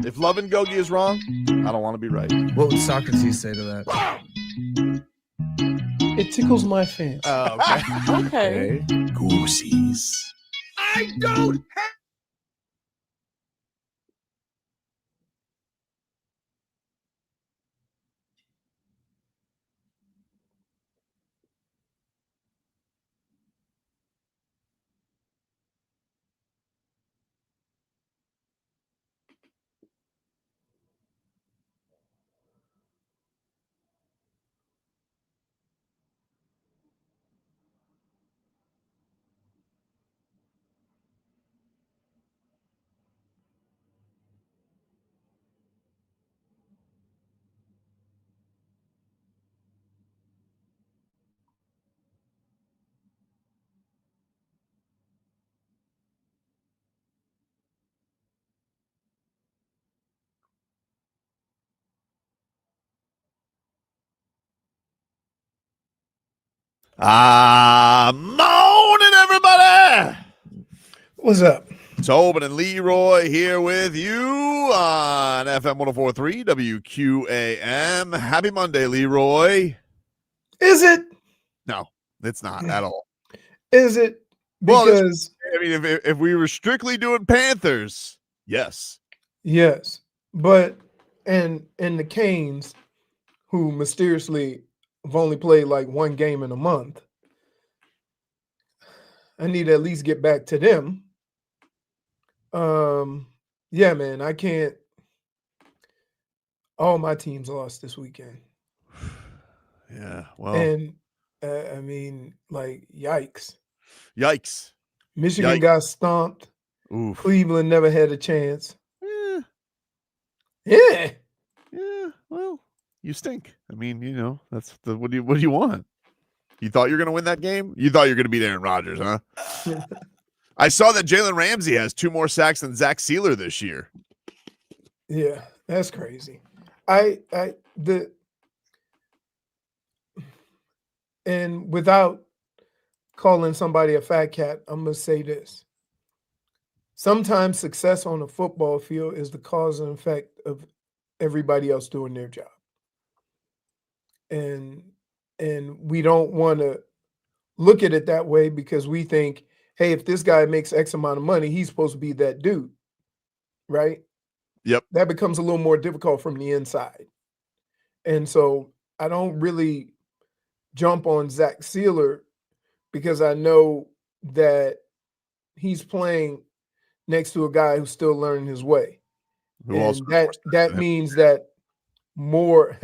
If love and Gogi is wrong, I don't want to be right. What would Socrates say to that? It tickles my fancy. Oh, okay. Okay. Goosies. I don't have. Morning, everybody. What's up? Tobin and Leroy here with you on FM 104.3 WQAM. Happy Monday, Leroy. Is it? No, it's not at all. Is it? Well, Because I mean, if we were strictly doing Panthers, yes. yes, but and the Canes, who mysteriously have only played like one game in a month, I need to at least get back to them. Yeah, man, I can't. All my teams lost this weekend, Yeah, well, and I mean, like, yikes! yikes. Michigan Yikes. got stomped. Oof. Cleveland never had a chance. Eh, Yeah. yeah, well, you stink. I mean, you know, that's the what do you want? You thought you were going to win that game? You thought you were going to beat Aaron Rodgers, huh? I saw that Jalen Ramsey has 2 more sacks than Zach Sealer this year. Yeah, that's crazy. And without calling somebody a fat cat, I'm gonna say this. Sometimes success on a football field is the cause and effect of everybody else doing their job. And we don't want to look at it that way because we think, hey, if this guy makes X amount of money, he's supposed to be that dude. Right? Yep. That becomes a little more difficult from the inside. And so I don't really jump on Zach Sealer because I know that he's playing next to a guy who's still learning his way. Who And also that means that more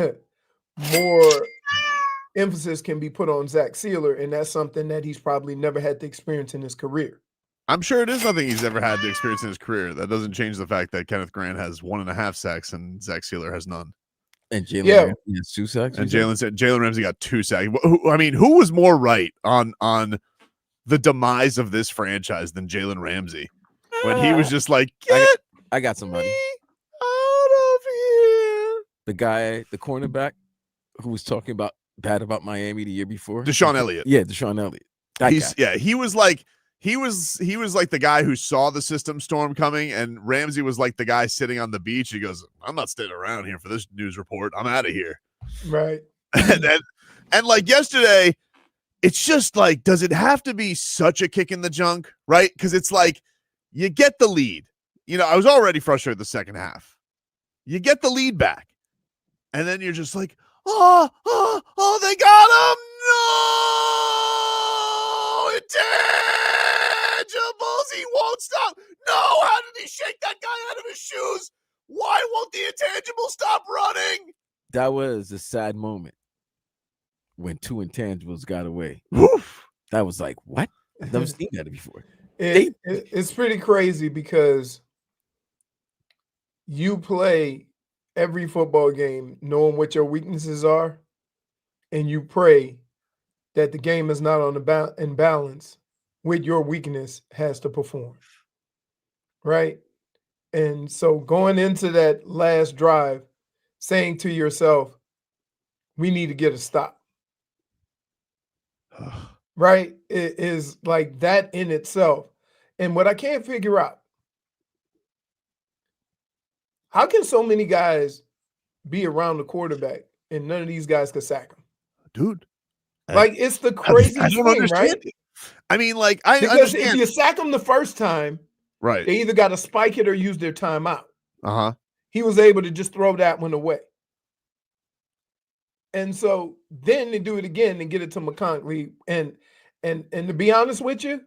emphasis can be put on Zach Sealer, and that's something that he's probably never had to experience in his career. I'm sure it is nothing he's ever had to experience in his career. That doesn't change the fact that Kenneth Grant has 1.5 sacks and Zach Sealer has none. And Jalen Yeah. Ramsey has 2 sacks. And Jalen Ramsey got 2 sacks. Who was more right on the demise of this franchise than Jalen Ramsey? When he was just like, get I got somebody. me out of here. The guy, the cornerback, who was talking about bad about Miami the year before. Deshaun Elliott. Yeah, Deshaun Elliott. That guy. He was like the guy who saw the system storm coming, and Ramsey was like the guy sitting on the beach. He goes, I'm not staying around here for this news report. I'm out of here. Right. and like yesterday, it's just like, does it have to be such a kick in the junk? Right? Because it's like you get the lead. You know, I was already frustrated the second half. You get the lead back. And then you're just like, oh, they got him. No, intangibles. He won't stop. No, how did he shake that guy out of his shoes? Why won't the intangible stop running? That was a sad moment when 2 intangibles got away. Woof. That was like, what? I've never seen that before. It's pretty crazy because you play every football game knowing what your weaknesses are, and you pray that the game is not in balance with your weakness has to perform. Right? And so going into that last drive, saying to yourself, we need to get a stop. Right? It is like that in itself. And what I can't figure out How can so many guys be around the quarterback and none of these guys could sack him? Dude. Like, it's the craziest I don't thing, understand right? it. I mean, like, I Because understand. if you sack them the first time, Right. they either got to spike it or use their timeout. Uh-huh. He was able to just throw that one away. And so then they do it again and get it to McConkley. And to be honest with you,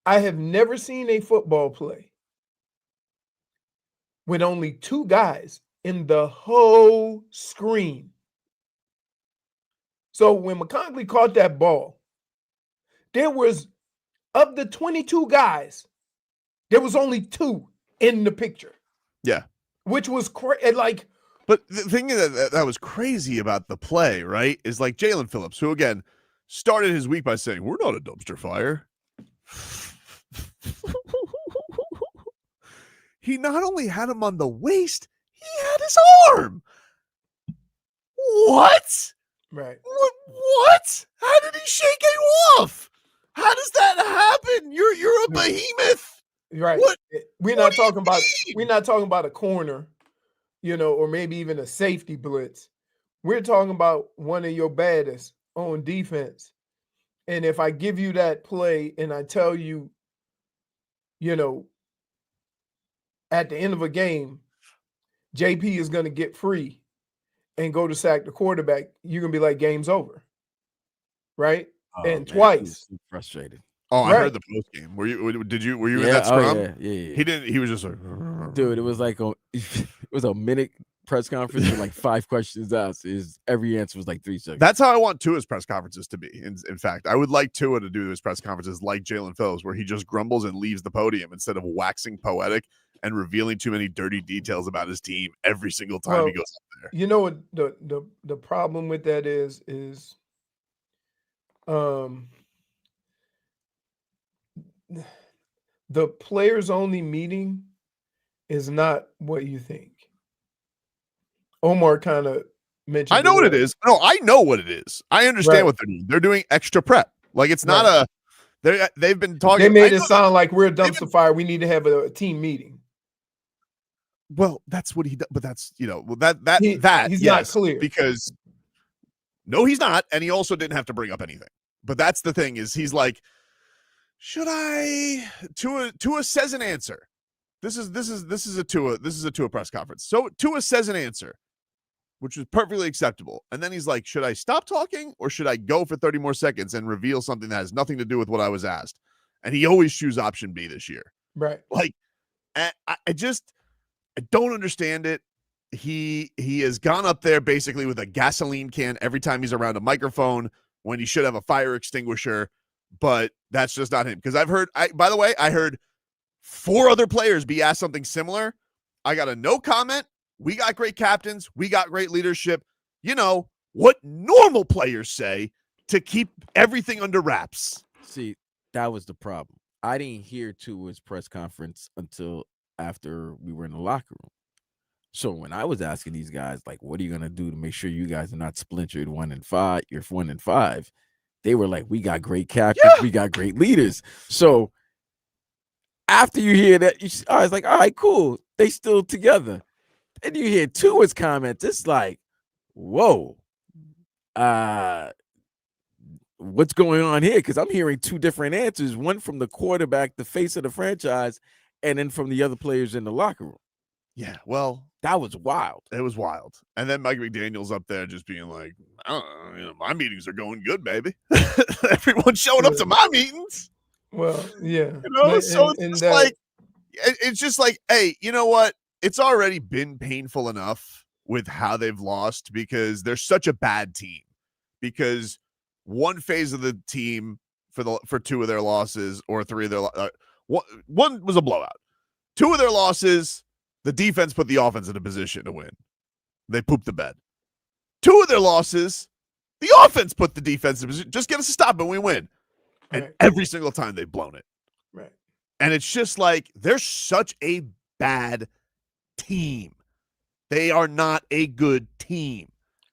I have never seen a football play with only two guys in the whole screen. So when McConkley caught that ball, there was, of the 22 guys, there was only two in the picture. Yeah. Which was like. But the thing that was crazy about the play, right, is like Jalen Phillips, who, again, started his week by saying, we're not a dumpster fire. He not only had him on the waist, he had his arm. What? Right. What? How did he shake you off? How does that happen? You're a behemoth. Right. What? We're not talking about a corner, or maybe even a safety blitz. We're talking about one of your baddest on defense. And if I give you that play and I tell you, at the end of a game, JP is going to get free and go to sack the quarterback, you're going to be like, game's over. Right? Oh, and man, twice. Frustrated. Oh, I Right. heard the post game. Were you in that scrum? Yeah. He didn't. He was just like, Dude, it was like it was a minute press conference with like 5 questions asked. Every answer was like 3 seconds. That's how I want Tua's press conferences to be. In fact, I would like Tua to do his press conferences like Jalen Phillips, where he just grumbles and leaves the podium instead of waxing poetic and revealing too many dirty details about his team every single time he goes up there. You know what the problem with that is the players only meeting is not what you think. Omar kind of mentioned. I know what it is. No, I know what it is. I understand Right. what they're doing. They're doing extra prep. Like, it's not they've been talking. They made it sound like we're a dumpster fire. We need to have a team meeting. Well, that's what he does. But that's, he's yes, not clear. Because no, he's not. And he also didn't have to bring up anything. But that's the thing, is he's like, should I? Tua says an answer. This is a Tua press conference. So Tua says an answer, which is perfectly acceptable. And then he's like, should I stop talking or should I go for 30 more seconds and reveal something that has nothing to do with what I was asked? And he always chooses option B this year. Right. Like, I don't understand it. He has gone up there basically with a gasoline can every time he's around a microphone when he should have a fire extinguisher, but that's just not him. Because I heard 4 other players be asked something similar. I got a no comment. We got great captains. We got great leadership. What normal players say to keep everything under wraps. See, that was the problem. I didn't hear Tua's press conference until after we were in the locker room. So when I was asking these guys, like, what are you going to do to make sure you guys are not splintered 1-5? You're 1-5. They were like, we got great captains. Yeah. We got great leaders. So after you hear that, I was like, all right, cool. They still together. And you hear Tua's comments. It's like, whoa. What's going on here? Because I'm hearing 2 different answers. One from the quarterback, the face of the franchise, and then from the other players in the locker room. Yeah, well, that was wild. It was wild. And then Mike McDaniel's up there just being like, I don't know, my meetings are going good, baby. Everyone's showing up to my meetings. Well, yeah. So it's just like, hey, you know what? It's already been painful enough with how they've lost because they're such a bad team. Because one phase of the team for 2 of their losses or 3 of their one was a blowout. 2 of their losses, the defense put the offense in a position to win. They pooped the bed. 2 of their losses, the offense put the defense in a position. Just get us a stop and we win. And right. Every single time they've blown it. Right. And it's just like they're such a bad team. They are not a good team.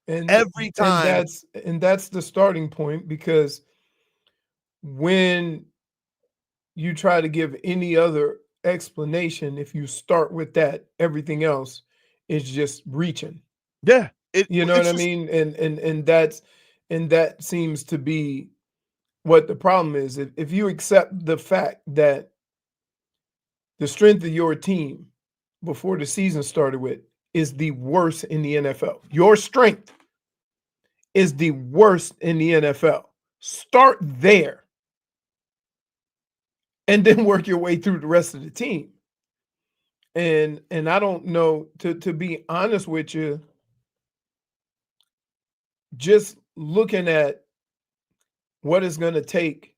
And every time. And that's the starting point, because when you try to give any other explanation. If you start with that, everything else is just reaching. Yeah. You know what I mean? And that seems to be what the problem is. If you accept the fact that the strength of your team before the season started with is the worst in the NFL. Your strength is the worst in the NFL. Start there and then work your way through the rest of the team. And I don't know, to be honest with you, just looking at what it's going to take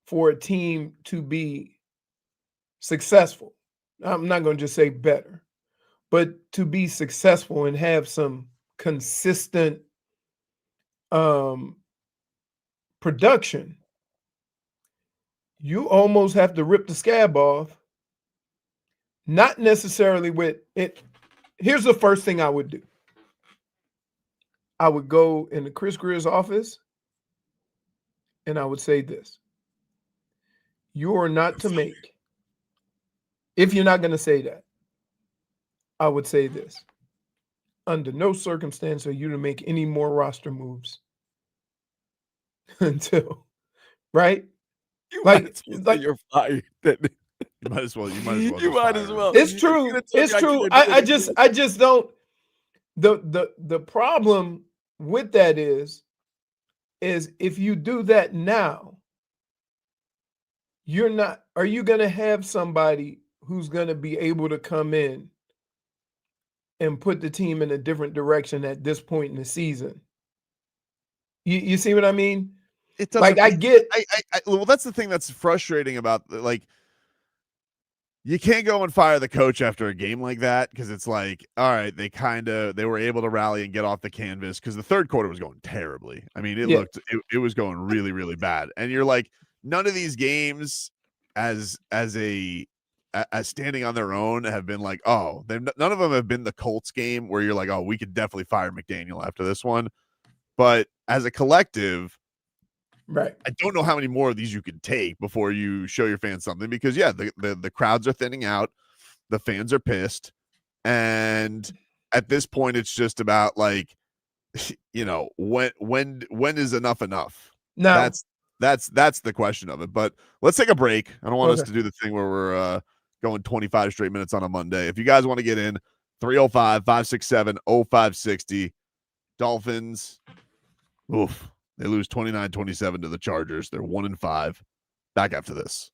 for a team to be successful. I'm not going to just say better, but to be successful and have some consistent production, you almost have to rip the scab off. Not necessarily with it. Here's the first thing I would do. I would go into Chris Grier's office and I would say this. You are not to make, if you're not going to say that, I would say this. Under no circumstance are you to make any more roster moves until, right? Like you're fired. You might as well. You might as well. You might as well. It's true. It's true. I just don't. The problem with that is if you do that now, you're not. Are you going to have somebody who's going to be able to come in and put the team in a different direction at this point in the season? You see what I mean? It doesn't. Like I get. Well, that's the thing that's frustrating about like. You can't go and fire the coach after a game like that because it's like, all right, they were able to rally and get off the canvas because the third quarter was going terribly. I mean, it was going really, really bad. And you're like, none of these games as standing on their own have been like, none of them have been the Colts game where you're like, oh, we could definitely fire McDaniel after this one. But as a collective, right. I don't know how many more of these you could take before you show your fans something because the crowds are thinning out, the fans are pissed, and at this point it's just about like, when is enough enough? Now that's the question of it. But let's take a break. I don't want us to do the thing where we're going 25 straight minutes on a Monday. If you guys want to get in, 305-567-0560. Dolphins. Oof. They lose 29-27 to the Chargers. They're 1-5. Back after this.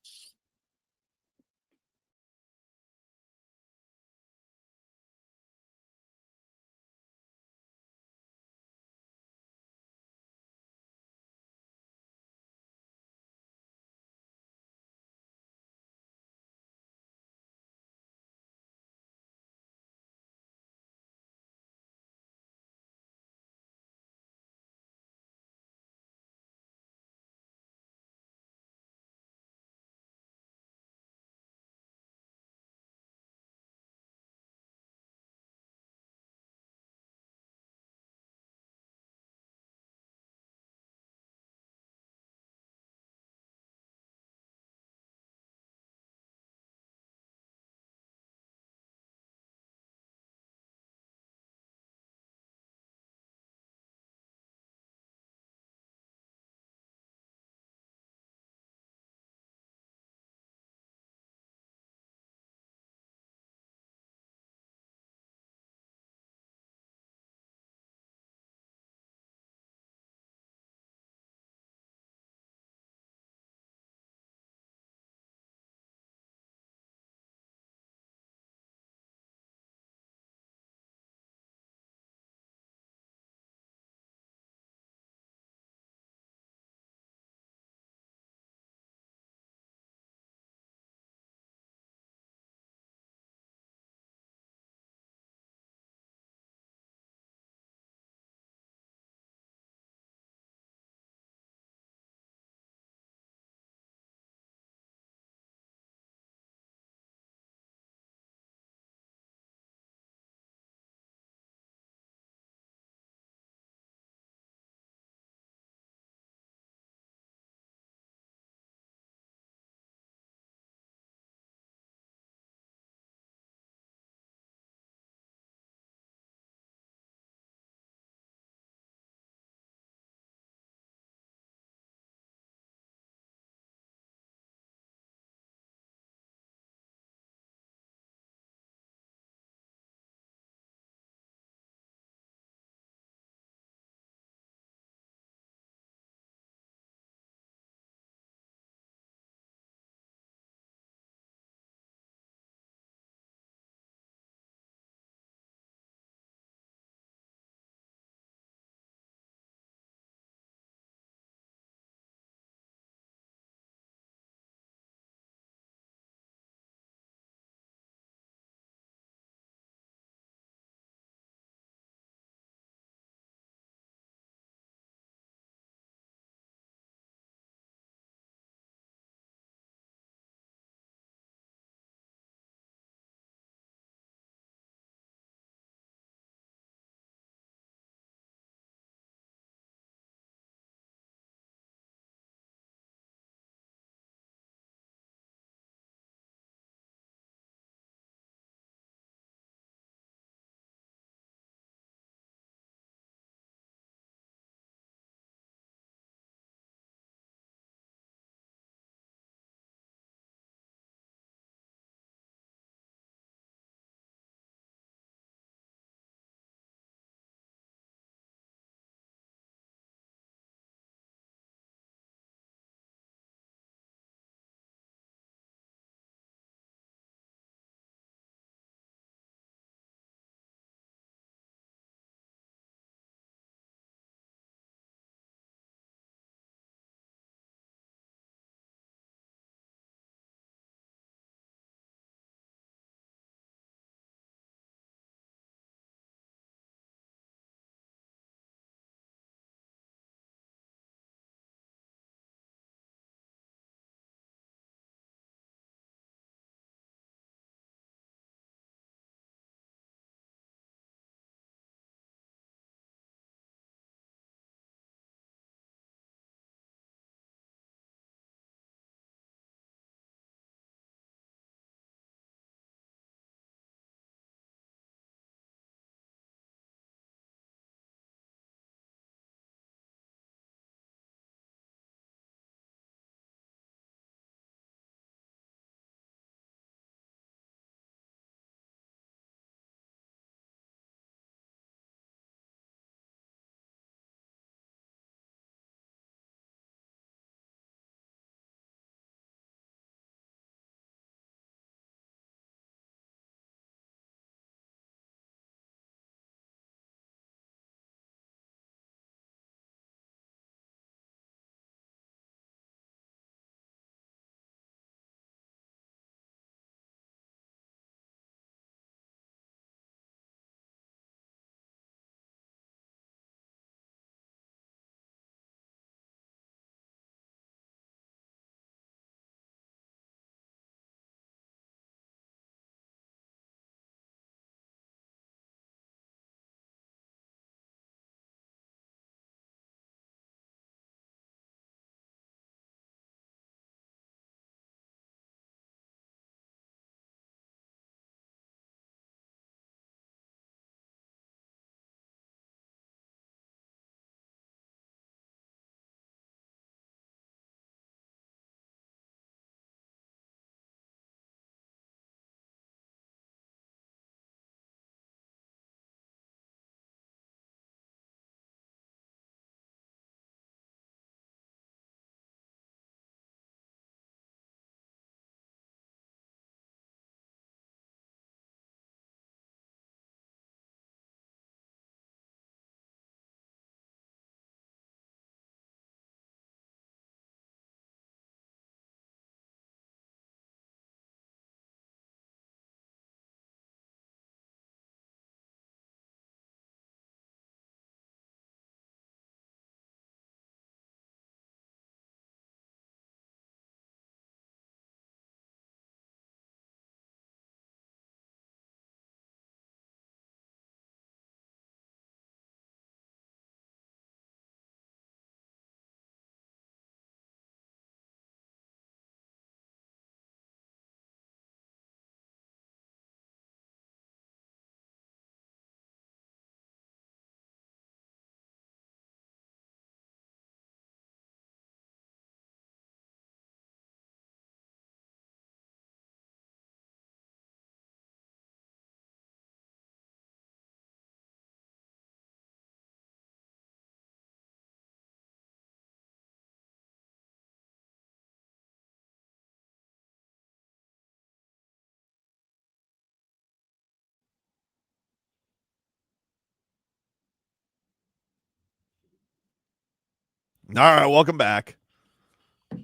All right, welcome back.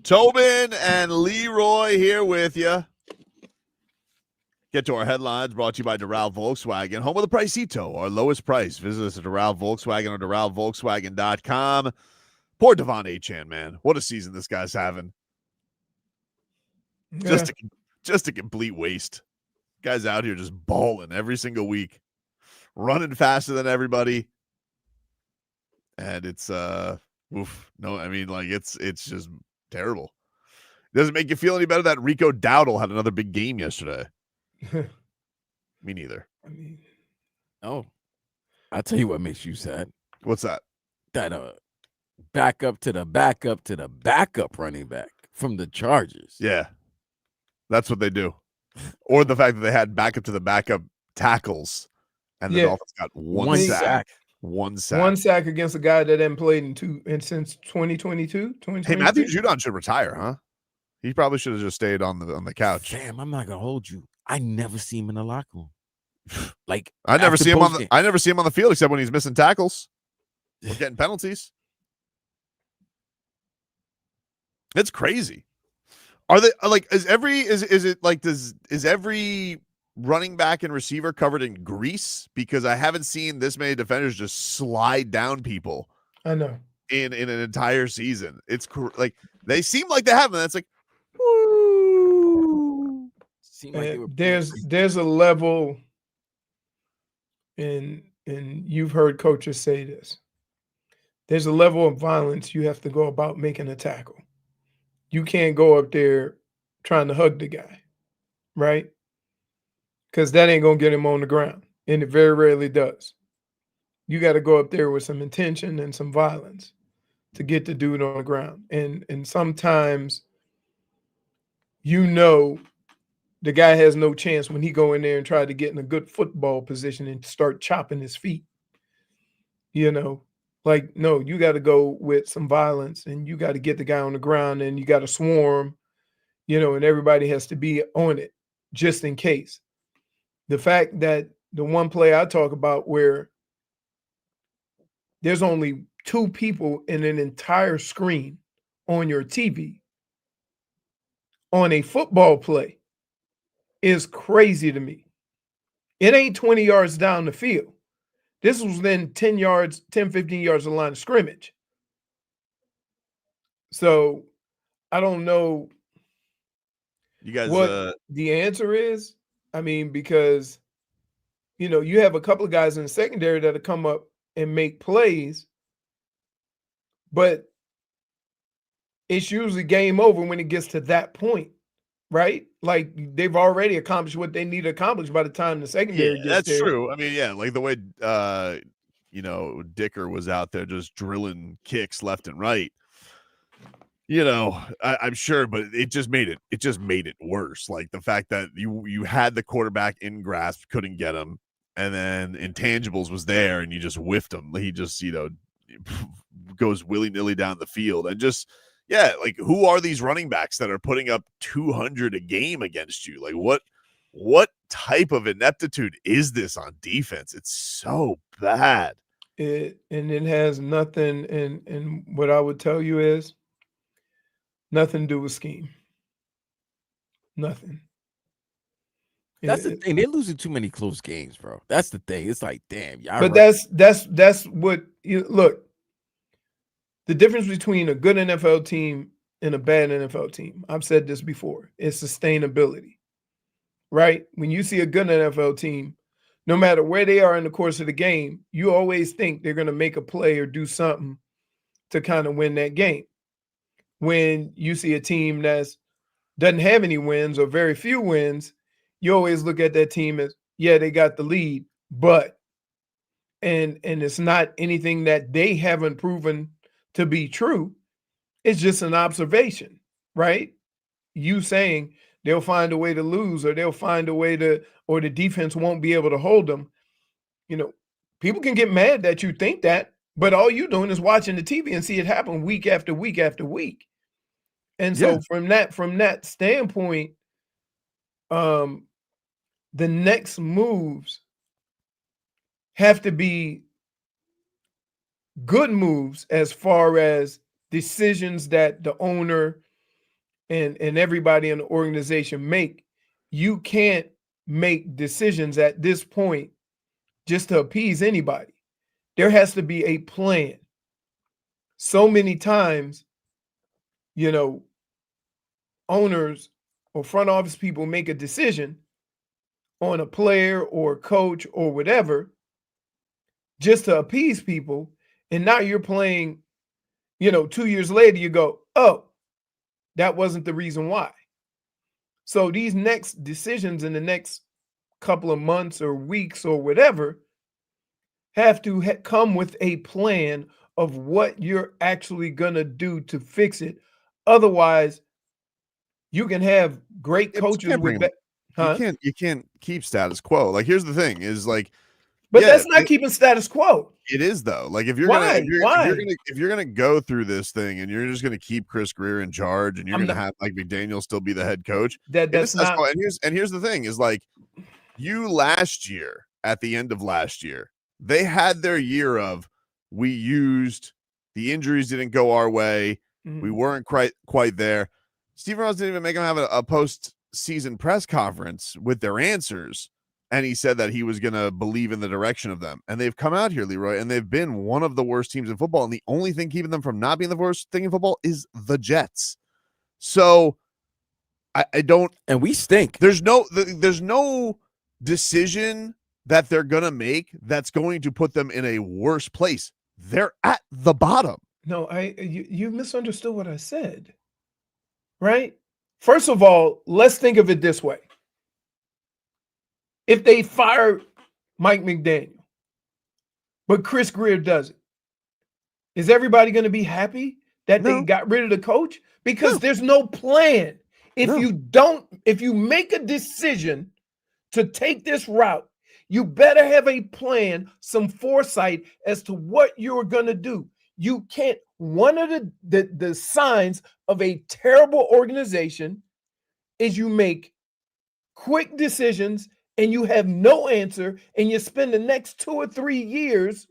Tobin and Leroy here with you. Get to our headlines brought to you by Doral Volkswagen, home of the Pricito, our lowest price. Visit us at Doral Volkswagen or DoralVolkswagen.com. Poor Devon Achane, man. What a season this guy's having. Yeah. Just a complete waste. Guy's out here just balling every single week, running faster than everybody. And it's oof. No, I mean, like it's just terrible. Doesn't make you feel any better that Rico Dowdle had another big game yesterday. Me neither. I mean, Oh, I'll tell you what makes you sad. What's that? That backup to the backup running back from the Chargers. Yeah, that's what they do. Or the fact that they had backup to the backup tackles, and the Dolphins got one sack. One sack against a guy that hadn't played since 2022. Hey, Matthew Judon should retire, huh? He probably should have just stayed on the couch. Damn, I'm not gonna hold you. I never see him in the locker room. Like I never see him on the field except when he's missing tackles or getting penalties. It's crazy. Are they like is every running back and receiver covered in grease? Because I haven't seen this many defenders just slide down people. I know in an entire season. It's like they seem like they have, and that's like, woo. There's a level, and you've heard coaches say this. There's a level of violence you have to go about making a tackle. You can't go up there trying to hug the guy, right? Because that ain't going to get him on the ground, and it very rarely does. You got to go up there with some intention and some violence to get the dude on the ground. And sometimes, the guy has no chance when he go in there and try to get in a good football position and start chopping his feet. No, you got to go with some violence, and you got to get the guy on the ground, and you got to swarm, and everybody has to be on it just in case. The fact that the one play I talk about where there's only two people in an entire screen on your TV on a football play is crazy to me. It ain't 20 yards down the field. This was then 10, 15 yards of the line of scrimmage. So I don't know you guys what the answer is. I mean, because, you have a couple of guys in the secondary that'll come up and make plays, but it's usually game over when it gets to that point, right? Like they've already accomplished what they need to accomplish by the time the secondary gets that's there. true. I mean, yeah, like the way Dicker was out there just drilling kicks left and right. I'm sure, but it just made it worse. Like the fact that you had the quarterback in grasp, couldn't get him, and then intangibles was there, and you just whiffed him. He just goes willy-nilly down the field, and just like who are these running backs that are putting up 200 a game against you? Like what type of ineptitude is this on defense? It's so bad. It has nothing, and what I would tell you is nothing to do with scheme. Nothing. That's the thing. They're losing too many close games, bro. That's the thing. It's like, damn. But that's what look. The difference between a good NFL team and a bad NFL team, I've said this before, is sustainability, right? When you see a good NFL team, no matter where they are in the course of the game, you always think they're going to make a play or do something to kind of win that game. When you see a team that doesn't have any wins or very few wins, you always look at that team as, yeah, they got the lead, but, and it's not anything that they haven't proven to be true. It's just an observation, right? You saying they'll find a way to lose, or they'll find a way or the defense won't be able to hold them. People can get mad that you think that, but all you're doing is watching the TV and see it happen week after week after week. And so from that standpoint, the next moves have to be good moves as far as decisions that the owner and everybody in the organization make, you can't make decisions at this point just to appease anybody. There has to be a plan. So many times, owners or front office people make a decision on a player or coach or whatever just to appease people. And now you're playing, 2 years later, you go, oh, that wasn't the reason why. So these next decisions in the next couple of months or weeks or whatever have to come with a plan of what you're actually going to do to fix it. Otherwise, you can have great coaches with you can't keep status quo. Like, here's the thing is like, but that's not keeping status quo. It is though. Like if you're gonna go through this thing and you're just gonna keep Chris Grier in charge and you're gonna have Mike McDaniel still be the head coach. That's not. And here's the thing is like you last year at the end of last year they had their year of we used the injuries didn't go our way. We weren't quite there. Steve Ross didn't even make him have a post-season press conference with their answers. And he said that he was going to believe in the direction of them. And they've come out here, Leroy, and they've been one of the worst teams in football. And the only thing keeping them from not being the worst thing in football is the Jets. So I don't. And we stink. There's no decision that they're going to make that's going to put them in a worse place. They're at the bottom. No, you misunderstood what I said. Right? First of all, let's think of it this way. If they fire Mike McDaniel, but Chris Grier doesn't, is everybody going to be happy that they got rid of the coach? Because there's no plan. If you make a decision to take this route, you better have a plan, some foresight as to what you're going to do. You can't. One of the signs of a terrible organization is you make quick decisions and you have no answer, and you spend the next 2 or 3 years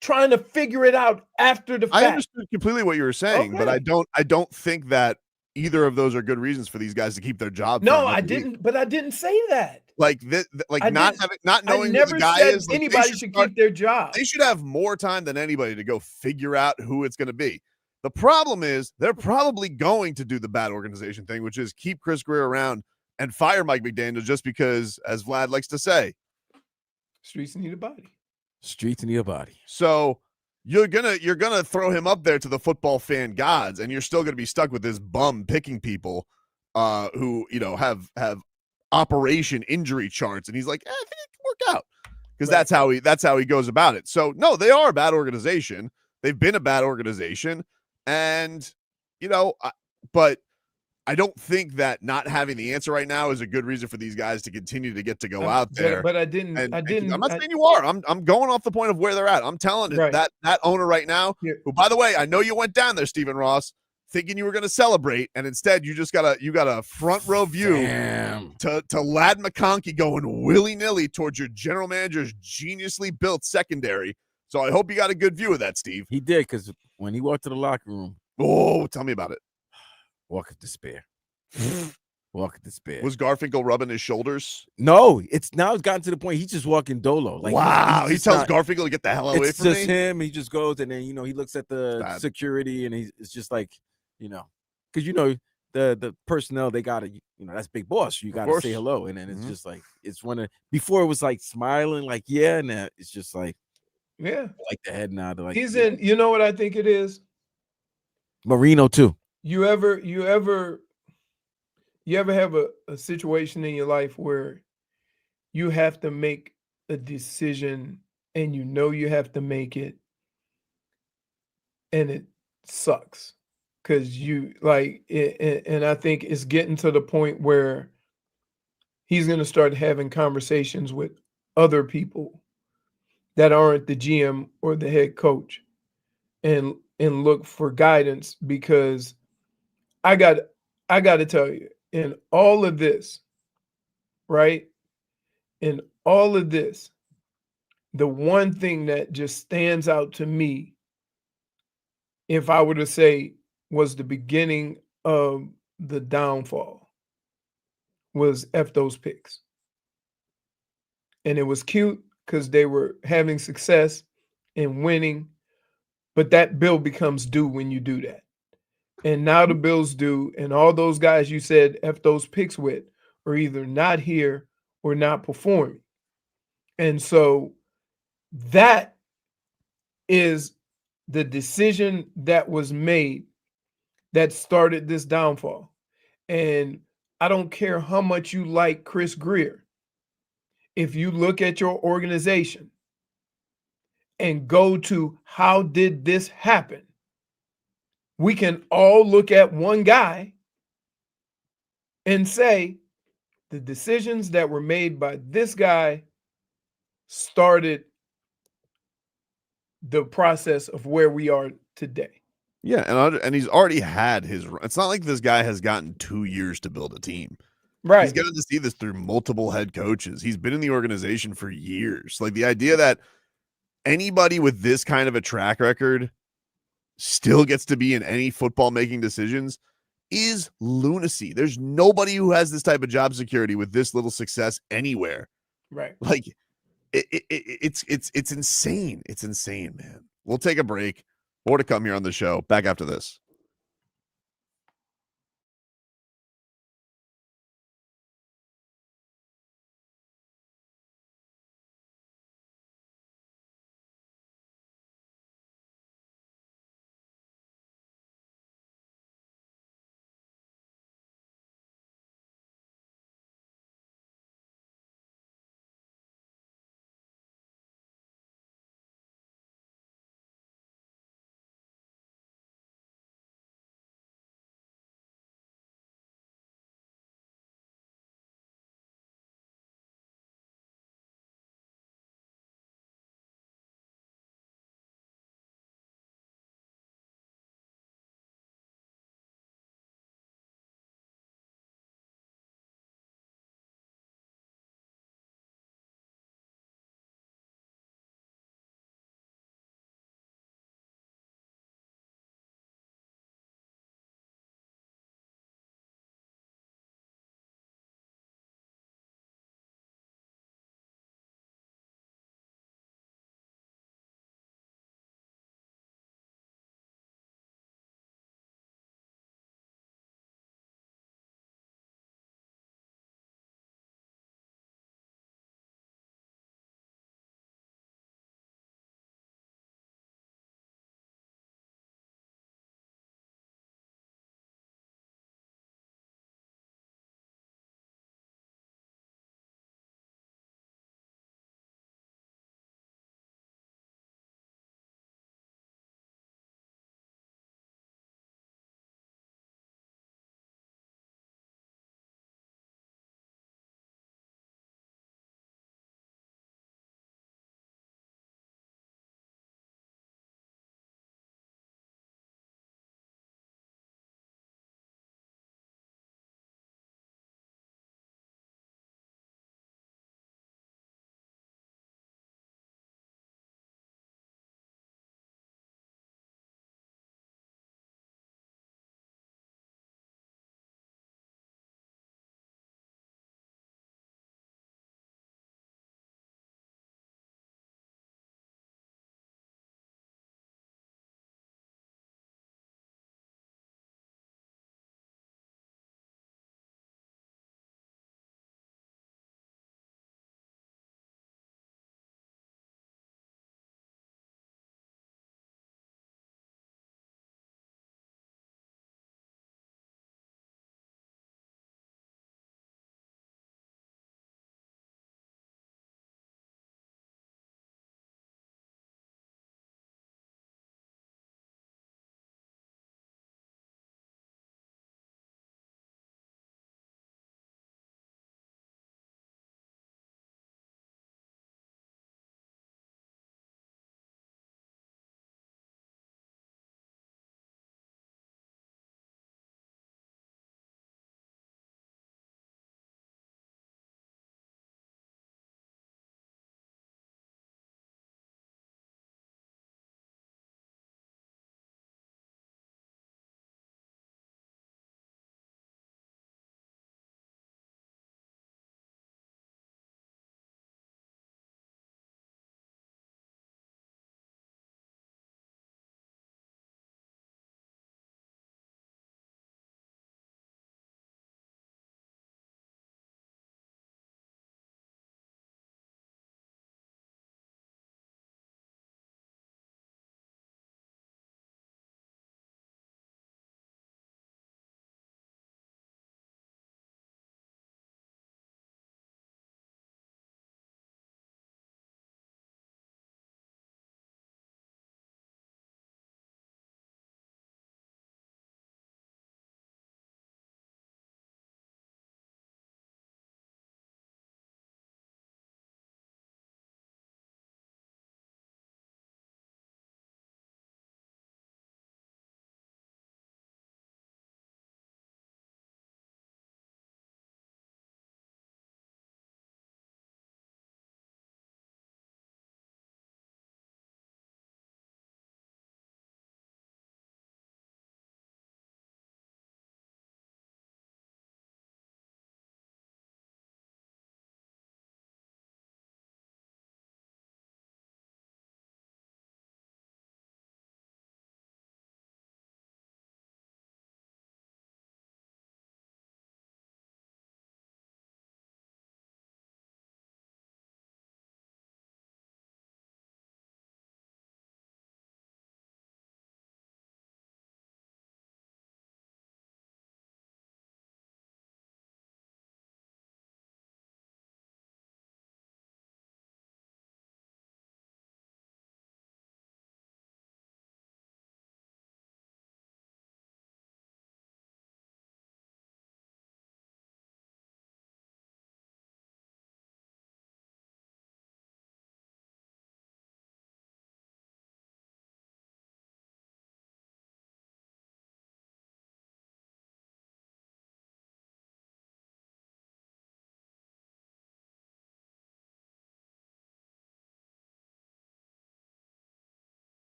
trying to figure it out after the fact. I understood completely what you were saying, but I don't think that either of those are good reasons for these guys to keep their job. No, I didn't. But I didn't say that. Like this, not knowing who the guy is. Like, anybody should keep their job. They should have more time than anybody to go figure out who it's going to be. The problem is they're probably going to do the bad organization thing, which is keep Chris Grier around and fire Mike McDaniel just because, as Vlad likes to say, streets need a body. Streets need a body. So you're gonna throw him up there to the football fan gods, and you're still gonna be stuck with this bum picking people who have operation injury charts, and he's like, I think it can work out because that's how he goes about it. So no, they are a bad organization. They've been a bad organization, and but I don't think that not having the answer right now is a good reason for these guys to continue to get to go out there. But I didn't. I'm not saying you are. I'm going off the point of where they're at. I'm telling you that owner right now, who, by the way, I know you went down there, Stephen Ross, thinking you were going to celebrate, and instead you got a front row view to Lad McConkey going willy-nilly towards your general manager's geniusly built secondary. So I hope you got a good view of that, Steve. He did, because when he walked to the locker room. Oh, tell me about it. Walk of despair. Walk of despair. Was Garfinkel rubbing his shoulders? No, it's gotten to the point he's just walking dolo. Like, wow, he tells Garfinkel to get the hell away from me. It's just him. He just goes and then he looks at the security and it's just like, because the personnel, they gotta that's big boss. You gotta say hello, and then it's just like it's before it was like smiling like and it's just like like the head nod. Like he's in. You know what I think it is? Marino too. You ever have a situation in your life where you have to make a decision and you have to make it and it sucks because you like it, and I think it's getting to the point where he's going to start having conversations with other people that aren't the GM or the head coach and look for guidance, because I got to tell you, in all of this, right? In all of this, the one thing that just stands out to me if I were to say was the beginning of the downfall, was F those picks. And it was cute because they were having success and winning, but that bill becomes due when you do that. And now the Bills do, and all those guys you said F those picks with are either not here or not performing. And so that is the decision that was made that started this downfall. And I don't care how much you like Chris Grier. If you look at your organization and go to how did this happen, we can all look at one guy and say the decisions that were made by this guy started the process of where we are today. Yeah, and he's already had his. It's not like this guy has gotten 2 years to build a team. Right. He's gotten to see this through multiple head coaches. He's been in the organization for years. Like the idea that anybody with this kind of a track record still gets to be in any football making decisions is lunacy. There's nobody who has this type of job security with this little success anywhere. Right. Like it's insane. It's insane, man. We'll take a break. More to come here on the show. Back after this.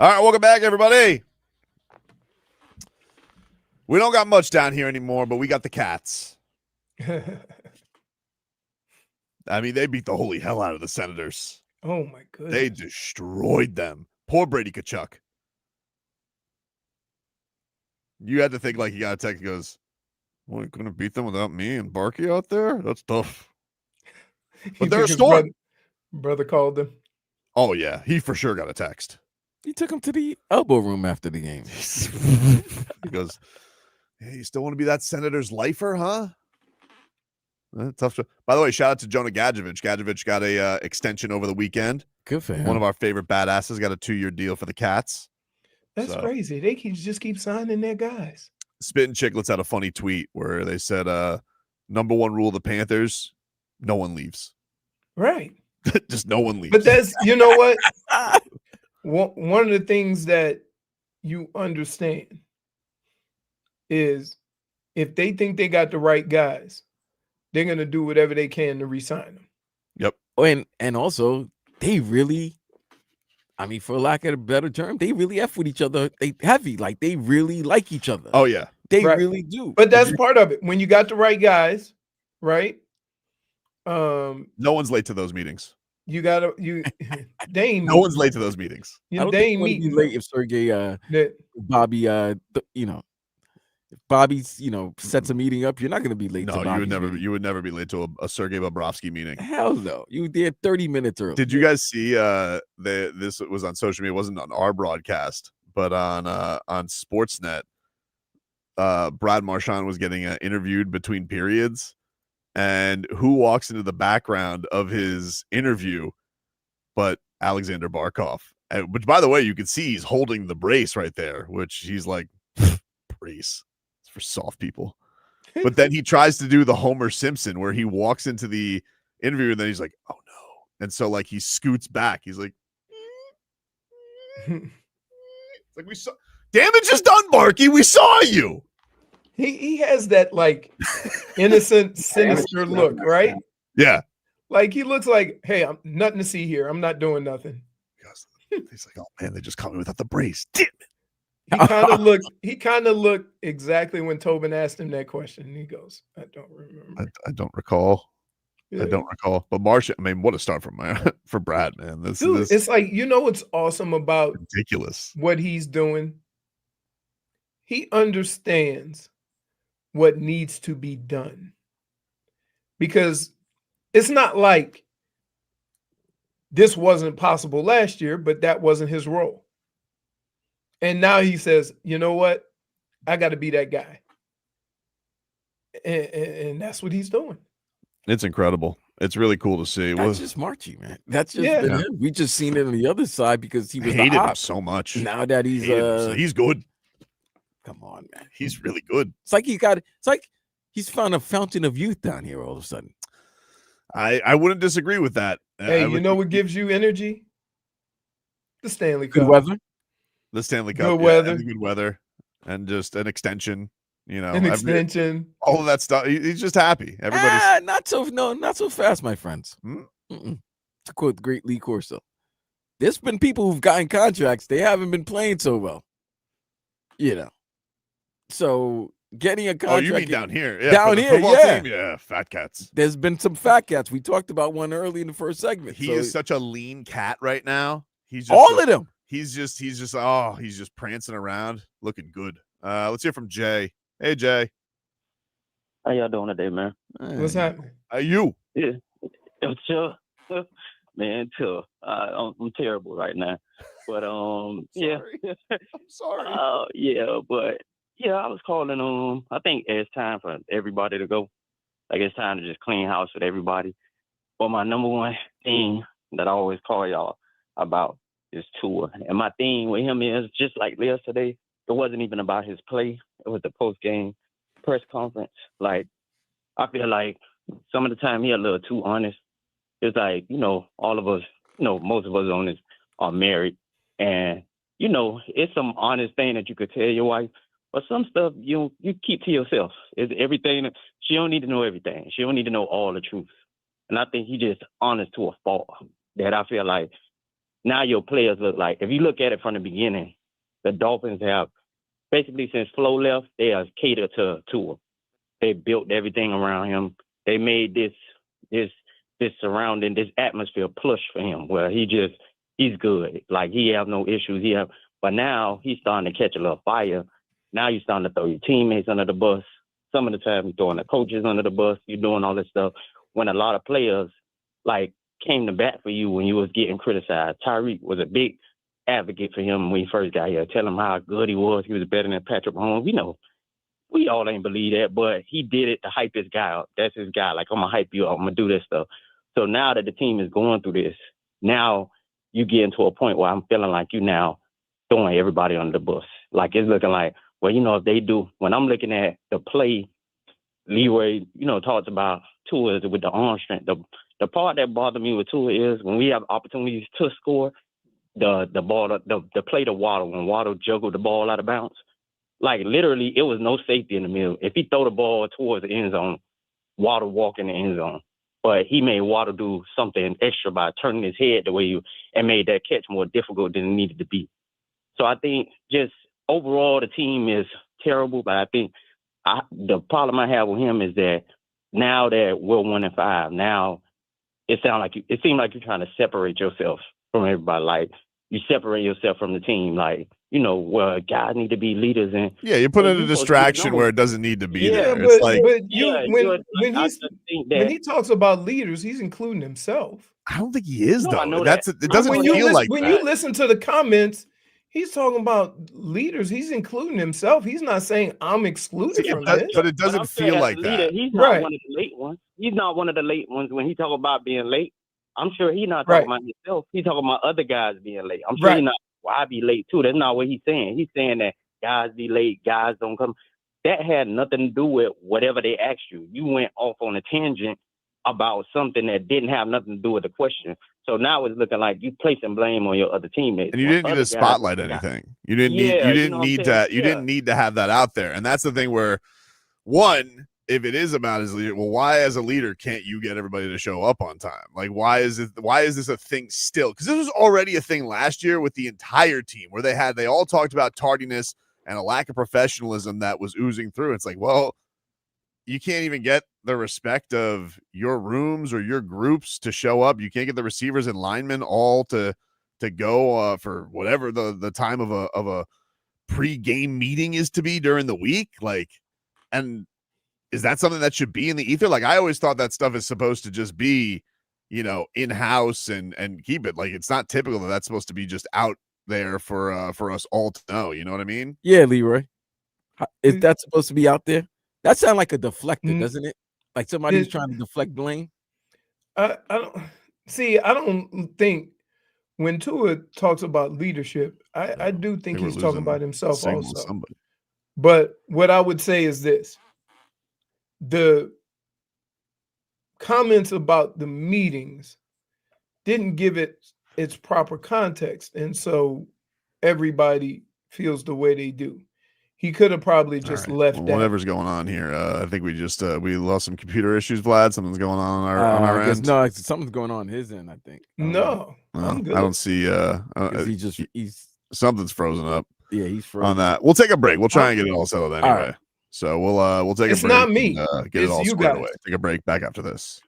All right, welcome back, everybody. We don't got much down here anymore, but we got the Cats. I mean, they beat the holy hell out of the Senators. Oh my goodness. They destroyed them. Poor Brady Tkachuk. You had to think like he got a text. He goes, "Well, you're going to beat them without me and Barkey out there? That's tough." But they're a storm. Brother called them. Oh, yeah. He for sure got a text. He took him to the elbow room after the game. He goes, "Hey, you still want to be that Senator's lifer, huh?" Tough. By the way, shout out to Jonah Gadjovich. Gadjovich got a extension over the weekend. Good for him. One of our favorite badasses got a 2-year deal for the Cats. That's crazy. They just keep signing their guys. Spittin' Chicklets had a funny tweet where they said, number one rule of the Panthers, no one leaves. Right. Just no one leaves. But that's, you know what? One of the things that you understand is if they think they got the right guys, they're going to do whatever they can to re-sign them. Yep. And also, they really, I mean, for lack of a better term, they really F with each other. They heavy. Like, they really like each other. Oh, yeah. They really do. But that's part of it. When you got the right guys, right? No one's late to those meetings. You gotta they ain't no one's late to those meetings. I don't they think ain't meeting late if Sergei Bobby if Bobby's sets a meeting up, you're not gonna be late. No, to you would never be late to a Sergei Bobrovsky meting. Hell no. You there 30 minutes early. Did you guys see this was on social media, it wasn't on our broadcast, but on Sportsnet, Brad Marchand was getting interviewed between periods. And who walks into the background of his interview but Alexander Barkov? Which, by the way, you can see he's holding the brace right there, which he's like, brace. It's for soft people. But then he tries to do the Homer Simpson where he walks into the interview and then he's like, oh, no. And so, like, he scoots back. He's like, it's like, we saw. Damage is done, Barky. We saw you. He has that like innocent, sinister look, right? Yeah. Like he looks like, hey, I'm nothing to see here. I'm not doing nothing. He's like, oh man, they just caught me without the brace. Damn it. He kind of looked exactly when Tobin asked him that question. And he goes, I don't remember. I don't recall. Yeah. I don't recall. But Marcia, I mean, what a start for Brad, man. This it's like, what's awesome about ridiculous what he's doing? He understands what needs to be done, because it's not like this wasn't possible last year, but that wasn't his role. And now he says, you know what? I got to be that guy. And that's what he's doing. It's incredible. It's really cool to see. That's just Marchie, man. That's just been him. We just seen it on the other side because he was hated him so much. Now that he's good. Come on, man. He's really good. It's like he's found a fountain of youth down here all of a sudden. I wouldn't disagree with that. Hey, what gives you energy? The Stanley Cup. Good weather. The Stanley Cup. Good weather. And the good weather. And just an extension. An extension. All of that stuff. He's just happy. Everybody's not so fast, my friends. To quote the great Lee Corso. There's been people who've gotten contracts. They haven't been playing so well. So getting a contract. Oh, you mean down here? Yeah, down here, yeah. Team? Yeah, fat cats. There's been some fat cats. We talked about one early in the first segment. He is such a lean cat right now. He's just all of them. He's just prancing around, looking good. Let's hear from Jay. Hey, Jay. How y'all doing today, man? What's happening? You? Yeah, chill. Man, chill. I'm terrible right now, but yeah. I'm sorry. Yeah, I was calling. I think it's time for everybody to go. Like it's time to just clean house with everybody. But my number one thing that I always call y'all about is Tua, and my thing with him is just like yesterday. It wasn't even about his play. It was the post-game press conference. Like, I feel like some of the time he a little too honest. It's like, all of us, most of us on this are married. And, it's some honest thing that you could tell your wife. But some stuff you keep to yourself. It's everything. She don't need to know everything. She don't need to know all the truth. And I think he just honest to a fault that I feel like now your players look like, if you look at it from the beginning, the Dolphins have basically since Flo left, they have catered to Tua. They built everything around him. They made this surrounding, this atmosphere plush for him where he's good. Like he have no issues. But now he's starting to catch a little fire. Now you're starting to throw your teammates under the bus. Some of the time you're throwing the coaches under the bus. You're doing all this stuff when a lot of players like came to bat for you when you was getting criticized. Tyreek was a big advocate for him when he first got here. Tell him how good he was. He was better than Patrick Mahomes. We know. We all ain't believe that, but he did it to hype his guy up. That's his guy. Like, I'm going to hype you up. I'm going to do this stuff. So now that the team is going through this, now you get into a point where I'm feeling like you now throwing everybody under the bus. Like, it's looking like, well, if they do, when I'm looking at the play, Leroy, talks about Tua with the arm strength. The part that bothered me with Tua is when we have opportunities to score, the play to Waddle, when Waddle juggled the ball out of bounds, like literally it was no safety in the middle. If he throw the ball towards the end zone, Waddle walk in the end zone. But he made Waddle do something extra by turning his head the way and made that catch more difficult than it needed to be. So I think just overall the team is terrible, but I think the problem I have with him is that now that we're 1-5, now it seems like you're trying to separate yourself from everybody. Like you separate yourself from the team. Like, well, guys need to be leaders. And yeah, you put in a distraction where it doesn't need to be there. But, It's like, when he talks about leaders, he's including himself. I don't think he is, No, though. I know It doesn't feel like when that. you listen to the comments, he's talking about leaders. He's including himself. He's not saying I'm excluded from this. But it doesn't feel like that. He's not one of the late ones. He's not one of the late ones when he talk about being late. I'm sure he's not talking about himself. He's talking about other guys being late. I'm sure he's not, well, I be late too. That's not what he's saying. He's saying that guys be late, guys don't come. That had nothing to do with whatever they asked you. You went off on a tangent about something that didn't have nothing to do with the question. So now it's looking like you placing blame on your other teammates. And you didn't need to spotlight anything. You didn't need to have that out there. And that's the thing where, one, if it is about his leader, well, why as a leader can't you get everybody to show up on time? Like, why is this a thing still? Because this was already a thing last year with the entire team where they all talked about tardiness and a lack of professionalism that was oozing through. It's like, well, you can't even get the respect of your rooms or your groups to show up. You can't get the receivers and linemen all to go for whatever the time of a pre-game meeting is to be during the week. Like, and is that something that should be in the ether? Like, I always thought that stuff is supposed to just be, in-house and keep it. Like, it's not typical that that's supposed to be just out there for us all to know. You know what I mean? Yeah, Leroy. Is that supposed to be out there? That sounds like a deflector, doesn't it? Like somebody's trying to deflect blame. I don't think when Tua talks about leadership, I do think he's talking about himself also. But what I would say is this: the comments about the meetings didn't give it its proper context, and so everybody feels the way they do. He could have probably just left that. Whatever's going on here. I think we just we lost some computer issues, Vlad. Something's going on our end. No, something's going on his end, I think. I'm good. I don't see he's something's frozen up. Yeah, he's frozen on that. We'll take a break. We'll try and get it all settled anyway. Right. So we'll take a break. It's not me. And, get it all squared away. Take a break back after this.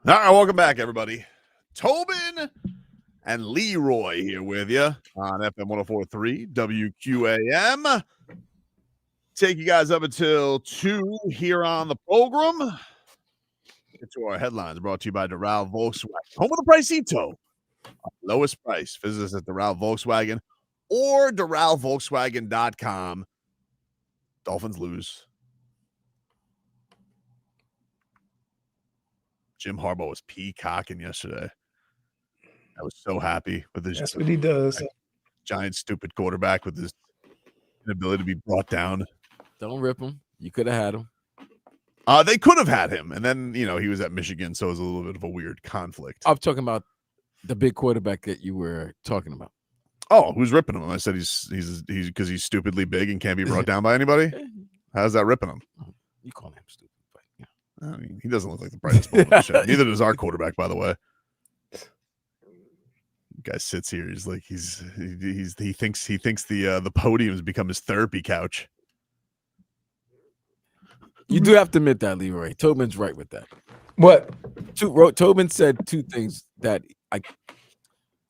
All right, welcome back, everybody. Tobin and Leroy here with you on FM 104.3 WQAM. Take you guys up until 2 here on the program. Get to our headlines brought to you by Doral Volkswagen. Home of the Pricito. Lowest price. Visit us at Doral Volkswagen or DoralVolkswagen.com. Dolphins lose. Jim Harbaugh was peacocking yesterday. I was so happy with his. That's what he does. Giant stupid quarterback with his inability to be brought down. Don't rip him. You could have had him. They could have had him, and then he was at Michigan, so it was a little bit of a weird conflict. I'm talking about the big quarterback that you were talking about. Oh, who's ripping him? I said he's because he's stupidly big and can't be brought down by anybody. How's that ripping him? You call him stupid, but yeah. I mean, he doesn't look like the brightest bulb in the shed. Neither does our quarterback, by the way. Guy sits here. He's like he thinks the podium has become his therapy couch. You do have to admit that, Leroy. Tobin's right with that. What? Tobin said two things that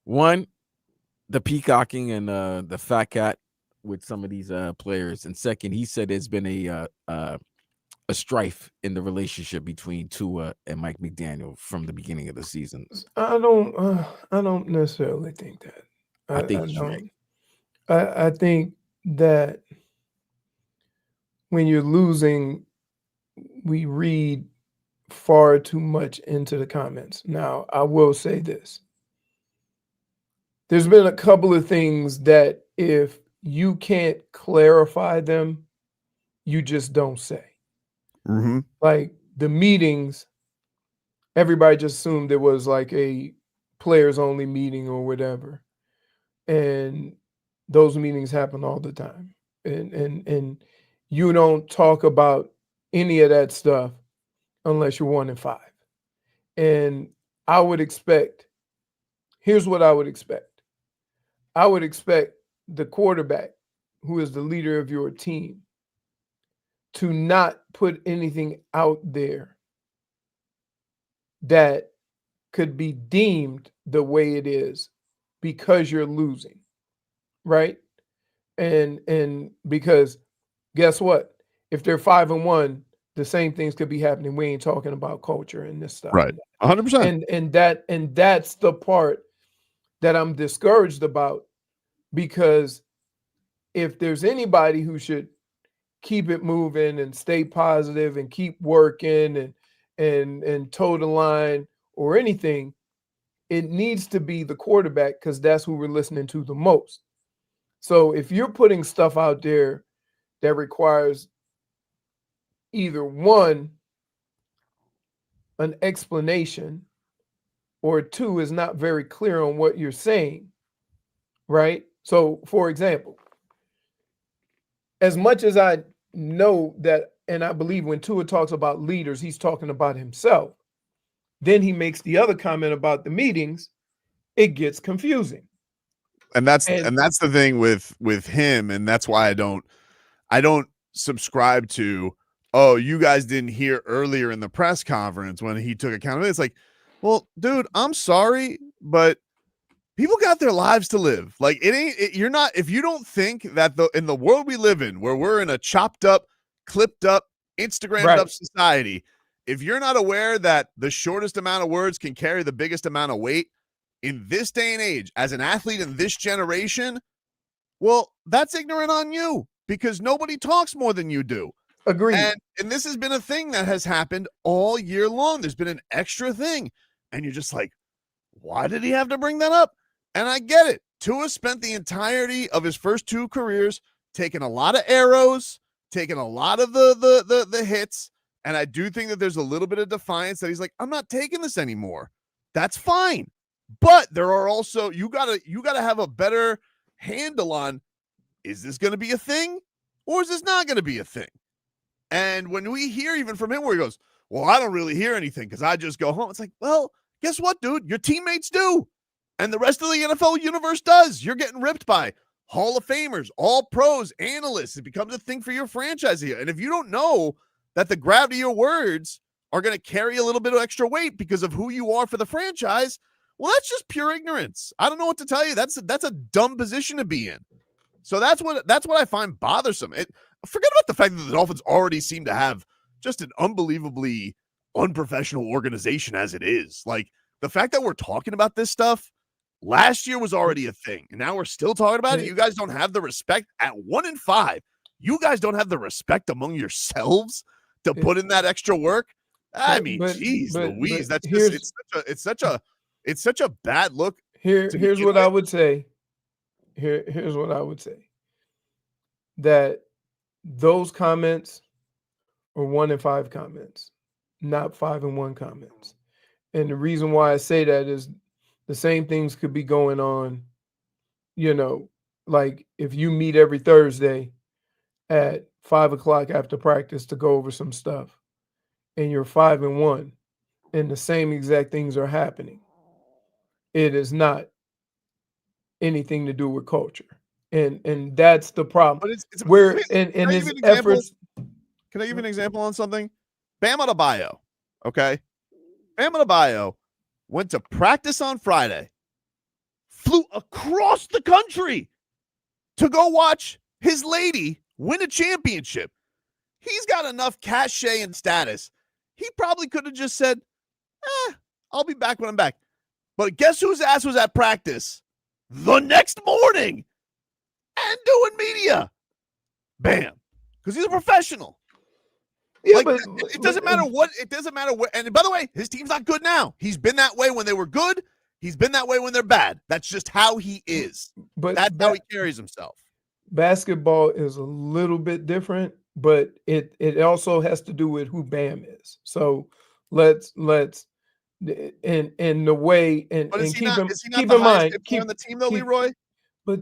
one, the peacocking and the fat cat with some of these players, and second, he said there's been a strife in the relationship between Tua and Mike McDaniel from the beginning of the season. I don't necessarily think that. I think he's right. I think that when you're losing, we read far too much into the comments. Now, I will say this. There's been a couple of things that if you can't clarify them, you just don't say. Mm-hmm. Like the meetings, everybody just assumed it was like a players only meeting or whatever. And those meetings happen all the time. And you don't talk about any of that stuff unless you're 1-5. And I would expect, here's what I would expect. I would expect the quarterback, who is the leader of your team, to not put anything out there that could be deemed the way it is because you're losing, right? And because guess what? If they're 5-1, the same things could be happening. We ain't talking about culture and this stuff. Right. 100%. And that's the part that I'm discouraged about, because if there's anybody who should keep it moving and stay positive and keep working and toe the line or anything, it needs to be the quarterback, because that's who we're listening to the most. So if you're putting stuff out there that requires either one, an explanation, or two, is not very clear on what you're saying, right? So, for example, as much as I know that, and I believe when Tua talks about leaders, he's talking about himself, then he makes the other comment about the meetings, it gets confusing. And that's the thing with him, and that's why I don't subscribe to, oh, you guys didn't hear earlier in the press conference when he took accountability. It's like, well, dude, I'm sorry, but people got their lives to live. Like you're not, if you don't think that in the world we live in, where we're in a chopped up, clipped up, Instagrammed up society, if you're not aware that the shortest amount of words can carry the biggest amount of weight in this day and age, as an athlete in this generation, well, that's ignorant on you, because nobody talks more than you do. Agreed. And this has been a thing that has happened all year long. There's been an extra thing. And you're just like, why did he have to bring that up? And I get it. Tua spent the entirety of his first 2 careers taking a lot of arrows, taking a lot of the hits. And I do think that there's a little bit of defiance that he's like, I'm not taking this anymore. That's fine. But there are also, you gotta have a better handle on, is this going to be a thing or is this not going to be a thing? And when we hear even from him where he goes, well, I don't really hear anything because I just go home. It's like, well, guess what, dude? Your teammates do. And the rest of the NFL universe does. You're getting ripped by Hall of Famers, all pros, analysts. It becomes a thing for your franchise here. And if you don't know that the gravity of your words are going to carry a little bit of extra weight because of who you are for the franchise, well, that's just pure ignorance. I don't know what to tell you. That's a dumb position to be in. So that's what I find bothersome. Forget about the fact that the Dolphins already seem to have just an unbelievably unprofessional organization as it is. Like, the fact that we're talking about this stuff last year was already a thing, and now we're still talking about it. You guys don't have the respect at 1-5. You guys don't have the respect among yourselves to put in that extra work. I mean, geez, Louise, that's just it's such a bad look. Here's what I would say. Here's what I would say. That those comments are 1-5 comments, not 5-1 comments. And the reason why I say that is the same things could be going on, like if you meet every Thursday at 5 o'clock after practice to go over some stuff and you're 5-1 and the same exact things are happening. It is not anything to do with culture. And that's the problem. But it's where in his efforts. Can I give you an example on something? Bam Adebayo, okay? Bam Adebayo went to practice on Friday, flew across the country to go watch his lady win a championship. He's got enough cachet and status. He probably could have just said, I'll be back when I'm back. But guess whose ass was at practice the next morning and doing media? Bam. Because he's a professional. Yeah, like, but it doesn't matter what. It doesn't matter what. And by the way, his team's not good now. He's been that way when they were good. He's been that way when they're bad. That's just how he is. But that's how he carries himself. Basketball is a little bit different, but it also has to do with who Bam is. So let's in the way and keep in mind on the team though, Leroy. But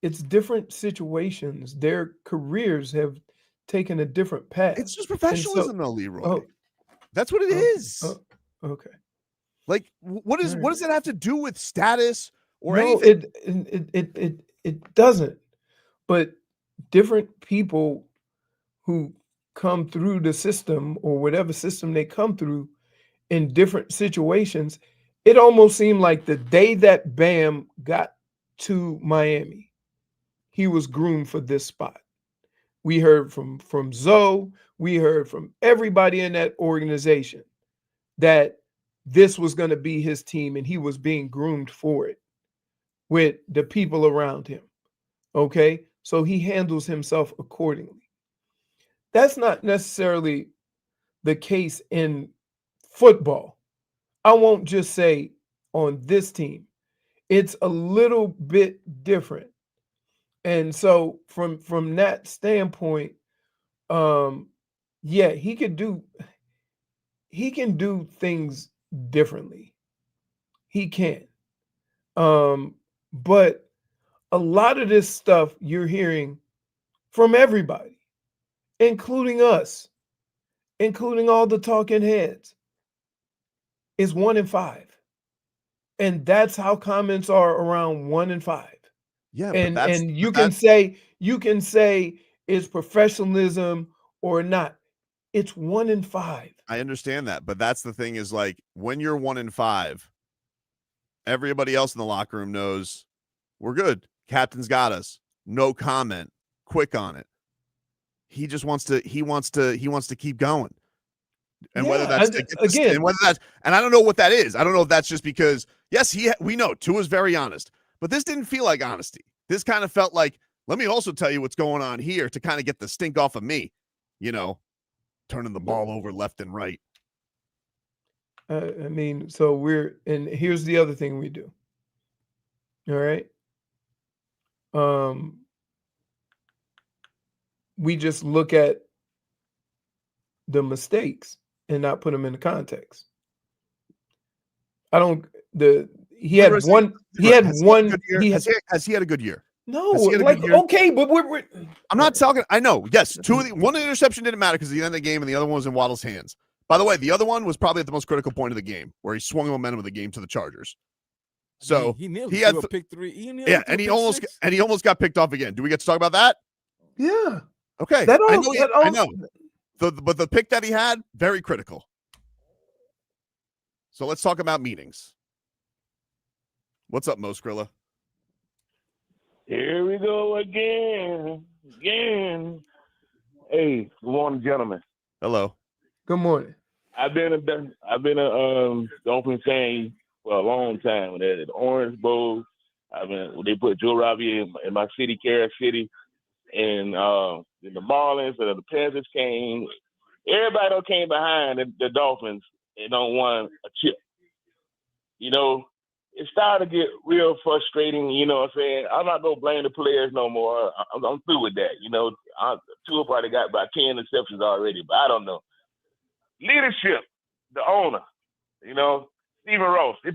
it's different situations. Their careers have taken a different path. It's just professionalism, though, Leroy. That's what it is. Okay. Like, what does it have to do with status or no, anything? It doesn't. But different people who come through the system or whatever system they come through in different situations, it almost seemed like the day that Bam got to Miami, he was groomed for this spot. We heard from Zoe, we heard from everybody in that organization that this was going to be his team and he was being groomed for it with the people around him. Okay? So he handles himself accordingly. That's not necessarily the case in football. I won't just say on this team. It's a little bit different. And so from that standpoint, he can do things differently. He can. But a lot of this stuff you're hearing from everybody, including us, including all the talking heads, is 1-5. And that's how comments are around 1-5. Yeah, and you can say it's professionalism or not. It's 1-5. I understand that, but that's the thing is, like, when you're 1-5, everybody else in the locker room knows we're good. Captain's got us. No comment. Quick on it. He just wants to keep going. And whether that's and I don't know what that is. I don't know if that's just because we know Tua's very honest. But this didn't feel like honesty. This kind of felt like, let me also tell you what's going on here to kind of get the stink off of me, turning the ball over left and right. So and here's the other thing we do. All right. We just look at the mistakes and not put them in the context. He had one. Has he had a good year? No, okay, but we're I'm not talking. I know. Yes, one interception didn't matter because at the end of the game, and the other one was in Waddle's hands. By the way, the other one was probably at the most critical point of the game, where he swung the momentum of the game to the Chargers. So he had a pick 3. And he almost got picked off again. Do we get to talk about that? Yeah. Okay. I know. But the pick that he had, very critical. So let's talk about meetings. What's up, Mo Skrilla? Here we go again. Hey, good morning, gentlemen. Hello. Good morning. I've been a Dolphins fan for a long time. When they're at the Orange Bowl, when they put Joe Robbie in my city, Carol City, and the Marlins and the Panthers came. Everybody don't came behind the Dolphins and don't want a chip. You know, it started to get real frustrating. You know what I'm saying? I'm not gonna blame the players no more. I'm through with that. You know, Tua probably got about 10 interceptions already, but I don't know. Leadership, the owner, you know, Stephen Ross. You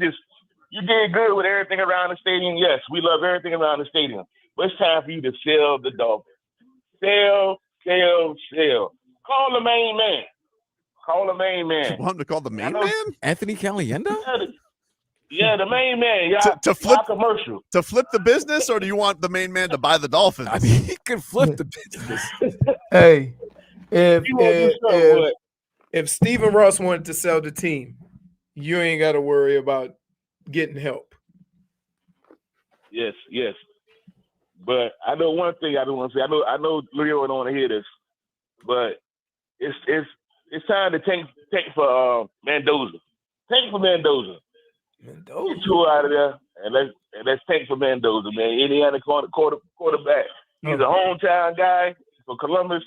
did good with everything around the stadium. Yes, we love everything around the stadium, but it's time for you to sell the Dolphins. Sell. Call the main man. You want him to call the main man? Anthony Caliendo? Yeah, the main man. Yeah, to flip commercial. To flip the business, or do you want the main man to buy the Dolphins? I mean, he could flip the business. Hey, if Stephen Ross wanted to sell the team, you ain't got to worry about getting help. Yes. But I know one thing I don't want to say. I know Leo don't want to hear this, but it's time to tank for Mendoza. Tank for Mendoza. Get Tua out of there, and let's tank for Mendoza, man. Indiana quarterback. He's a hometown guy from Columbus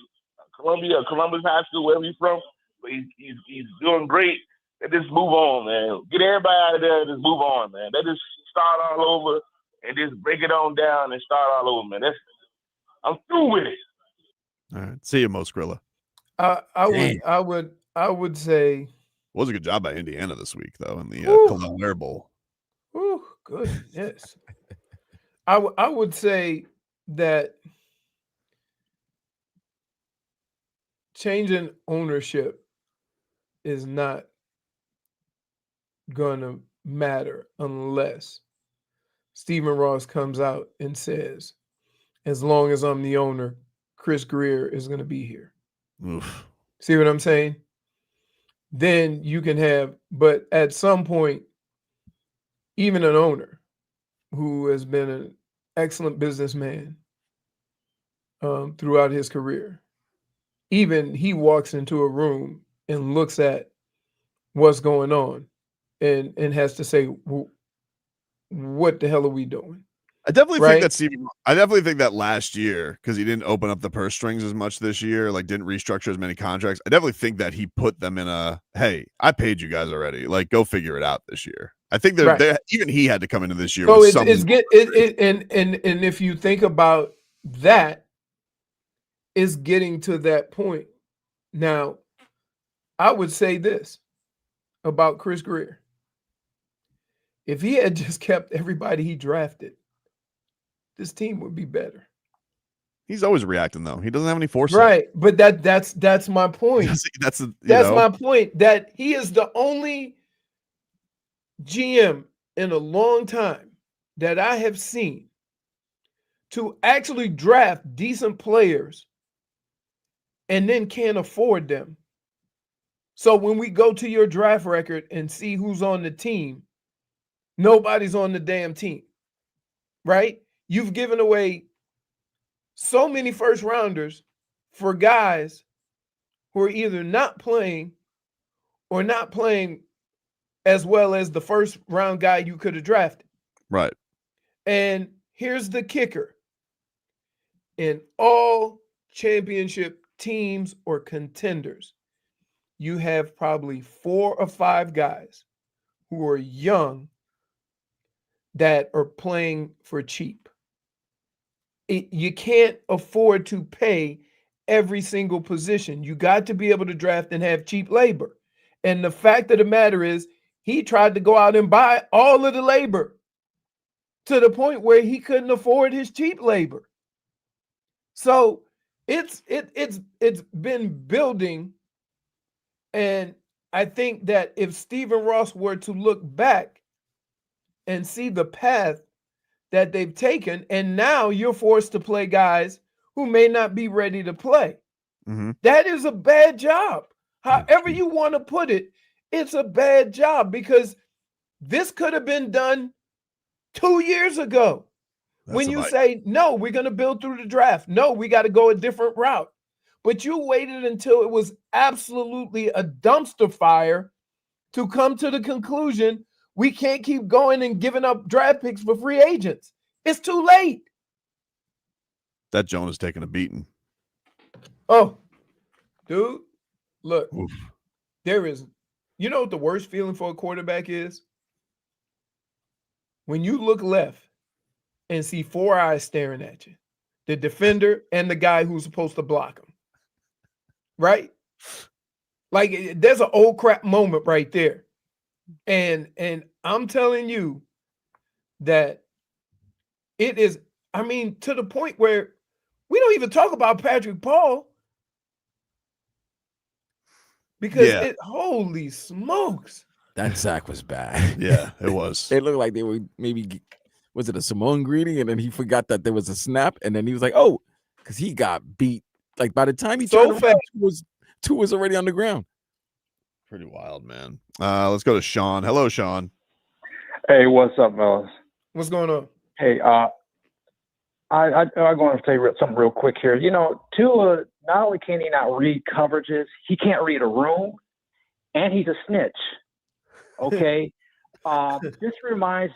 High School, wherever he's from. But he's doing great. Let's just move on, man. Get everybody out of there and just move on, man. Let's just start all over and just break it on down and start all over, man. I'm through with it. All right. See you, Mo Skrilla. I would say it was a good job by Indiana this week, though, in the Kel'el Ware Bowl. Oh, goodness. I would say that changing ownership is not going to matter unless Stephen Ross comes out and says, as long as I'm the owner, Chris Grier is going to be here. Oof. See what I'm saying? Then you can have, but at some point, even an owner who has been an excellent businessman throughout his career, even he walks into a room and looks at what's going on and has to say, well, what the hell are we doing? I definitely think that last year, because he didn't open up the purse strings as much this year, like didn't restructure as many contracts. I definitely think that he put them in a, hey, I paid you guys already. Like, go figure it out this year. I think even he had to come into this year. So with and if you think about that, it's getting to that point. Now, I would say this about Chris Grier. If he had just kept everybody he drafted, this team would be better. He's always reacting, though. He doesn't have any foresight. Right, but that's my point. That's my point, that he is the only GM in a long time that I have seen to actually draft decent players and then can't afford them. So when we go to your draft record and see who's on the team, nobody's on the damn team, right? You've given away so many first rounders for guys who are either not playing or not playing as well as the first round guy you could have drafted. Right. And here's the kicker. In all championship teams or contenders, you have probably 4 or 5 guys who are young that are playing for cheap. You can't afford to pay every single position. You got to be able to draft and have cheap labor. And the fact of the matter is, he tried to go out and buy all of the labor to the point where he couldn't afford his cheap labor. So it's been building. And I think that if Stephen Ross were to look back and see the path that they've taken, and now you're forced to play guys who may not be ready to play. That is a bad job. However you want to put it, it's a bad job because this could have been done 2 years ago. When you say, no, we're going to build through the draft. No, we got to go a different route. But you waited until it was absolutely a dumpster fire to come to the conclusion we can't keep going and giving up draft picks for free agents. It's too late. That Jonah's taking a beating. Oh, dude, look, Oof. there is, you know what the worst feeling for a quarterback is? When you look left and see 4 eyes staring at you, the defender and the guy who's supposed to block him, right? Like there's an old crap moment right there. And I'm telling you that it is, I mean, to the point where we don't even talk about Patrick Paul because holy smokes. That sack was bad. Yeah, it was. It looked like they were maybe, was it a Samoan greeting? And then he forgot that there was a snap. And then he was like, oh, because he got beat. Like by the time he turned around, two was already on the ground. Pretty wild, man. Let's go to Sean. Hello, Sean. Hey, what's up, fellas? What's going on? Hey, I want to say something real quick here. You know, Tua, not only can he not read coverages, he can't read a room, and he's a snitch. Okay, this reminds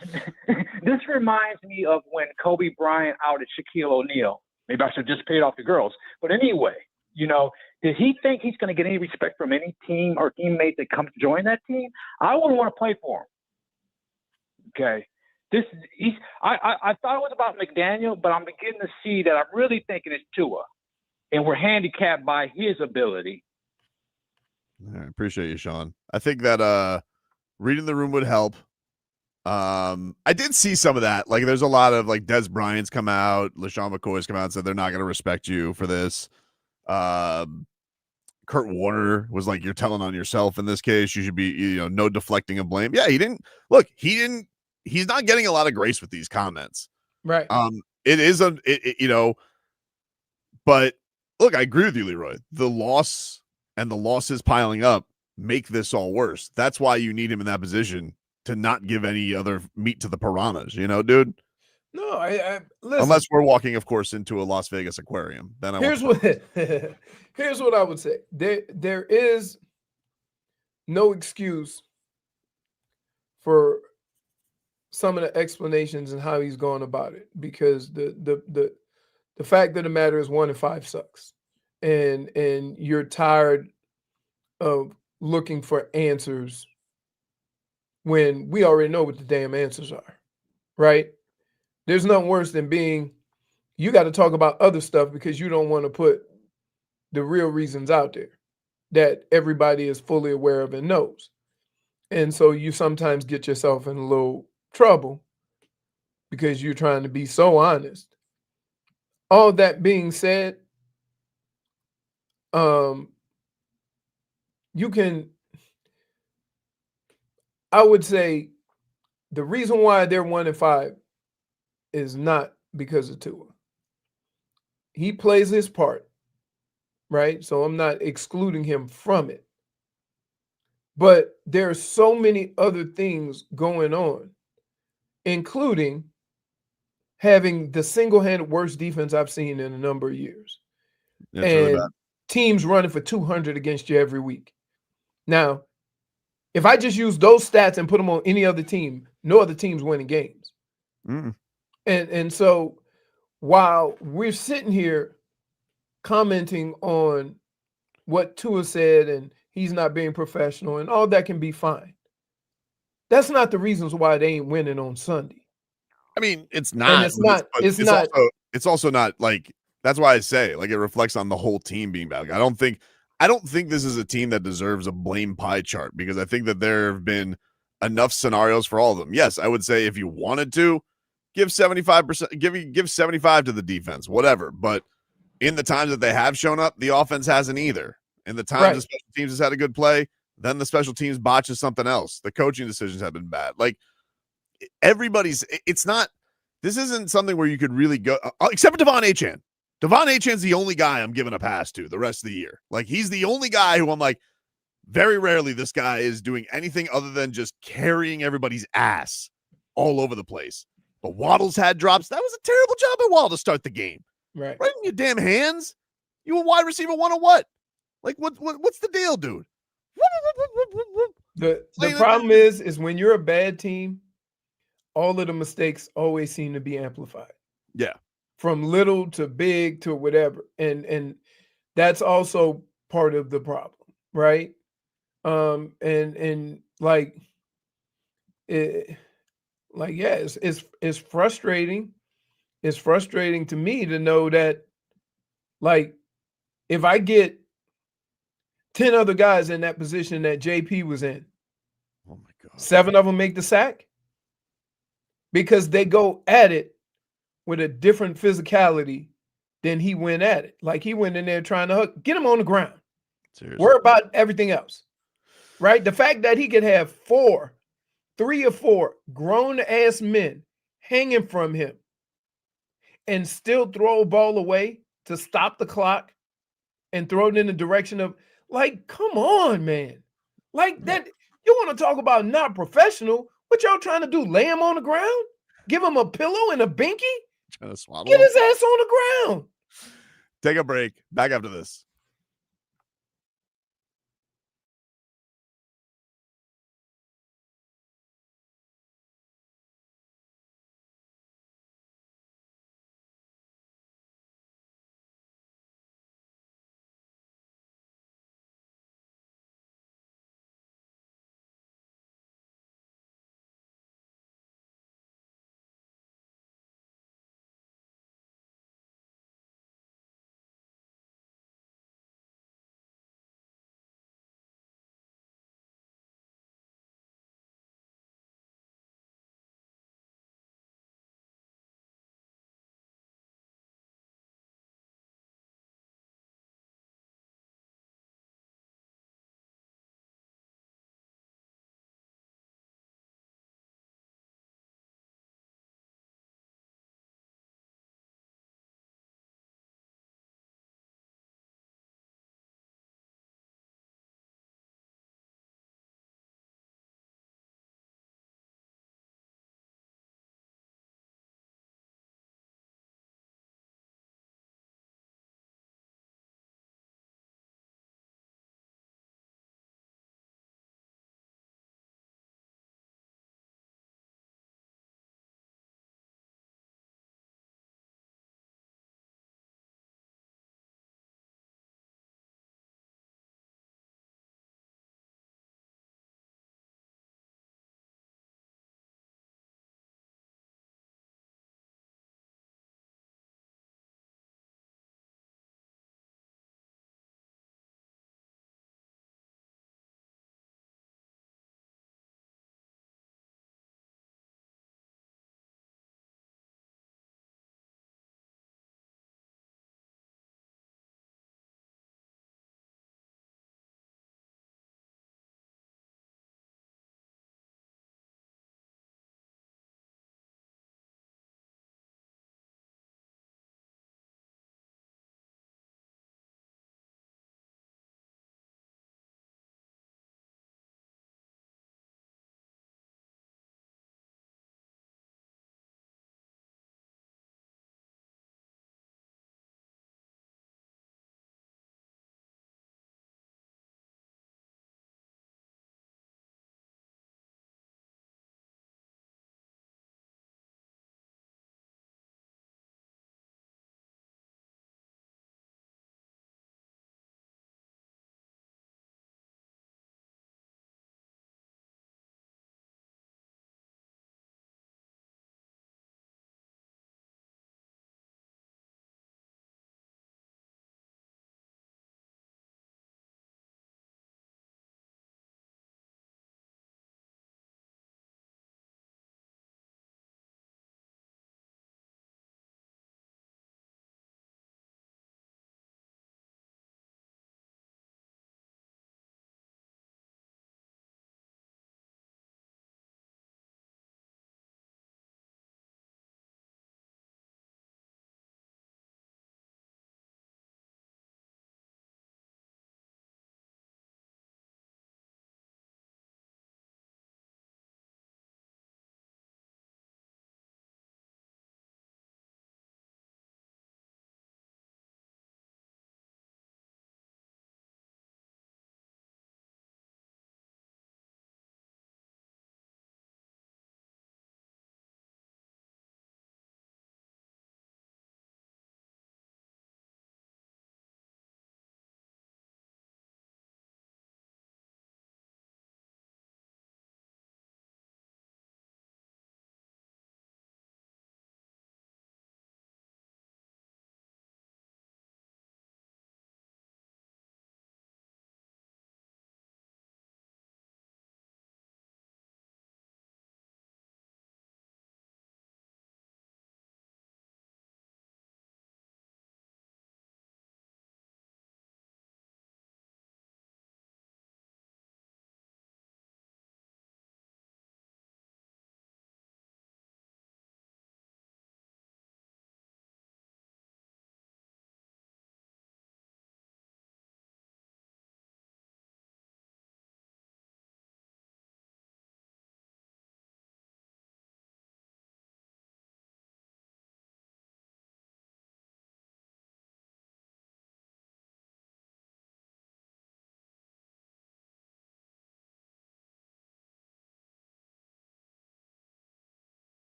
me of when Kobe Bryant outed Shaquille O'Neal. Maybe I should just pay it off the girls. But anyway, you know, does he think he's going to get any respect from any team or teammate that comes to join that team? I wouldn't want to play for him. Okay. I thought it was about McDaniel, but I'm beginning to see that I'm really thinking it's Tua. And we're handicapped by his ability. I appreciate you, Sean. I think that reading the room would help. I did see some of that. Like there's a lot of like Des Bryant's come out, LaShawn McCoy's come out and said they're not going to respect you for this. Kurt Warner was like, you're telling on yourself in this case. You should be, no deflecting of blame. Yeah, he's not getting a lot of grace with these comments. Right. It is but look, I agree with you, Leroy. The loss and the losses piling up make this all worse. That's why you need him in that position to not give any other meat to the piranhas, dude. No, I listen. Unless we're walking, of course, into a Las Vegas aquarium. Then here's what I would say. There is no excuse for some of the explanations and how he's going about it, because the fact of the matter is 1-5 sucks, and you're tired of looking for answers when we already know what the damn answers are, right? There's nothing worse than you got to talk about other stuff because you don't want to put the real reasons out there that everybody is fully aware of and knows. And so you sometimes get yourself in a little trouble because you're trying to be so honest. All that being said, I would say the reason why they're 1-5 is not because of Tua. He plays his part, right? So I'm not excluding him from it. But there are so many other things going on, including having the single-handed worst defense I've seen in a number of years. Yeah, and really bad. Teams running for 200 against you every week. Now, if I just use those stats and put them on any other team, no other team's winning games. Mm. And so while we're sitting here commenting on what Tua said and he's not being professional and all that can be fine, that's not the reasons why they ain't winning on Sunday. I mean, it's not. And it's also not like, that's why I say like it reflects on the whole team being bad. Like, I don't think this is a team that deserves a blame pie chart, because I think that there have been enough scenarios for all of them. Yes, I would say if you wanted to, give 75%, give 75 to the defense, whatever. But in the times that they have shown up, the offense hasn't either. In the times the special teams has had a good play, then the special teams botches something else. The coaching decisions have been bad. Like this isn't something where you could really go, except for Devon Achane. Devon Achan's the only guy I'm giving a pass to the rest of the year. Like, he's the only guy who I'm like, very rarely this guy is doing anything other than just carrying everybody's ass all over the place. But Waddle's had drops. That was a terrible job by Waddle to start the game. Right. Right in your damn hands. You a wide receiver one or what? Like, what's the deal, dude? The problem is when you're a bad team, all of the mistakes always seem to be amplified. Yeah. From little to big to whatever. And that's also part of the problem, right? And like it's frustrating. It's frustrating to me to know that, like, if I get 10 other guys in that position that JP was in, oh my God, 7 of them make the sack because they go at it with a different physicality than he went at it. Like, he went in there trying to get him on the ground. seriously. Worry about everything else, right? The fact that he could have 3 or 4 grown-ass men hanging from him and still throw a ball away to stop the clock and throw it in the direction of, like, come on, man. Like, that, you want to talk about not professional? What y'all trying to do, lay him on the ground? Give him a pillow and a binky? Trying to swaddle Get him. his ass on the ground. Take a break. Back after this.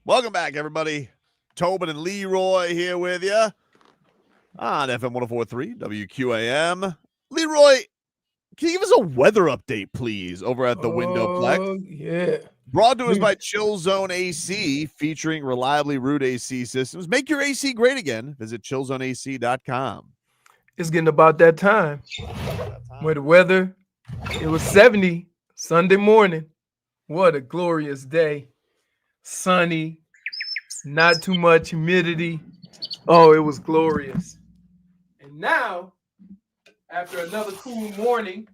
Welcome back, everybody. Tobin and Leroy here with you on FM 104.3 WQAM. Leroy, can you give us a weather update, please, over at the Windowplex? Oh, yeah. Brought to us by Chill Zone AC, featuring reliably root AC systems. Make your AC great again. Visit chillzoneac.com. It's getting about that time where the weather, it was 70 Sunday morning. What a glorious day. Sunny, not too much humidity. Oh, it was glorious. And now, after another cool morning,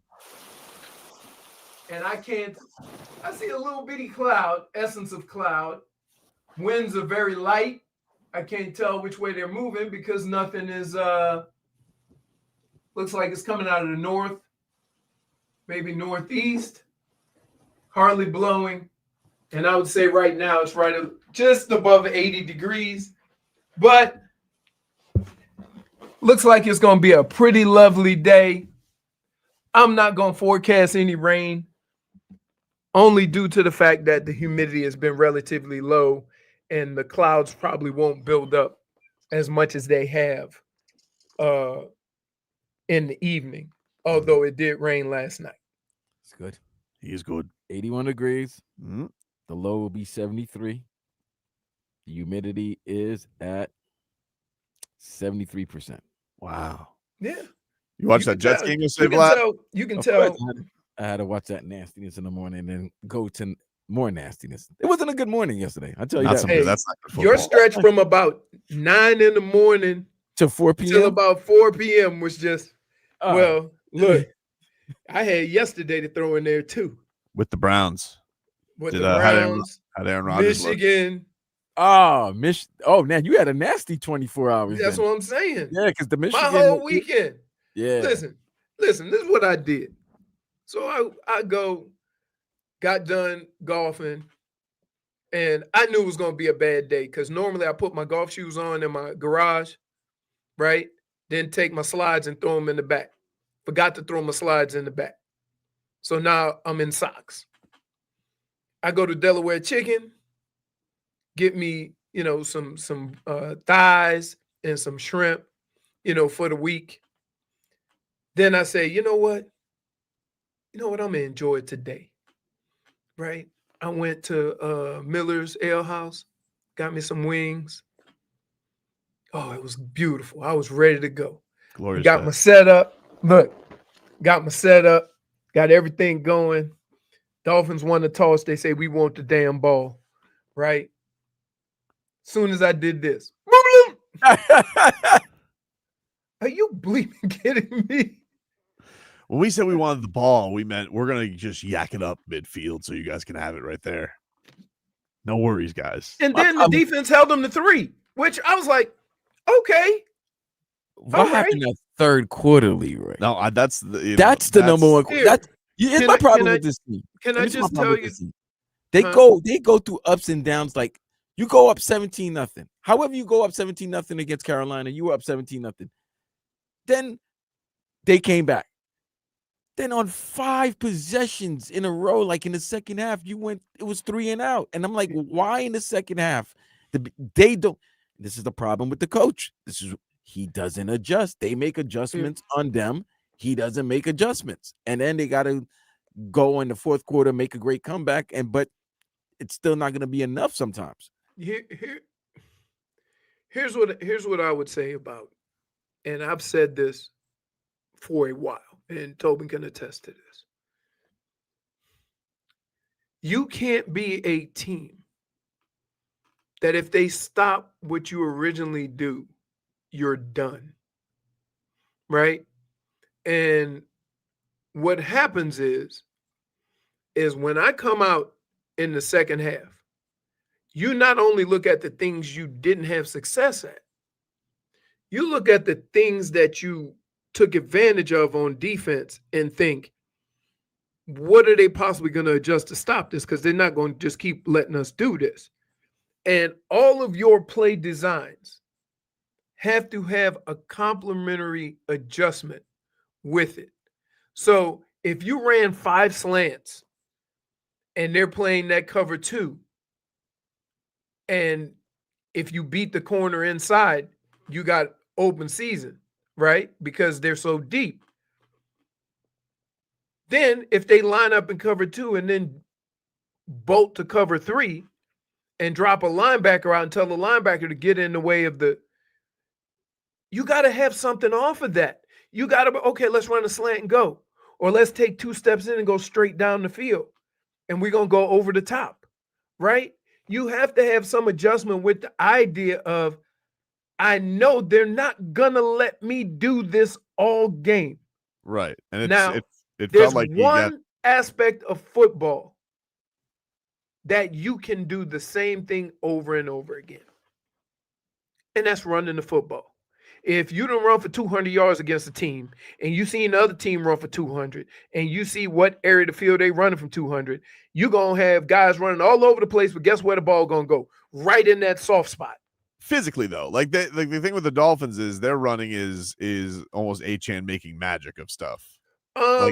and I see a little bitty cloud, essence of cloud. Winds are very light. I can't tell which way they're moving because nothing is, looks like it's coming out of the north, maybe northeast, hardly blowing. And I would say right now it's just above 80 degrees, but looks like it's going to be a pretty lovely day. I'm not going to forecast any rain, only due to the fact that the humidity has been relatively low and the clouds probably won't build up as much as they have in the evening, although it did rain last night. It's good. He is good. 81 degrees. Mm-hmm. The low will be 73. The humidity is at 73%. Wow. Yeah. You watched that Jets game yesterday, Vlad? You can tell. I had to watch that nastiness in the morning and then go to more nastiness. It wasn't a good morning yesterday. I tell you that. Hey, that's not good your football. stretch from about 9 in the morning to 4 p.m. till about 4 p.m. was just, well, look, I had yesterday to throw in there too. With the Browns. With the Browns, had Aaron Rodgers Michigan. Oh, man, you had a nasty 24 hours. That's then. what I'm saying. Yeah, because the Michigan. My whole weekend. Yeah. Listen, this is what I did. So I got done golfing, and I knew it was going to be a bad day because normally I put my golf shoes on in my garage, right? Then take my slides and throw them in the back. Forgot to throw my slides in the back. So now I'm in socks. I go to Delaware Chicken, get me, some thighs and some shrimp, for the week. Then I say, you know what? I'm going to enjoy it today, right? I went to Miller's Ale House, got me some wings. Oh, it was beautiful. I was ready to go. Glorious. Got my setup. Look, got my setup, got everything going. Dolphins won the toss. They say, we want the damn ball, right? Soon as I did this. Are you bleeping kidding me? When we said we wanted the ball, we meant we're going to just yak it up midfield so you guys can have it right there. No worries, guys. And then the defense held them to 3, which I was like, okay. What happened that third quarter, Leroy? No, that's the number one. It's my problem with this team. Can I just tell you? They go through ups and downs. Like you go up 17-0. However, you go up 17-0 against Carolina, you were up 17-0. Then they came back. Then on 5 possessions in a row, like in the second half, it was 3 and out. And I'm like, why in the second half? They don't. This is the problem with the coach. He doesn't adjust. They make adjustments on them. He doesn't make adjustments. And then they got to go in the fourth quarter, make a great comeback. But it's still not going to be enough sometimes. Here's what I would say about, and I've said this for a while, and Tobin can attest to this. You can't be a team that if they stop what you originally do, you're done, right? And what happens is when I come out in the second half, you not only look at the things you didn't have success at, you look at the things that you took advantage of on defense and think, what are they possibly going to adjust to stop this? Because they're not going to just keep letting us do this. And all of your play designs have to have a complementary adjustment with it. So if you ran 5 slants and they're playing that cover 2, And if you beat the corner inside, you got open season, right? Because they're so deep. Then if they line up in cover 2 and then bolt to cover 3 and drop a linebacker out and tell the linebacker to get in the way of you got to have something off of that. You got to, okay, let's run a slant and go. Or let's take 2 steps in and go straight down the field. And we're going to go over the top, right? You have to have some adjustment with the idea of, I know they're not going to let me do this all game. Right. And now, it there's felt like one aspect of football that you can do the same thing over and over again. And that's running the football. If you don't run for 200 yards against a team and you see another team run for 200 and you see what area of the field they running from 200, you're going to have guys running all over the place, but guess where the ball going to go? Right in that soft spot. Physically, though, like the thing with the Dolphins is their running is almost Achane making magic of stuff. But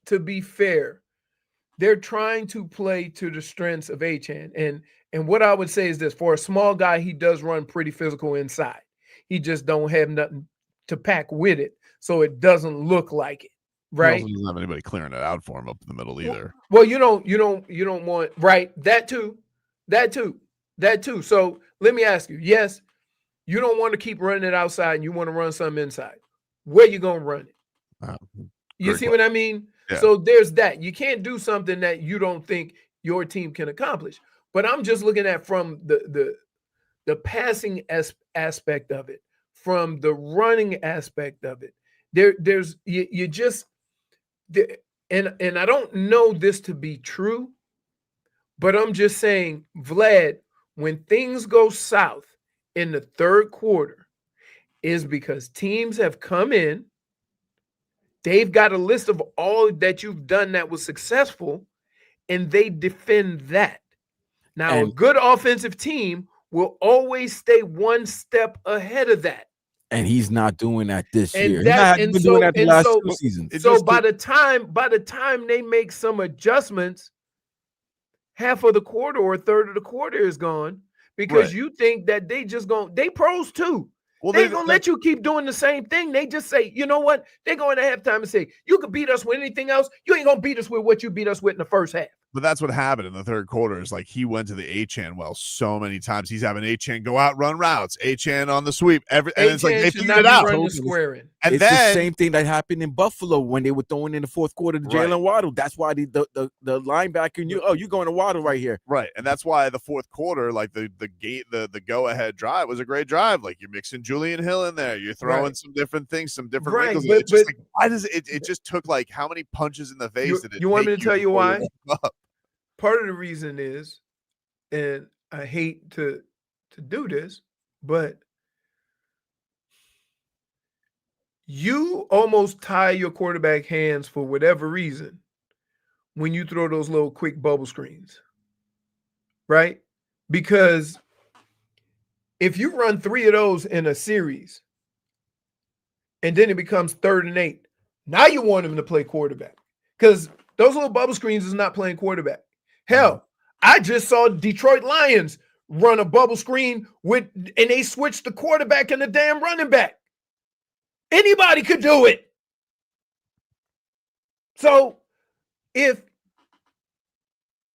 to be fair, they're trying to play to the strengths of Achane. And what I would say is this: for a small guy, he does run pretty physical inside. He just don't have nothing to pack with it, so it doesn't look like it, right? He also doesn't have anybody clearing it out for him up in the middle either. Well, you don't want, right? That too. So let me ask you: yes, you don't want to keep running it outside, and you want to run something inside. Where you gonna run it? You see what I mean? Yeah. So there's that. You can't do something that you don't think your team can accomplish. But I'm just looking at from the passing aspect of it, from the running aspect of it. There's you just, and I don't know this to be true, but I'm just saying, Vlad, when things go south in the third quarter, is because teams have come in. They've got a list of all that you've done that was successful, and they defend that. Now, a good offensive team will always stay one step ahead of that. And he's not doing that this year. He's not doing that the last 2 seasons. So by the time they make some adjustments, half of the quarter or a third of the quarter is gone because you think that they pros too. Well, they're going to let you keep doing the same thing. They just say, you know what? They go into halftime and say, you could beat us with anything else. You ain't going to beat us with what you beat us with in the first half. But that's what happened in the third quarter is like he went to the Achane well so many times. He's having Achane go out, run routes, Achane on the sweep. And it's like they figured it out. And it's the same thing that happened in Buffalo when they were throwing in the fourth quarter to Jalen Waddle. That's why the linebacker knew, you're going to Waddle right here. Right. And that's why the fourth quarter, like the go-ahead drive was a great drive. Like you're mixing Julian Hill in there. You're throwing some different things, some different wrinkles. It's just like, why does it just took like how many punches in the face did it You want me to tell you why? Part of the reason is, and I hate to do this, but you almost tie your quarterback hands for whatever reason when you throw those little quick bubble screens, right? Because if you run 3 of those in a series and then it becomes 3rd and 8, now you want him to play quarterback because those little bubble screens is not playing quarterback. Hell, I just saw Detroit Lions run a bubble screen and they switched the quarterback and the damn running back. Anybody could do it. So if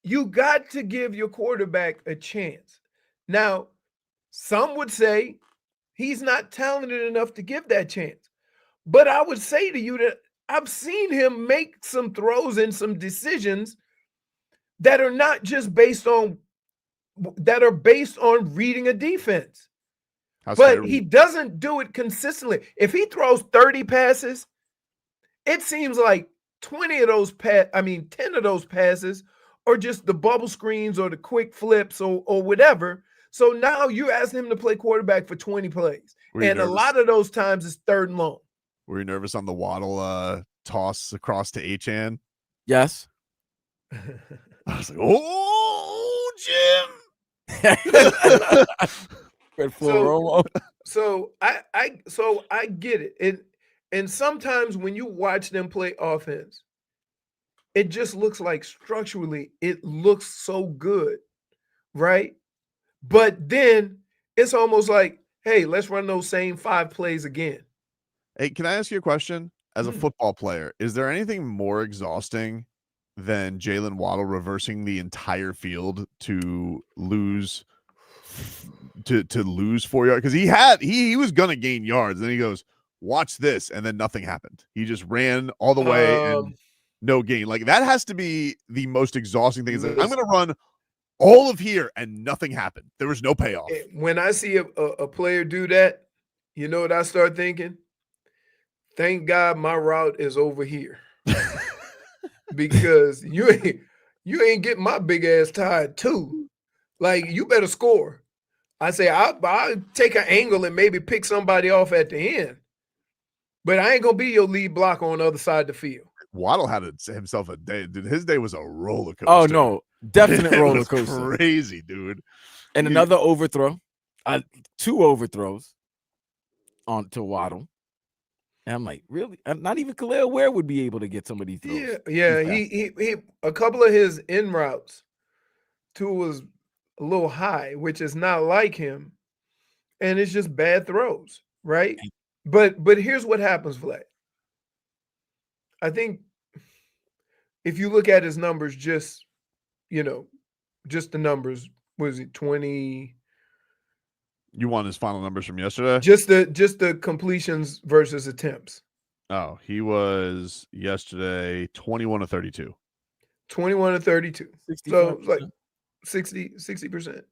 you got to give your quarterback a chance. Now, some would say he's not talented enough to give that chance. But I would say to you that I've seen him make some throws and some decisions that are not just based on reading a defense. But he doesn't do it consistently. If he throws 30 passes, it seems like 10 of those passes are just the bubble screens or the quick flips or whatever. So now you ask him to play quarterback for 20 plays. And a lot of those times it's 3rd and long. Were you nervous on the Waddle toss across to Achane? Yes. I was like, oh, Jim. So I get it. And sometimes when you watch them play offense, it just looks like structurally it looks so good, right? But then it's almost like, hey, let's run those same 5 plays again. Hey, can I ask you a question? As a Mm. football player, is there anything more exhausting than Jalen Waddle reversing the entire field to lose to lose 4 yards? Because he was gonna gain yards, then he goes, watch this, and then nothing happened. He just ran all the way and no gain. Like, that has to be the most exhausting thing. Is like, I'm gonna run all of here and nothing happened. There was no payoff. When I see a player do that, you know what I start thinking? Thank God my route is over here. Because you ain't getting my big ass tired too. Like, you better score. I say I'll take an angle and maybe pick somebody off at the end. But I ain't gonna be your lead blocker on the other side of the field. Waddle had himself a day. Dude, his day was a roller coaster. Oh no, definite It roller was coaster. crazy, dude. And another overthrow, 2 overthrows onto Waddle. And I'm like, really? Not even Kel'el Ware would be able to get some of these throws. Yeah. He a couple of his in routes, Tua was a little high, which is not like him, and it's just bad throws, right? But here's what happens, Vlad. I think if you look at his numbers, just the numbers, was it 20? You want his final numbers from yesterday? Just the completions versus attempts. Oh, he was yesterday 21 to 32. 21 to 32. 65%. So it's like 60%.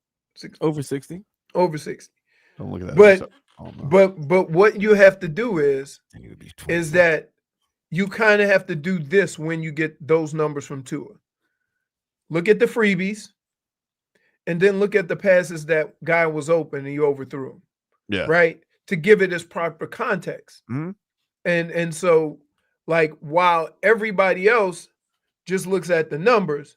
Over 60. Over 60. Don't look at that. But what you have to do is that you kind of have to do this when you get those numbers from Tua. Look at the freebies, and then look at the passes that guy was open and you overthrew him. Yeah. Right? To give it its proper context. Mm-hmm. And so, like, while everybody else just looks at the numbers,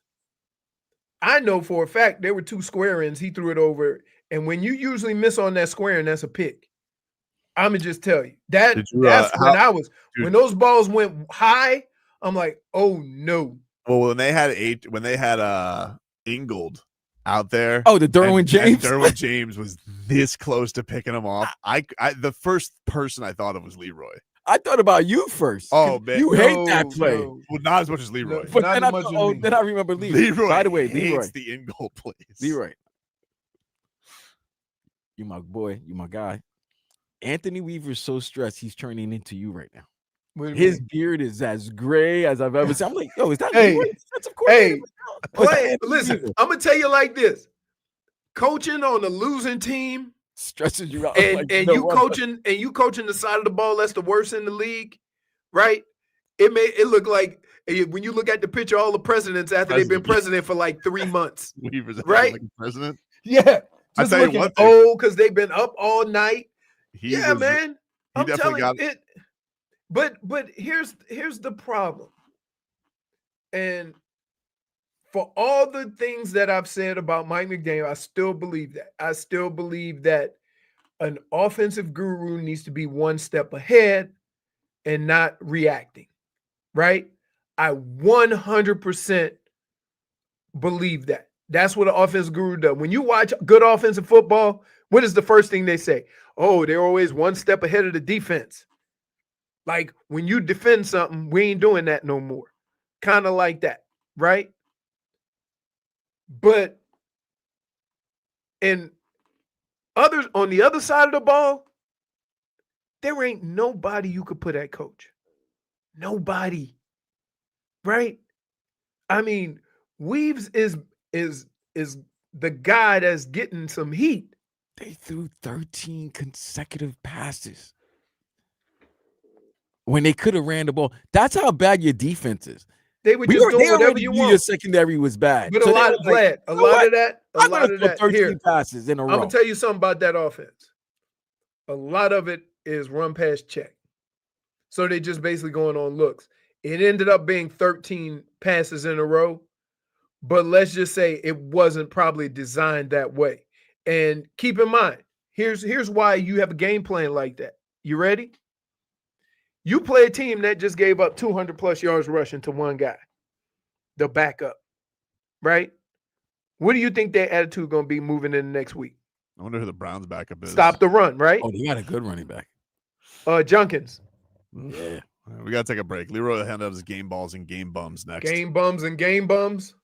I know for a fact there were 2 square ends. He threw it over. And when you usually miss on that square end, that's a pick. I'm gonna just tell you that's when those balls went high. I'm like, oh no. Well, when they had Ingold out there. Oh, the Derwin James. Derwin James was this close to picking him off. I the first person I thought of was Leroy. I thought about you first. Oh man, you hate that play. No. Well, not as much as Leroy. But then I remember Leroy. By the way, Leroy hates the in-goal plays. Leroy, you my boy, you my guy. Anthony Weaver's so stressed he's turning into you right now. His beard is as gray as I've ever seen. I'm like, yo, is that Leroy? Listen, I'm gonna tell you like this: coaching on a losing team stresses you out, and you coaching the side of the ball that's the worst in the league, right? It look like when you look at the picture, all the presidents after they've been president for like 3 months, Weaver's right? Like president, yeah. I tell you what, because they've been up all night. Man, I'm telling you it. But here's the problem. And for all the things that I've said about Mike McDaniel, I still believe that. I still believe that an offensive guru needs to be one step ahead and not reacting, right? I 100% believe that. That's what an offensive guru does. When you watch good offensive football, what is the first thing they say? Oh, they're always one step ahead of the defense. Like, when you defend something, we ain't doing that no more. Kind of like that, right? But on the other side of the ball, there ain't nobody you could put at coach. Nobody. Right? I mean, Weaves is the guy that's getting some heat. They threw 13 consecutive passes when they could have ran the ball. That's how bad your defense is. They were just doing whatever you want. Your secondary was bad. But so a lot of that. 13 passes in a row. I'm gonna tell you something about that offense. A lot of it is run pass check. So they just basically going on looks. It ended up being 13 passes in a row, but let's just say it wasn't probably designed that way. And keep in mind, here's why you have a game plan like that. You ready? You play a team that just gave up 200 plus yards rushing to one guy. the backup, right? What do you think their attitude going to be moving in the next week? I wonder who the Browns backup is. Stop the run, right? Oh, they got a good running back. Junkins. Yeah. All right, we got to take a break. Leroy will hand out his game balls and game bums next. Game bums and game bums.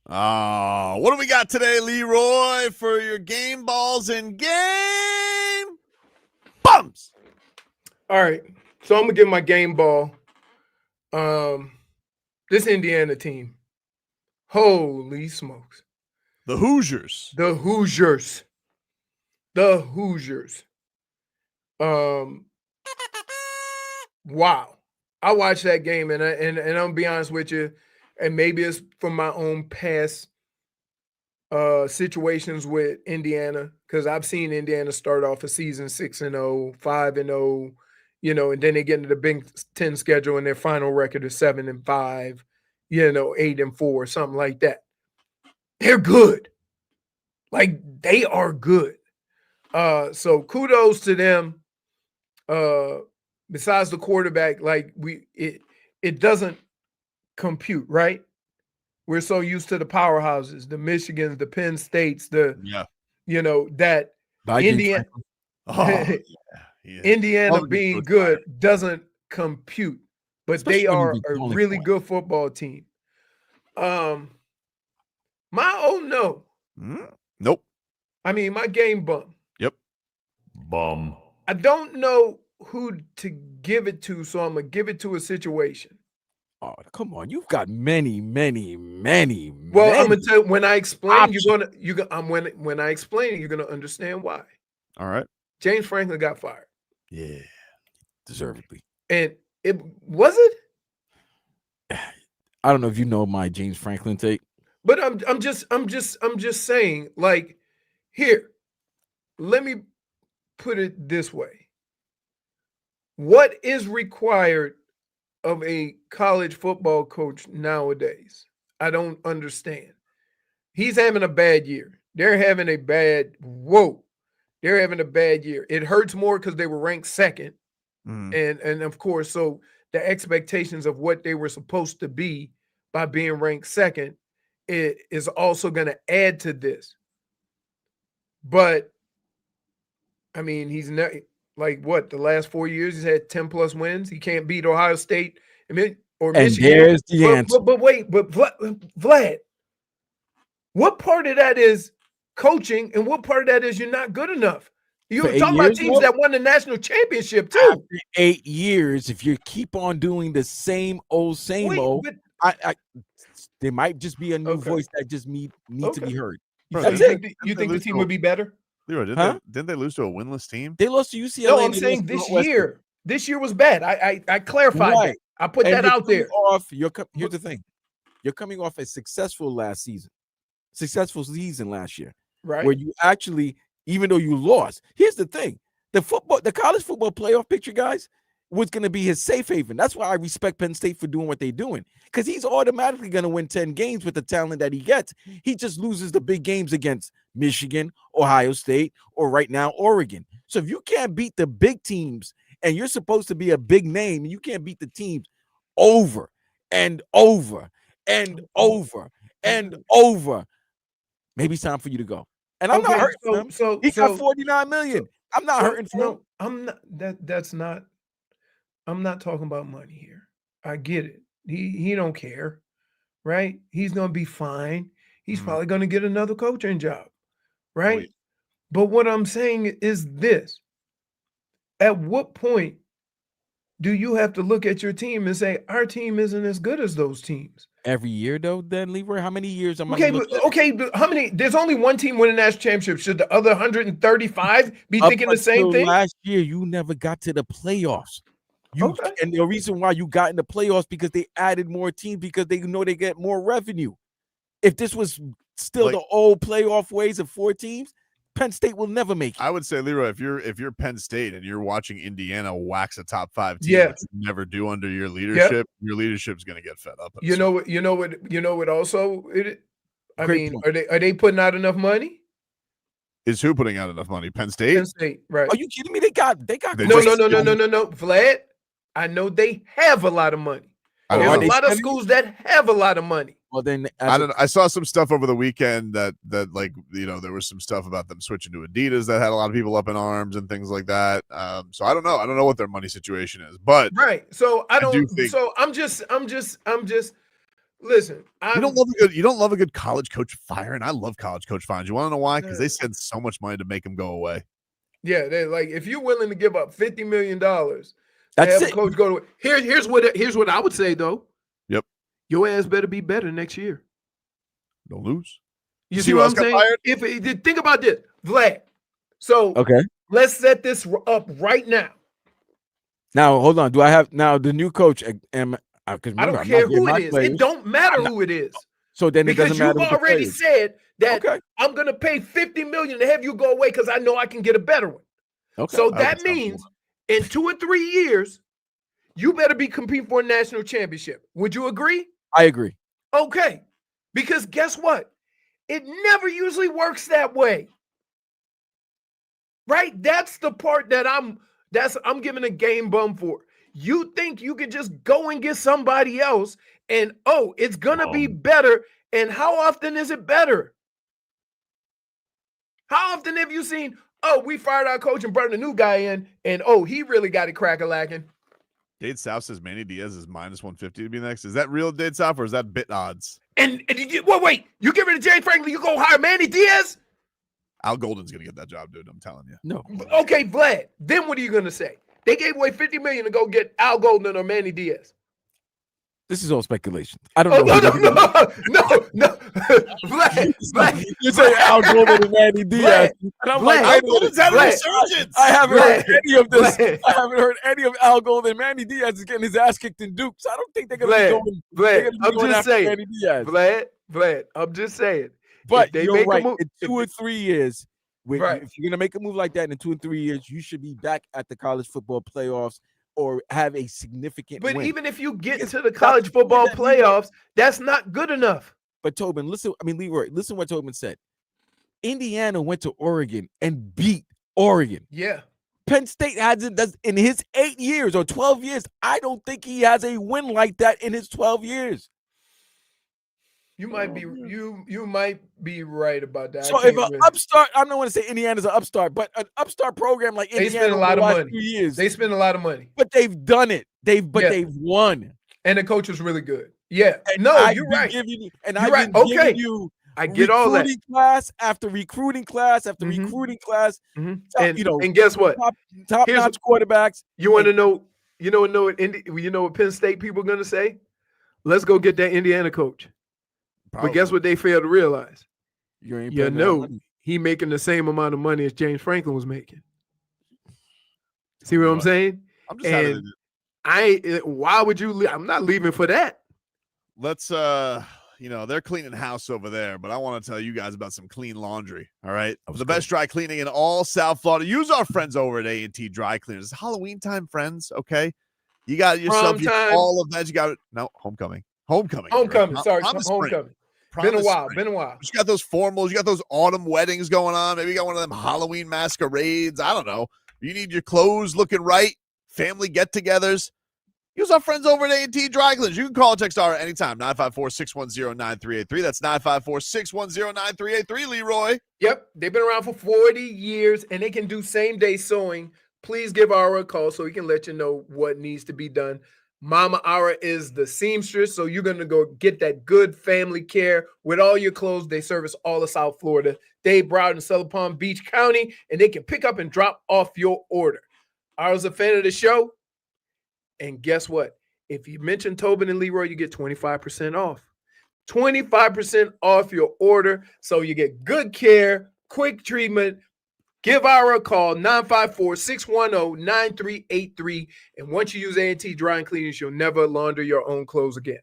What do we got today, Leroy, for your game balls and game bums? All right. So I'm gonna give my game ball. This Indiana team. Holy smokes. The Hoosiers. The Hoosiers. Wow. I watched that game and I'm gonna be honest with you, and maybe it's from my own past situations with Indiana, because I've seen Indiana start off a season 6-0, 5-0, and then they get into the Big Ten schedule and their final record is 7-5, 8-4, something like that. They're good. Like, they are good. So kudos to them. Besides the quarterback, like it doesn't compute, right? We're so used to the powerhouses, the Michigans, the Penn States, that Indiana, Indiana being good doesn't compute, but Especially they when are you a only really point. good football team. Nope. I mean, my game bum. Yep. Bum. I don't know who to give it to, so I'm gonna give it to a situation. Oh, come on. You've got many. Well, I'm gonna tell you, when I explain, when I explain it, you're gonna understand why. All right. James Franklin got fired. Yeah. deservedly. And it was it? I don't know if you know my James Franklin take. But I'm just saying, like, here, let me put it this way. What is required of a college football coach nowadays? I don't understand. He's having a bad year. They're having a bad year. It hurts more because they were ranked second. And of course, so the expectations of what they were supposed to be by being ranked second, it is also going to add to this. But I mean, he's not like what the last 4 years he's had 10 plus wins. He can't beat Ohio State or Michigan. There's the answer. But Vlad, what part of that is coaching and what part of that is you're not good enough? You're talking about teams that won the national championship too. After 8 years, if you keep on doing the same old, there might just be a new voice that just need to be heard. You think the team would be better? Leroy, didn't they lose to a winless team? They lost to UCLA. No, I'm saying this year. This year was bad. I clarified that. I put that out there. Here's the thing. You're coming off a successful season last year. Right. Where you actually, even though you lost, here's the thing. The college football playoff picture, guys, was going to be his safe haven. That's why I respect Penn State for doing what they're doing, because he's automatically going to win 10 games with the talent that he gets. He just loses the big games against Michigan, Ohio State, or right now Oregon. So if you can't beat the big teams and you're supposed to be a big name, and you can't beat the teams over and over and over and over, maybe it's time for you to go. And I'm not hurting him. He got $49 million. I'm not hurting for him. I'm not talking about money here. I get it. He don't care, right? He's gonna be fine. He's probably gonna get another coaching job, right? Wait. But what I'm saying is this: at what point do you have to look at your team and say our team isn't as good as those teams? Every year, though, then Leroy, how many years am I? But how many? There's only one team winning national championship. Should the other 135 be thinking the same thing? Last year, you never got to the playoffs. And the reason why you got in the playoffs because they added more teams because they know they get more revenue. If this was still the old playoff ways of 4 teams, Penn State will never make it. I would say, Leroy, if you're Penn State and you're watching Indiana wax a top 5 team, which you never do under your leadership, your leadership's going to get fed up. You know what? Also, are they putting out enough money? Is who putting out enough money? Penn State. Penn State, right? Are you kidding me? They got. No, Vlad. I know they have a lot of money. There's a lot of schools that have a lot of money. Well, then I saw some stuff over the weekend that like there was some stuff about them switching to Adidas that had a lot of people up in arms and things like that. So I don't know what their money situation is, but right. So I don't. think, so I'm just Listen, You don't love a good college coach firing. I love college coach firings. You want to know why? Because they spend so much money to make them go away. Yeah, they're like, if you're willing to give up $50 million to That's have it. a coach go to here's what I would say though. Yep. Your ass better be better next year. Don't lose. You see what I'm saying? Think about this, Vlad. So Okay. let's set this up right now. Now hold on. Do I have now the new coach? I don't care who it is. It don't matter who it is. So then because it doesn't matter. You've already said that I'm going to pay $50 million to have you go away because I know I can get a better one. Okay. So that means in 2 or 3 years, you better be competing for a national championship. Would you agree? I agree. Okay. Because guess what? It never usually works that way. Right? That's the part that I'm giving a game bum for. You think you could just go and get somebody else and, it's going to be better. And how often is it better? How often have you seen, we fired our coach and brought a new guy in and, he really got it crack-a-lacking? Dade South says Manny Diaz is minus 150 to be next. Is that real, Dade South, or is that bit odds? And wait, you get rid of James Franklin, you go hire Manny Diaz? Al Golden's going to get that job, dude. I'm telling you. No. Okay, Vlad, then what are you going to say? They gave away $50 million to go get Al Golden or Manny Diaz. This is all speculation. I don't know. No. Vlad. You say Al Golden and Manny Diaz. And I'm like, Al Golden's had a resurgence. I haven't heard any of this. I haven't heard any of Al Golden. And Manny Diaz is getting his ass kicked in Duke. So I don't think they're going to be going. I'm just saying. Vlad, I'm just saying. But you're right. In 2 or 3 years, if you're going to make a move like that in 2 or 3 years, you should be back at the college football playoffs or have a significant win. Even if you get into the college football playoffs, that's not good enough. But Tobin, Leroy, listen what Tobin said. Indiana went to Oregon and beat Oregon. Yeah. Penn State hasn't in his 8 years or 12 years. I don't think he has a win like that in his 12 years. You might be you might be right about that. So if an upstart, I don't want to say Indiana's an upstart, but an upstart program like Indiana, they spend a lot of money. 2 years, they spend a lot of money, but they've done it. They've won, and the coach was really good. Yeah, and you're right. You're right. Okay, you. I get all that. Class after recruiting class after recruiting class. Mm-hmm. And guess what? Top-notch quarterbacks. You want to know? You know what Penn State people are going to say? Let's go get that Indiana coach. Probably. But guess what they failed to realize? He making the same amount of money as James Franklin was making. See what I'm saying? I'm just why would you leave? I'm not leaving for that. Let's they're cleaning house over there, but I want to tell you guys about some clean laundry. All right. The best dry cleaning in all South Florida. Use our friends over at A&T Dry Cleaners. It's Halloween time, friends. Okay. You got yourself all of that. You got homecoming. Homecoming. Sorry, homecoming. Been a while. You got those formals. You got those autumn weddings going on. Maybe you got one of them Halloween masquerades. I don't know. You need your clothes looking right. Family get-togethers. Use our friends over at A&T Dry Cleaners. You can call or text our anytime. 954-610-9383. That's 954-610-9383, Leroy. Yep. They've been around for 40 years, and they can do same-day sewing. Please give Ara a call so we can let you know what needs to be done. Mama Ara is the seamstress, so you're going to go get that good family care with all your clothes. They service all of South Florida. Dade, Broward, and Southern Palm Beach County, and they can pick up and drop off your order. Ara's a fan of the show, and guess what? If you mention Tobin and Leroy, you get 25% off. 25% off your order, so you get good care, quick treatment. Give Ara a call, 954-610-9383. And once you use A&T Dry Cleaners, you'll never launder your own clothes again.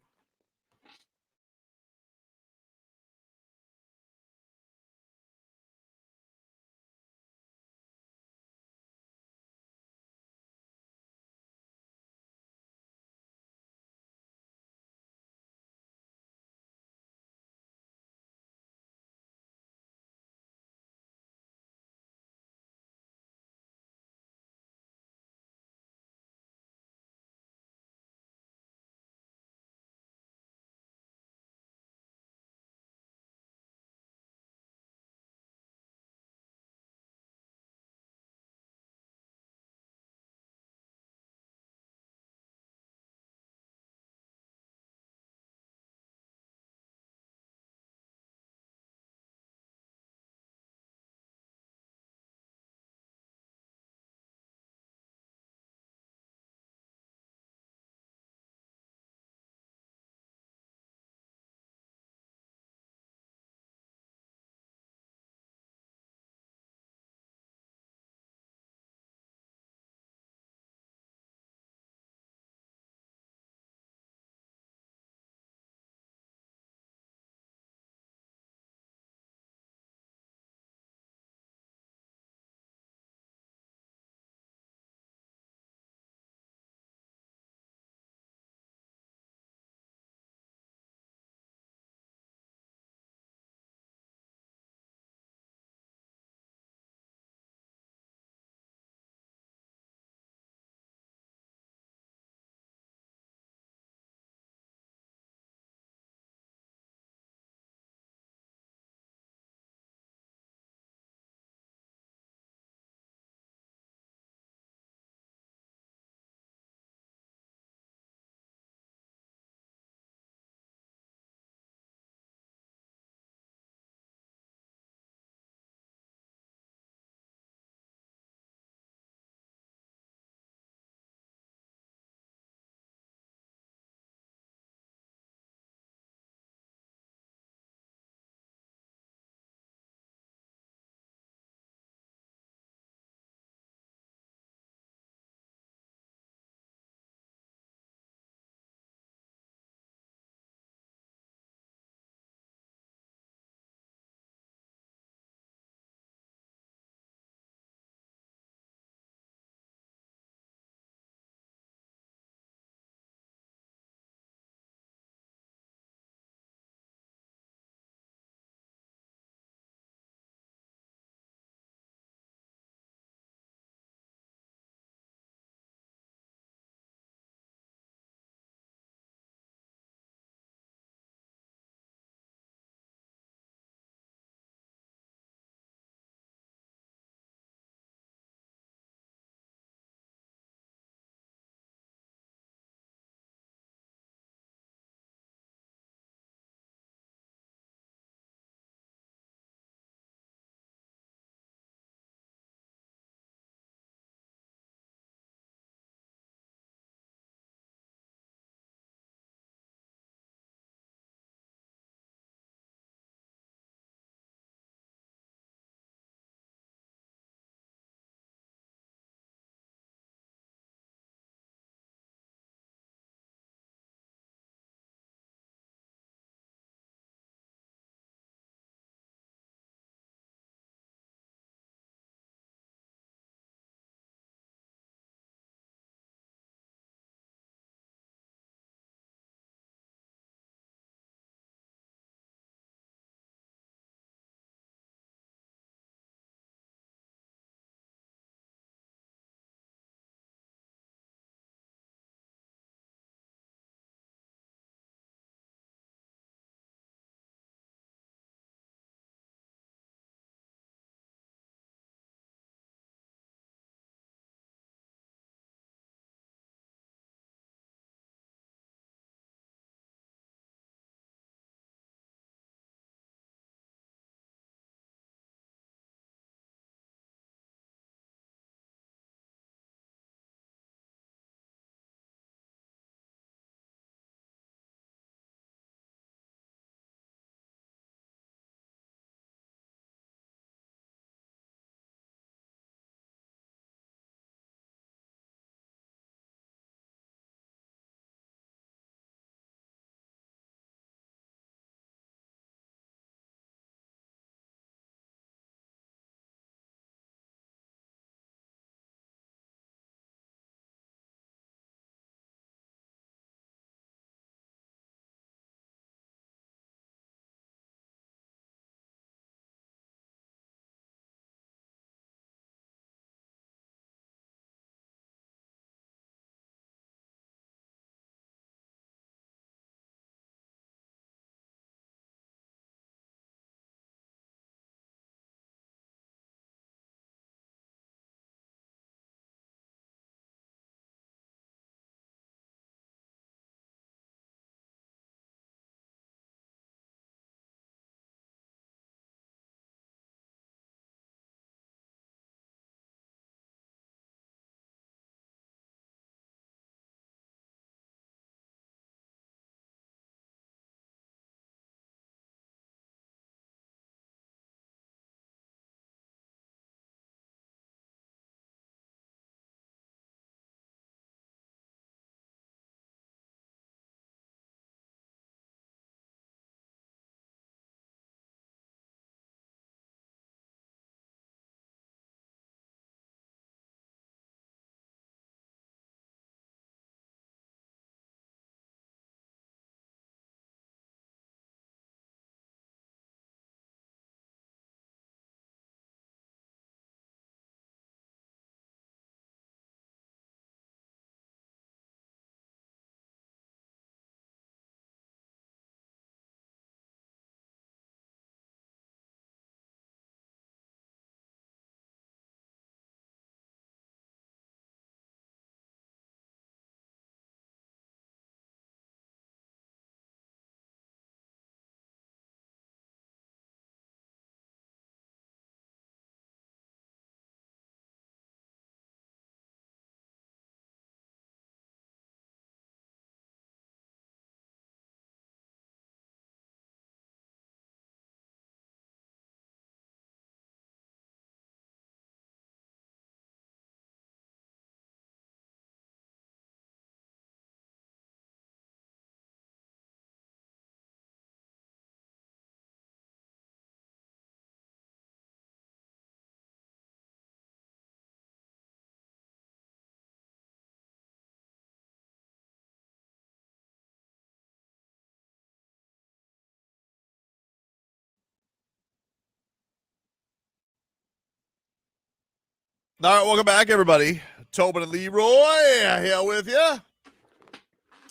All right, welcome back, everybody. Tobin and Leroy here with you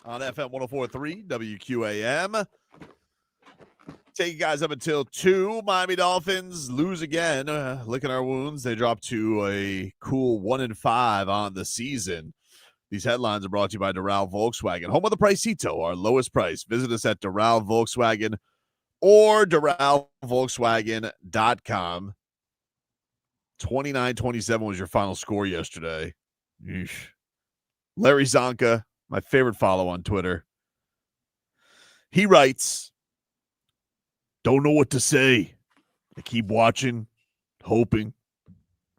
on FM 104.3 WQAM. Take you guys up until 2. Miami Dolphins lose again. Licking our wounds. They drop to a cool 1-5 on the season. These headlines are brought to you by Doral Volkswagen, home of the Pricito, our lowest price. Visit us at Doral Volkswagen or DoralVolkswagen.com. 29-27 was your final score yesterday. Eesh. Larry Csonka, my favorite follow on Twitter. He writes, "Don't know what to say. I keep watching, hoping.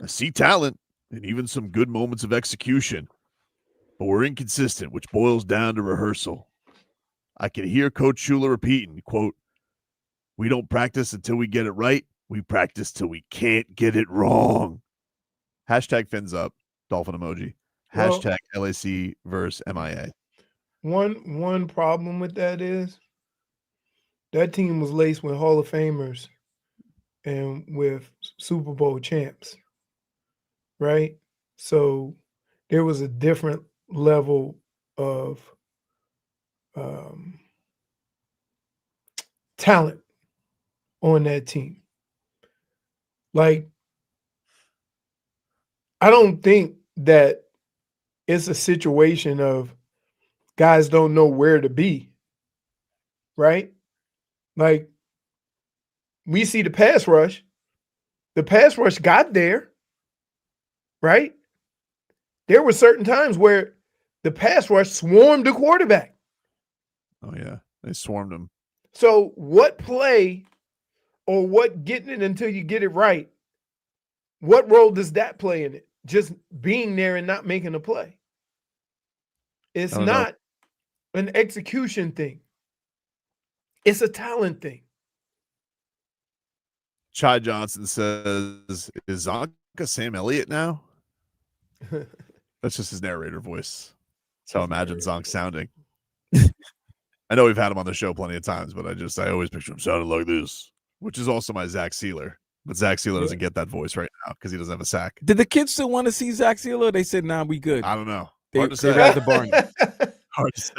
I see talent and even some good moments of execution. But we're inconsistent, which boils down to rehearsal. I can hear Coach Shula repeating, quote, 'We don't practice until we get it right. We practice till we can't get it wrong.'" Hashtag fins up, dolphin emoji. Well, Hashtag LAC versus MIA. One problem with that is that team was laced with Hall of Famers and with Super Bowl champs, right? So there was a different level of talent on that team. Like, I don't think that it's a situation of guys don't know where to be, right? Like, we see the pass rush. The pass rush got there, right? There were certain times where the pass rush swarmed the quarterback. Oh, yeah. They swarmed him. So what play or what getting it until you get it right, what role does that play in it? Just being there and not making a play. It's not an execution thing. It's a talent thing. Chai Johnson says, "Is Csonka Sam Elliott now?" That's just his narrator voice. That's how I imagine Zonk sounding. I know we've had him on the show plenty of times, but I always picture him sounding like this, which is also my Zach Sealer. But Zach Sealer doesn't get that voice right now because he doesn't have a sack. Did the kids still want to see Zach Sealer? They said, "Nah, we good." I don't know. They, Hard to they're say. at the barn. Hard to say.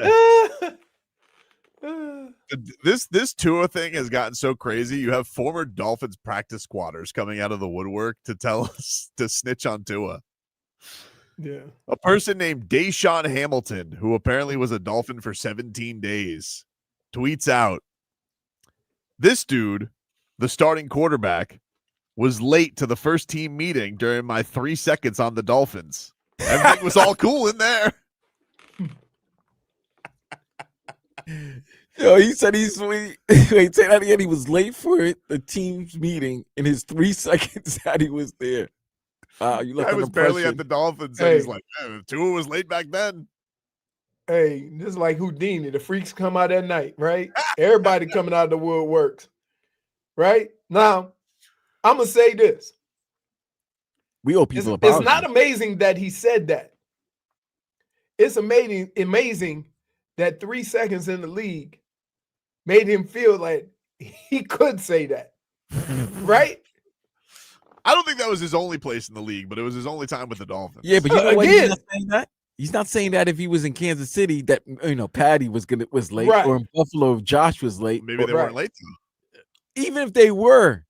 This Tua thing has gotten so crazy. You have former Dolphins practice squatters coming out of the woodwork to tell us to snitch on Tua. Yeah. A person named Deshaun Hamilton, who apparently was a Dolphin for 17 days, tweets out, "This dude, the starting quarterback, was late to the first team meeting during my 3 seconds on the Dolphins. Everything was all cool in there." Yo, he said he's wait, say that again. He was late for the team's meeting in his 3 seconds that he was there. You I was barely at the Dolphins, and he's like, Tua was late back then. Hey, this is like Houdini. The freaks come out at night, right? Everybody coming out of the woodworks, right? Now, I'm going to say this. We owe people It's not amazing that he said that. It's amazing that 3 seconds in the league made him feel like he could say that, right? I don't think that was his only place in the league, but it was his only time with the Dolphins. Yeah, but you know what? He's not saying that. He's not saying that if he was in Kansas City that Patty was late, right. or in Buffalo if Josh was late. Maybe they weren't late though. Even if they were,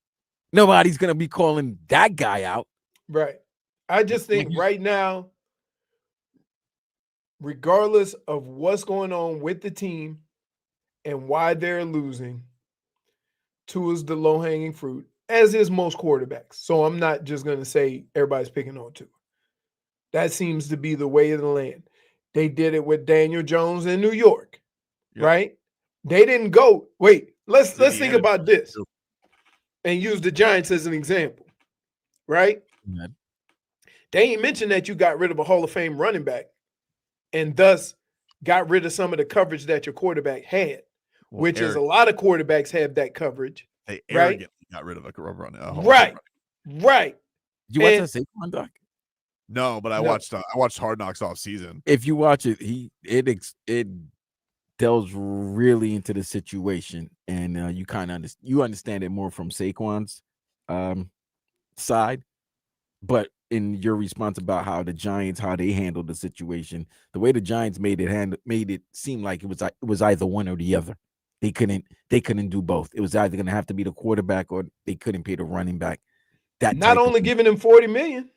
nobody's gonna be calling that guy out. Right. I just think right now, regardless of what's going on with the team and why they're losing, Tua's the low-hanging fruit, as is most quarterbacks. So I'm not just going to say everybody's picking on Tua. That seems to be the way of the land. They did it with Daniel Jones in New York, right? They didn't go, let's think about this and use the Giants as an example, right? Mm-hmm. They ain't mentioned that you got rid of a Hall of Fame running back and thus got rid of some of the coverage that your quarterback had, which is a lot of quarterbacks have that coverage. They arrogantly got rid of a run. Right. You watch that Saquon doc? No, but I watched Hard Knocks off season. If you watch it, it delves really into the situation, and you kind of understand it more from Saquon's side. But in your response about how the Giants, how they handled the situation, the way the Giants made it seem like it was either one or the other. They couldn't do both. It was either going to have to be the quarterback or they couldn't pay the running back. That not only giving him $40 million,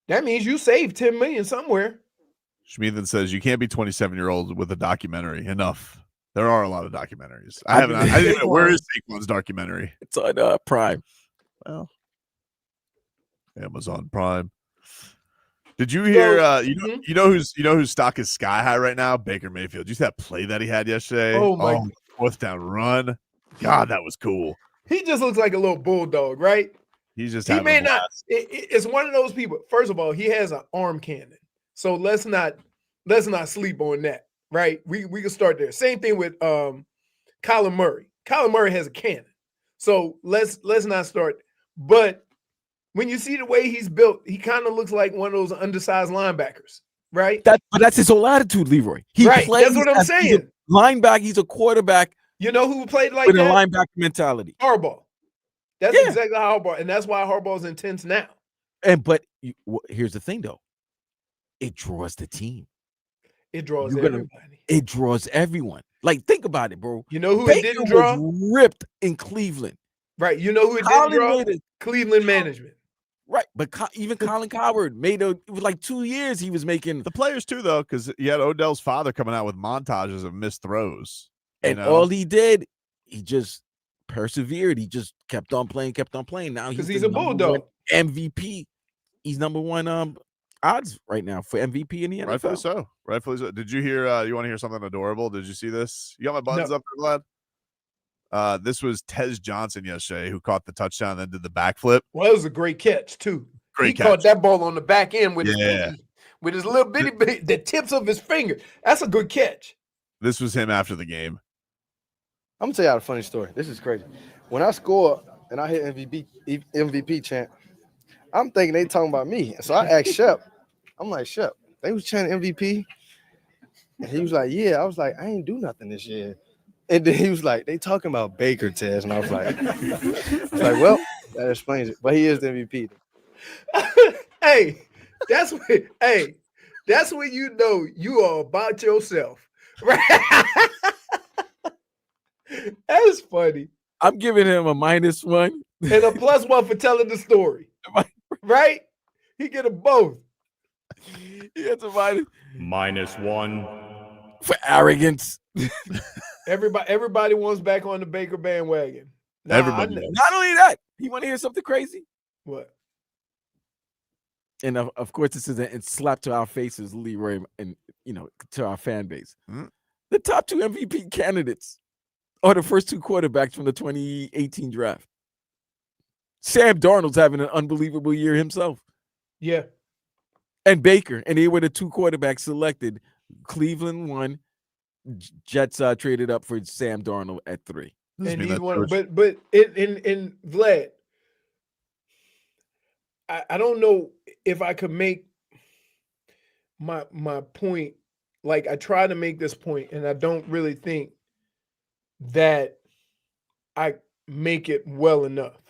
that means you saved $10 million somewhere. Schmeathan says you can't be 27-year-old with a documentary. Enough. There are a lot of documentaries. I didn't know where is Saquon's documentary. It's on Prime. Well, Amazon Prime. Did you hear? You know whose stock is sky high right now? Baker Mayfield. Did you see that play that he had yesterday? Oh my! Fourth down run. God, that was cool. He just looks like a little bulldog, right? He's just. He may not. It's one of those people. First of all, he has an arm cannon, so let's not sleep on that, right? We can start there. Same thing with Kyler Murray. Kyler Murray has a cannon, so let's not start. But when you see the way he's built, he kind of looks like one of those undersized linebackers, right? But that's his whole attitude, Leroy. Right. That's what I'm saying. He's a linebacker. He's a quarterback. You know who played like with that? A linebacker mentality. Harbaugh. That's exactly how Harbaugh, and that's why Harbaugh's intense now. But here's the thing, though. It draws the team. It draws everybody. It draws everyone. Like, think about it, bro. You know who it didn't draw? Was ripped in Cleveland. Right. You know who it didn't draw? Cleveland management. Right, but even Colin Cowherd it was like 2 years he was making the players too, though, because you had Odell's father coming out with montages of missed throws, and all he did, he just persevered. He just kept on playing. Now he's a bulldog MVP. He's number one odds right now for MVP in the NFL. Rightfully so. Did you hear? You want to hear something adorable? Did you see this? You got my buttons up there, Vlad? This was Tez Johnson yesterday who caught the touchdown and then did the backflip. Well, it was a great catch, too. He caught that ball on the back end with his little bitty, the tips of his finger. That's a good catch. This was him after the game. I'm going to tell y'all a funny story. This is crazy. When I score and I hit MVP chant, I'm thinking they talking about me. So I asked Shep. I'm like, Shep, they was chanting MVP? And he was like, yeah. I was like, I ain't do nothing this year. And then he was like, they talking about Baker, Tez. And I was like, well, that explains it. But he is the MVP. That's when you know you are about yourself. Right? That's funny. I'm giving him a -1. And a +1 for telling the story. Right? He get them both. He gets a -1 for arrogance. Everybody wants back on the Baker bandwagon. Everybody. Not only that, you want to hear something crazy? What? And of course, this is a slap to our faces, Leroy, and to our fan base. Mm-hmm. The top 2 MVP candidates are the first 2 quarterbacks from the 2018 draft. Sam Darnold's having an unbelievable year himself. Yeah. And Baker, and they were the 2 quarterbacks selected. Cleveland won. Jets traded up for Sam Darnold at 3. And he won, but in Vlad, I don't know if I could make my point. Like, I try to make this point, and I don't really think that I make it well enough.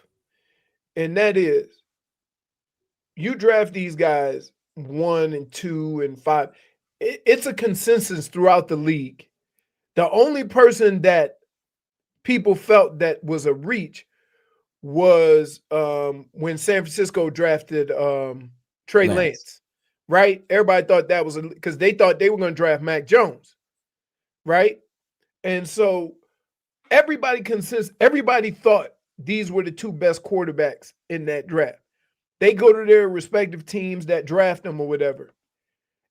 And that is, you draft these guys 1 and 2 and 5. It's a consensus throughout the league. The only person that people felt that was a reach was when San Francisco drafted Trey Lance, right? Everybody thought that was because they thought they were going to draft Mac Jones, right? And so everybody thought these were the 2 best quarterbacks in that draft. They go to their respective teams that draft them or whatever.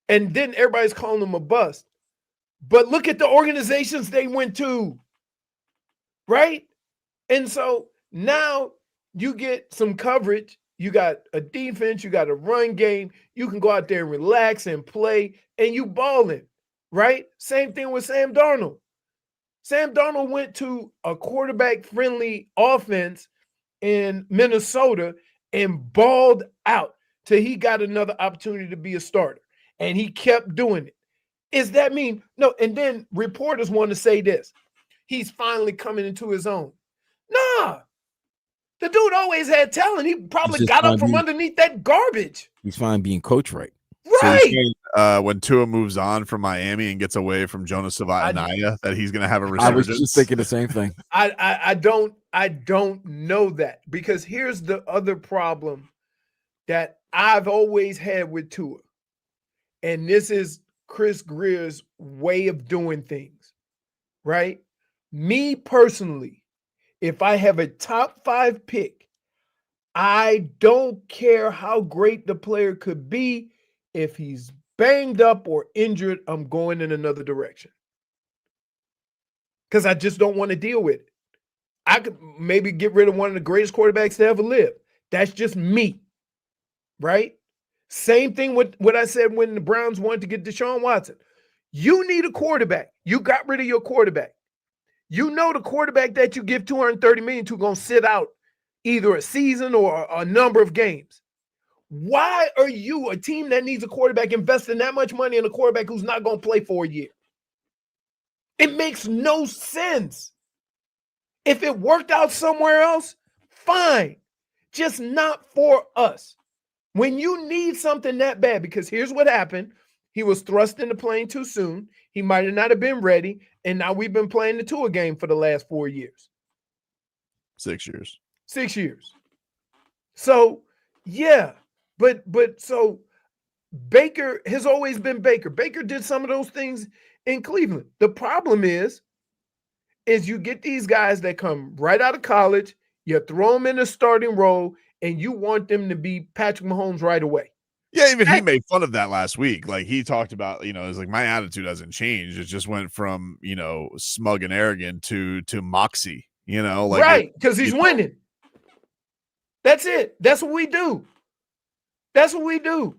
And then everybody's calling them a bust. But look at the organizations they went to, right? And so now you get some coverage. You got a defense. You got a run game. You can go out there and relax and play, and you balling, right? Same thing with Sam Darnold. Sam Darnold went to a quarterback-friendly offense in Minnesota and balled out till he got another opportunity to be a starter. And he kept doing it. Does that mean no? And then reporters want to say this. He's finally coming into his own. Nah. The dude always had talent. He probably just got up fine from being- underneath that garbage. He's fine being coached right. So Right. you're saying, when Tua moves on from Miami and gets away from Jonas Savaitanaya, that he's going to have a I resurgence? was just thinking the same thing. I don't know that, because here's the other problem that I've always had with Tua. And this is Chris Grier's way of doing things, right? Me personally, if I have a top 5 pick, I don't care how great the player could be. If he's banged up or injured, I'm going in another direction, because I just don't want to deal with it. I could maybe get rid of one of the greatest quarterbacks to ever live. That's just me, right? Same thing with what I said when the Browns wanted to get Deshaun Watson. You need a quarterback. You got rid of your quarterback. You know the quarterback that you give $230 million to going to sit out either a season or a number of games. Why are you, a team that needs a quarterback, investing that much money in a quarterback who's not going to play for a year? It makes no sense. If it worked out somewhere else, fine. Just not for us. When you need something that bad, because here's what happened. He was thrust into playing too soon. He might not have been ready. And now we've been playing the Tua game for the last 4 years. 6 years. 6 years. So, yeah. But so Baker has always been Baker. Baker did some of those things in Cleveland. The problem is you get these guys that come right out of college, you throw them in a starting role, and you want them to be Patrick Mahomes right away. Yeah, even he made fun of that last week. Like, he talked about, it's like, my attitude hasn't changed. It just went from, smug and arrogant to moxie, like, right, because he's winning. That's it. That's what we do. That's what we do.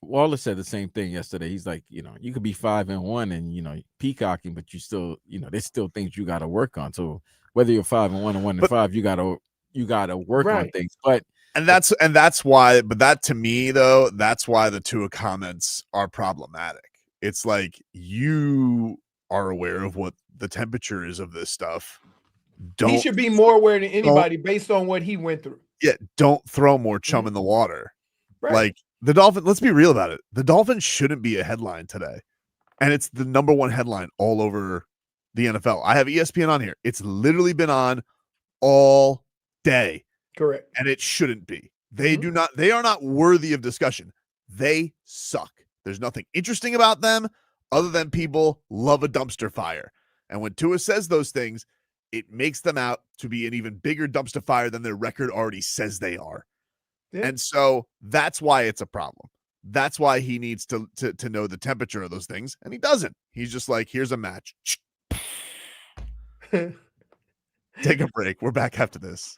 Wallace said the same thing yesterday. He's like, you could be 5-1 and peacocking, but you still, there's still things you got to work on. So whether you're 5-1 and 1-5, you gotta work on things. But that's why. But that, to me, though, that's why the Tua comments are problematic. It's like, you are aware of what the temperature is of this stuff. He should be more aware than anybody based on what he went through. Yeah, don't throw more chum in the water. Right. Like, the Dolphins, let's be real about it. The Dolphins shouldn't be a headline today. And it's the number one headline all over the NFL. I have ESPN on here. It's literally been on all day. Correct. And it shouldn't be. They are not worthy of discussion. They suck. There's nothing interesting about them other than people love a dumpster fire. And when Tua says those things, it makes them out to be an even bigger dumpster fire than their record already says they are. Yeah. And so that's why it's a problem. That's why he needs to know the temperature of those things. And he doesn't. He's just like, here's a match. Take a break. We're back after this.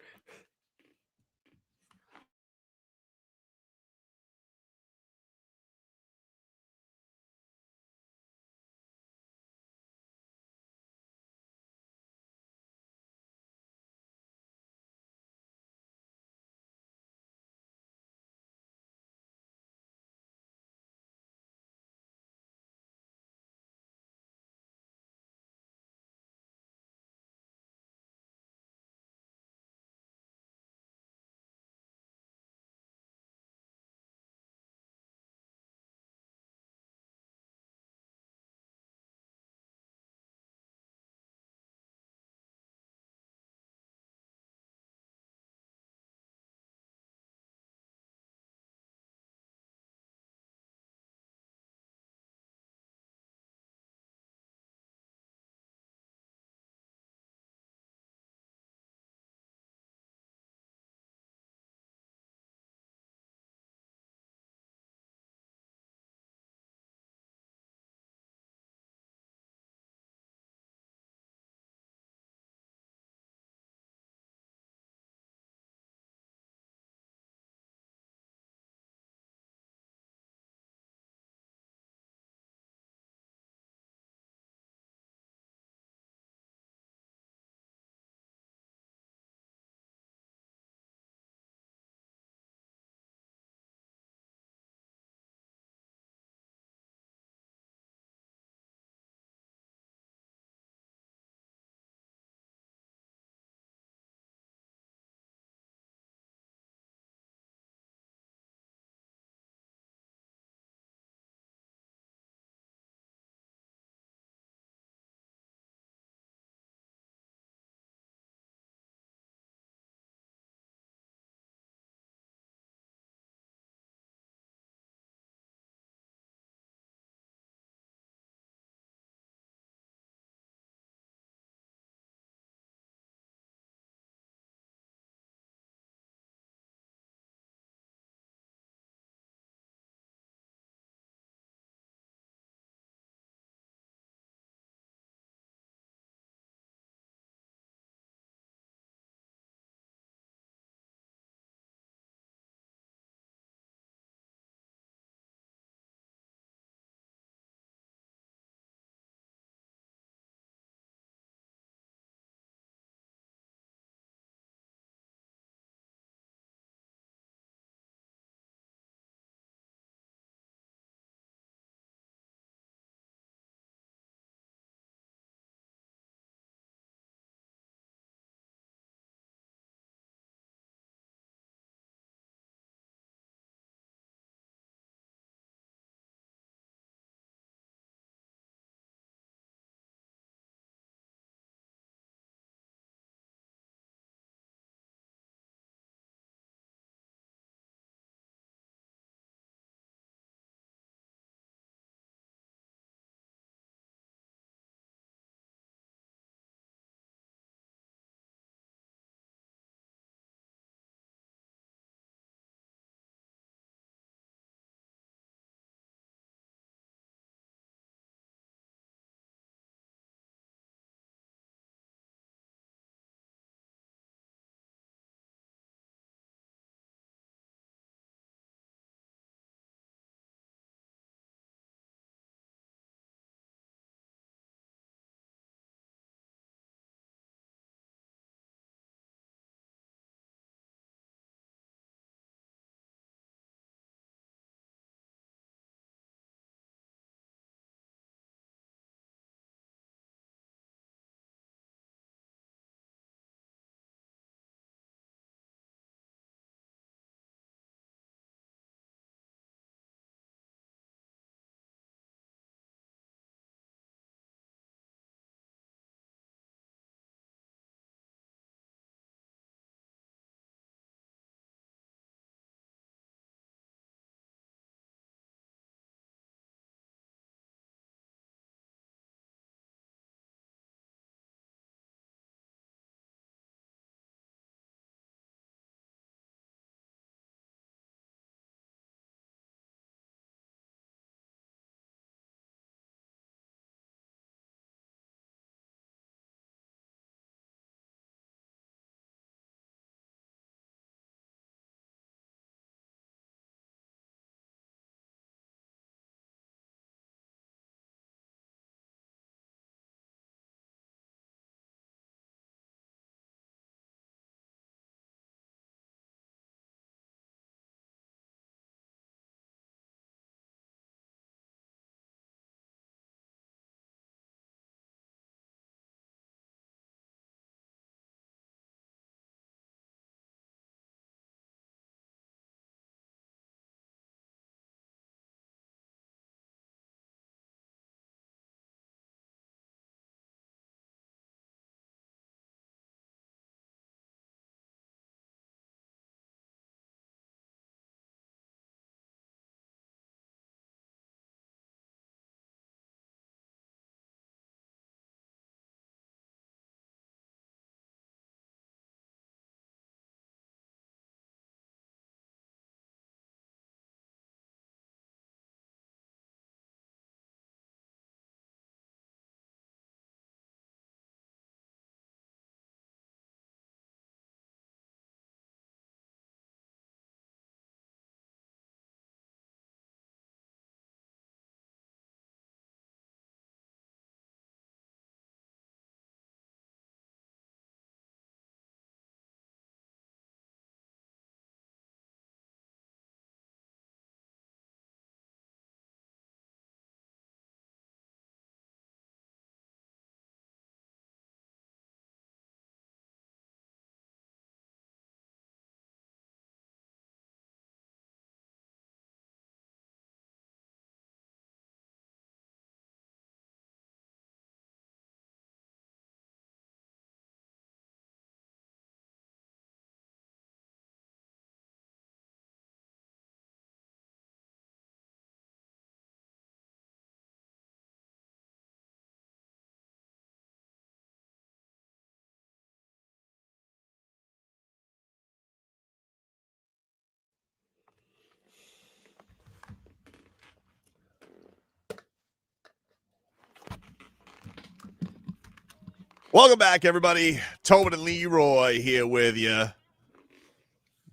Welcome back, everybody. Tobin and Leroy here with you.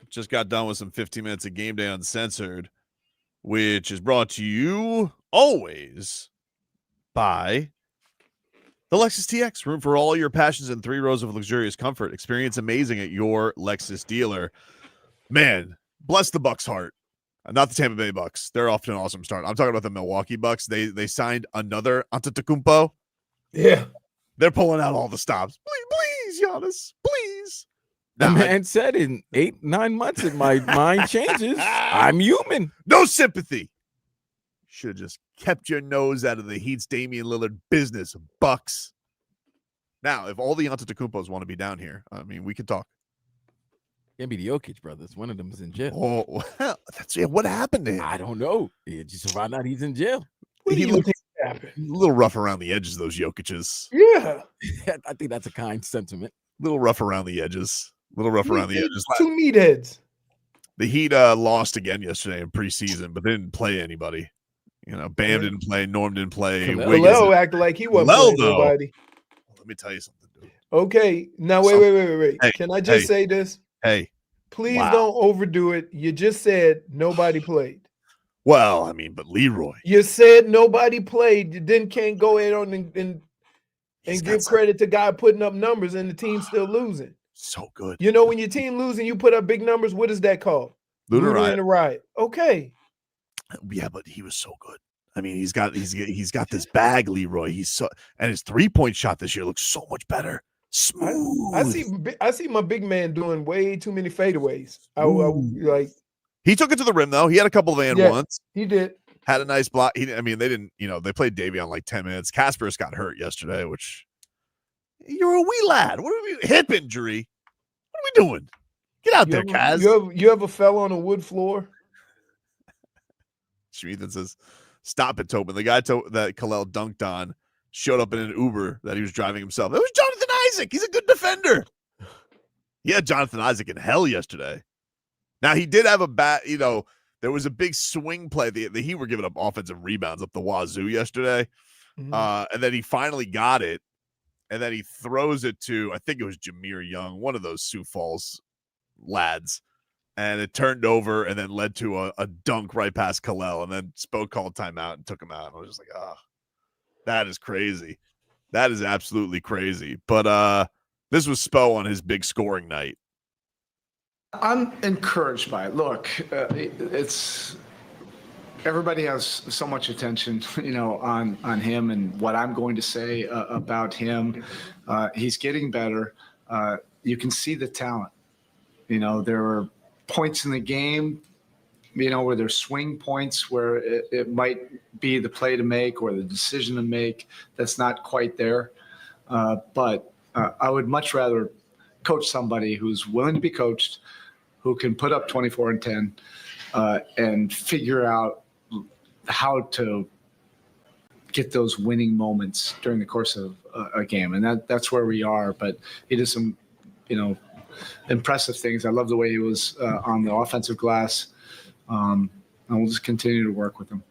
Just got done with some 15 minutes of Game Day Uncensored, which is brought to you always by the Lexus TX. Room for all your passions in 3 rows of luxurious comfort. Experience amazing at your Lexus dealer. Man, bless the Bucks' heart. Not the Tampa Bay Bucks. They're off to an awesome start. I'm talking about the Milwaukee Bucks. They signed another Antetokounmpo. Yeah. They're pulling out all the stops. Please, Giannis, please. The Nah, man said in 8-9 months, if my mind changes, I'm human. no sympathy. Should have just kept your nose out of the Heat's Damian Lillard business, Bucks. Now, if all the Antetokounmpos want to be down here, I mean, we could talk. Can't be the Jokic brothers. One of them is in jail. Oh, well, what happened to him? I don't know. You just found out he's in jail. What do He you looked think happened? a little rough around the edges, those Jokic's. Yeah. I think that's a kind sentiment. A little rough around the edges. A little rough around the edges. 2 meatheads. The Heat lost again yesterday in preseason, but they didn't play anybody. You know, Bam didn't play, Norm didn't play. Kel'el acted like he wasn't playing nobody. Let me tell you something, dude. Okay, now wait. Hey, Can I just say this? Hey. Please Wow. don't overdo it. You just said nobody played. Well, I mean, but Leroy. You said nobody played. You then can't go ahead on and give credit to guy putting up numbers and the team still losing. So good. You know, when your team losing, you put up big numbers. What is that called? Lunar in the riot. Okay. Yeah, but he was so good. I mean, he's got this bag, Leroy. And his 3-point shot this year looks so much better. Smooth. I see my big man doing way too many fadeaways. I he took it to the rim though. He had a couple of and ones. He did. Had a nice block. They didn't, they played Davion like 10 minutes. Kasparis got hurt yesterday, which you're a wee lad. What are we hip injury? What are we doing? Get out there, Kaz. You ever fell on a wood floor? Schmeathan says, stop it, Tobin. The guy that Kel'el dunked on showed up in an Uber that he was driving himself. It was Jonathan Isaac. He's a good defender. He had Jonathan Isaac in hell yesterday. Now, he did have a there was a big swing play. The Heat were giving up offensive rebounds up the wazoo yesterday. Mm-hmm. And then he finally got it. And then he throws it to, I think it was Jameer Young, one of those Sioux Falls lads. And it turned over and then led to a dunk right past Kel'el. And then Spo called timeout and took him out. And I was just like, oh, that is crazy. That is absolutely crazy. But this was Spo on his big scoring night. I'm encouraged by it. Look, it's everybody has so much attention, on him and what I'm going to say about him. He's getting better. You can see the talent. There are points in the game, where there's swing points where it might be the play to make or the decision to make that's not quite there. But I would much rather coach somebody who's willing to be coached, who can put up 24 and 10 and figure out how to get those winning moments during the course of a game. And that's where we are. But he did some, impressive things. I love the way he was on the offensive glass. And we'll just continue to work with him.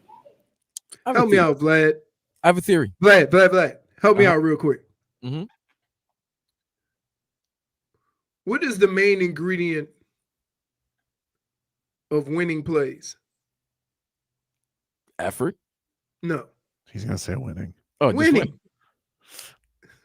Help me out, Vlad. I have a theory. Vlad. Help me out real quick. Mm-hmm. What is the main ingredient of winning plays? Effort? No. He's going to say winning. Oh, just winning.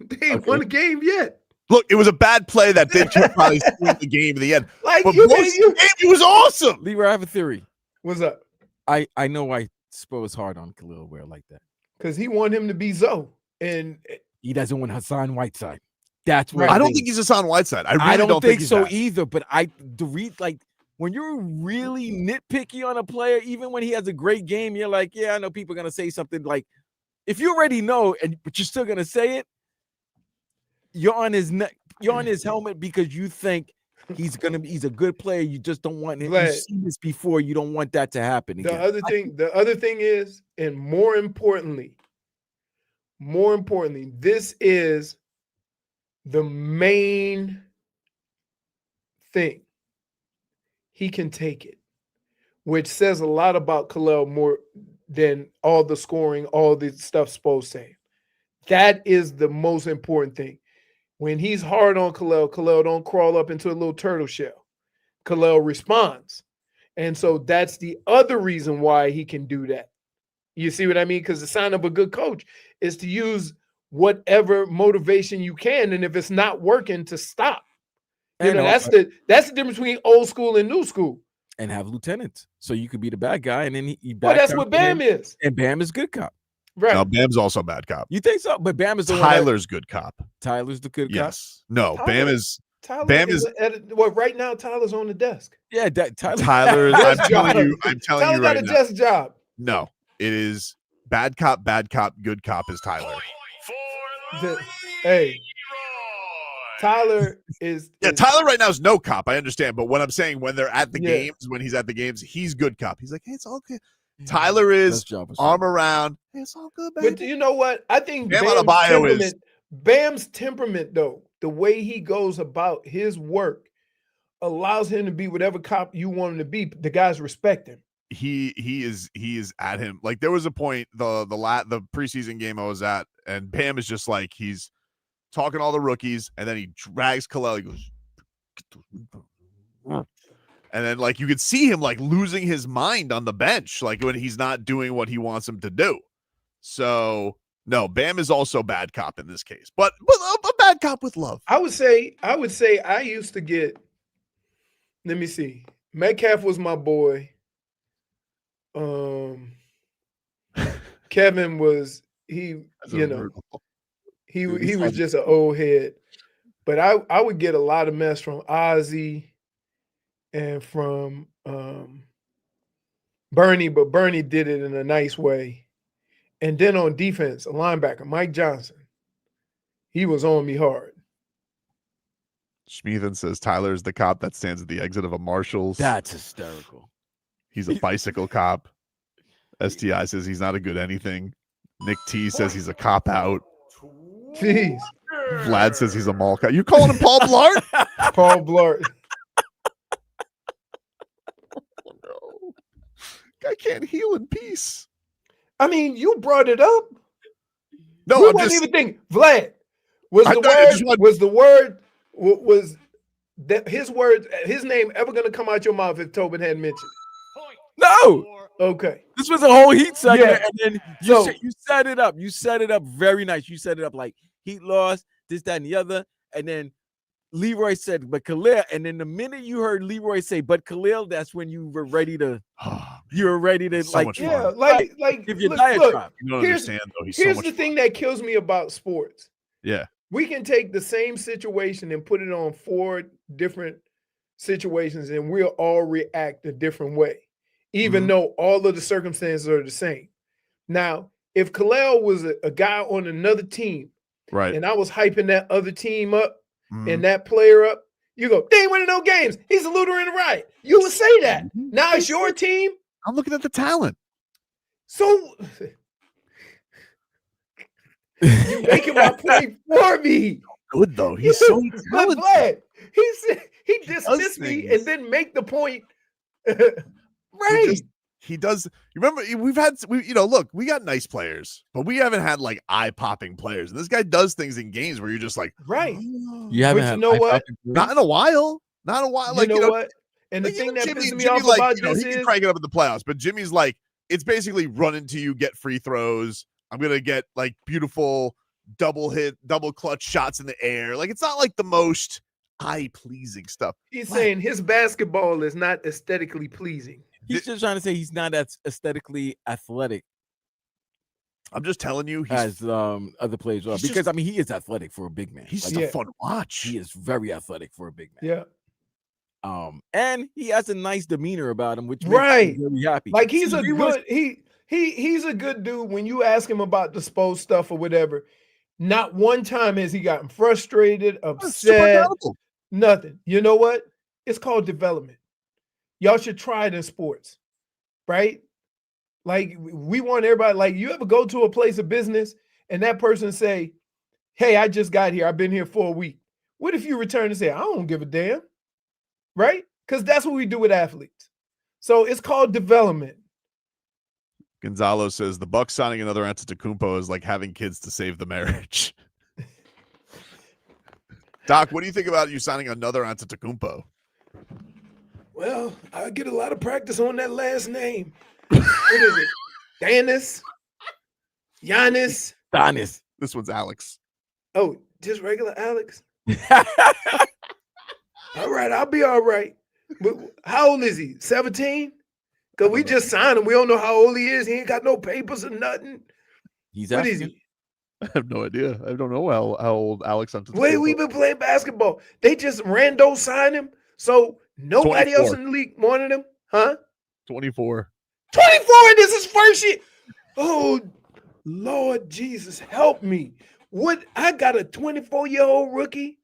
They ain't won a game yet. Look, it was a bad play that did probably swing the game in the end. Like but you, it was awesome. Leroy, I have a theory. What's up? I know why Spo is hard on Kel'el Ware like that. Because he want him to be Zoe. And he doesn't want Hassan Whiteside. That's where I don't think he's Hassan Whiteside. I don't think so that. either. But when you're really nitpicky on a player, even when he has a great game, you're like, yeah, I know people are gonna say something like, if you already know, but you're still gonna say it, you're on his neck, you're on his helmet because you think he's a good player. You just don't want him. You've seen this before. You don't want that to happen again. The other thing is, and more importantly, this is the main thing. He can take it, which says a lot about Kel'el more than all the scoring, all the stuff Spo saying. That is the most important thing. When he's hard on Kel'el don't crawl up into a little turtle shell. Kel'el responds. And so that's the other reason why he can do that. You see what I mean? Because the sign of a good coach is to use whatever motivation you can, and if it's not working, to stop. You know, that's the difference between old school and new school. And have lieutenants, so you could be the bad guy, and then he well, that's what Bam is. And Bam is good cop. Right. No, Bam's also bad cop. You think so? But Bam is the Tyler's good cop. Tyler's the good cop. Yes. No, Bam is. Tyler Bam is. Well, right now Tyler's on the desk. Yeah, Tyler. I'm telling you right got a now. desk job. No, it is bad cop, good cop is Tyler. Hey, Tyler is. Yeah, Tyler right now is no cop. I understand, but what I'm saying, when they're at the games, when he's at the games, he's good cop. He's like, hey, it's all good. Tyler is arm around. Hey, it's all good, baby. But you know what? I think Bam Adebayo is. Bam's temperament, though, the way he goes about his work, allows him to be whatever cop you want him to be. The guys respect him. He is at him. Like, there was a point the preseason game I was at, and Bam is just like, he's talking to all the rookies, and then he drags Kel'el. He goes, and then like you could see him like losing his mind on the bench, like when he's not doing what he wants him to do. So no, Bam is also bad cop in this case, but a bad cop with love. I would say I used to get. Let me see. Metcalf was my boy. Kevin was he was just an old head. But I would get a lot of mess from Ozzie and from Bernie, but Bernie did it in a nice way. And then on defense, a linebacker, Mike Johnson, he was on me hard. Schmeathan says Tyler is the cop that stands at the exit of a Marshall's. That's hysterical. He's a bicycle cop. STI says he's not a good anything. Nick T says he's a cop out. Jeez. Vlad says he's a mall cop. You calling him Paul Blart? Paul Blart. Oh, no. Guy can't heal in peace. I mean, you brought it up. No, we wasn't even thinking. Vlad was his name ever going to come out your mouth if Tobin hadn't mentioned it? No. Okay. This was a whole Heat segment, Yeah. and then you set it up. You set it up very nice. You set it up like Heat lost, this, that, and the other, and then Leroy said, but Kel'el, and then the minute you heard Leroy say, but Kel'el, that's when you were ready to. You were ready to so much fun. Yeah, like give your look, diatribe. You don't understand though. He's here's so much the fun. thing that kills me about sports. Yeah. We can take the same situation and put it on 4 different situations, and we'll all react a different way, even though all of the circumstances are the same. Now, if Kel'el was a guy on another team, right, and I was hyping that other team up and that player up, you go, they ain't winning no games. He's a looter in a riot. You would say that. Now it's your team. I'm looking at the talent. So you making my point for me. Good though. He's so But talented. Vlad, he dismissed me and then make the point. Right. He does. You remember look, we got nice players, but we haven't had like eye-popping players. And this guy does things in games where you're just like, right. You haven't had what? Not in a while. Not in a while. Like, you know what? And the thing that pisses me off about this he can crank it up in the playoffs, but Jimmy's like, it's basically run into you, get free throws. I'm gonna get like beautiful double clutch shots in the air. Like, it's not like the most eye-pleasing stuff. He's saying his basketball is not aesthetically pleasing. He's just trying to say he's not as aesthetically athletic. I'm just telling you, as other players are, because I mean he is athletic for a big man. He's just a fun watch. He is very athletic for a big man. Yeah. And he has a nice demeanor about him, which makes me very happy. Like he's a good he's a good dude. When you ask him about the Spo stuff or whatever, not one time has he gotten frustrated, upset, nothing. You know what? It's called development. Y'all should try it in sports, right? Like, we want everybody, like, you ever go to a place of business and that person say, hey, I just got here. I've been here for a week. What if you return and say, I don't give a damn, right? Because that's what we do with athletes. So it's called development. Gonzalo says the Bucks signing another Antetokounmpo is like having kids to save the marriage. Doc, what do you think about you signing another Antetokounmpo? Well, I get a lot of practice on that last name. What is it? Giannis? Giannis. This one's Alex. Oh, just regular Alex? All right, I'll be all right. But how old is he? 17? Because we just signed him. We don't know how old he is. He ain't got no papers or nothing. He's What is African. he? I have no idea. I don't know how old Alex Antetokounmpo. Wait, we've been playing basketball. They just rando signed him. So nobody 24. else in the league wanted him? Huh? 24. 24, and this is first year. Oh, Lord Jesus, help me. What? I got a 24-year-old rookie.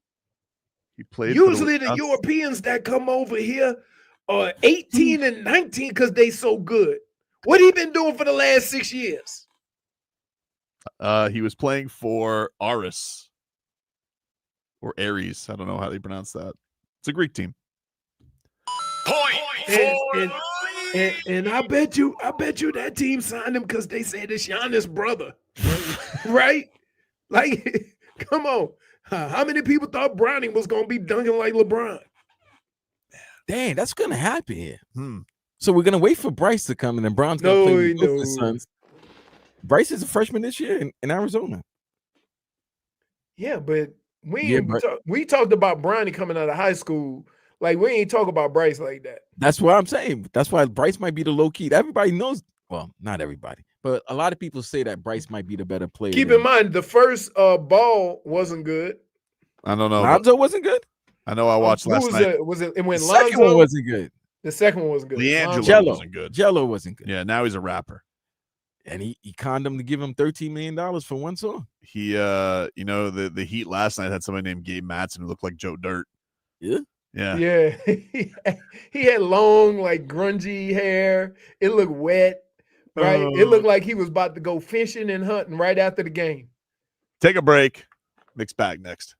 He played. Usually the Europeans that come over here are 18 and 19 because they so good. What he been doing for the last 6 years? He was playing for Aris or Aries. I don't know how they pronounce that. It's a Greek team. And I bet you that team signed him because they said it's Giannis' brother, right? Like, come on. How many people thought Browning was gonna be dunking like LeBron? Dang, that's gonna happen here. So we're gonna wait for Bryce to come, and then Brown's gonna play with both his sons. Bryce is a freshman this year in Arizona. Yeah, but we talked about Brownie coming out of high school. Like, we ain't talk about Bryce like that. That's what I'm saying. That's why Bryce might be the low key. Everybody knows. Well, not everybody, but a lot of people say that Bryce might be the better player. Keep in mind, the first ball wasn't good. I don't know. Lonzo wasn't good. I know. I watched last night. It when The Lonzo second one wasn't good. The second one wasn't good. Leangelo wasn't good. Jello wasn't good. Yeah, now he's a rapper. And he conned him to give him $13 million for one song. He the Heat last night had somebody named Gabe Matson who looked like Joe Dirt. Yeah. Yeah. He had long, like, grungy hair. It looked wet, right? It looked like he was about to go fishing and hunting right after the game. Take a break. Mixed bag next.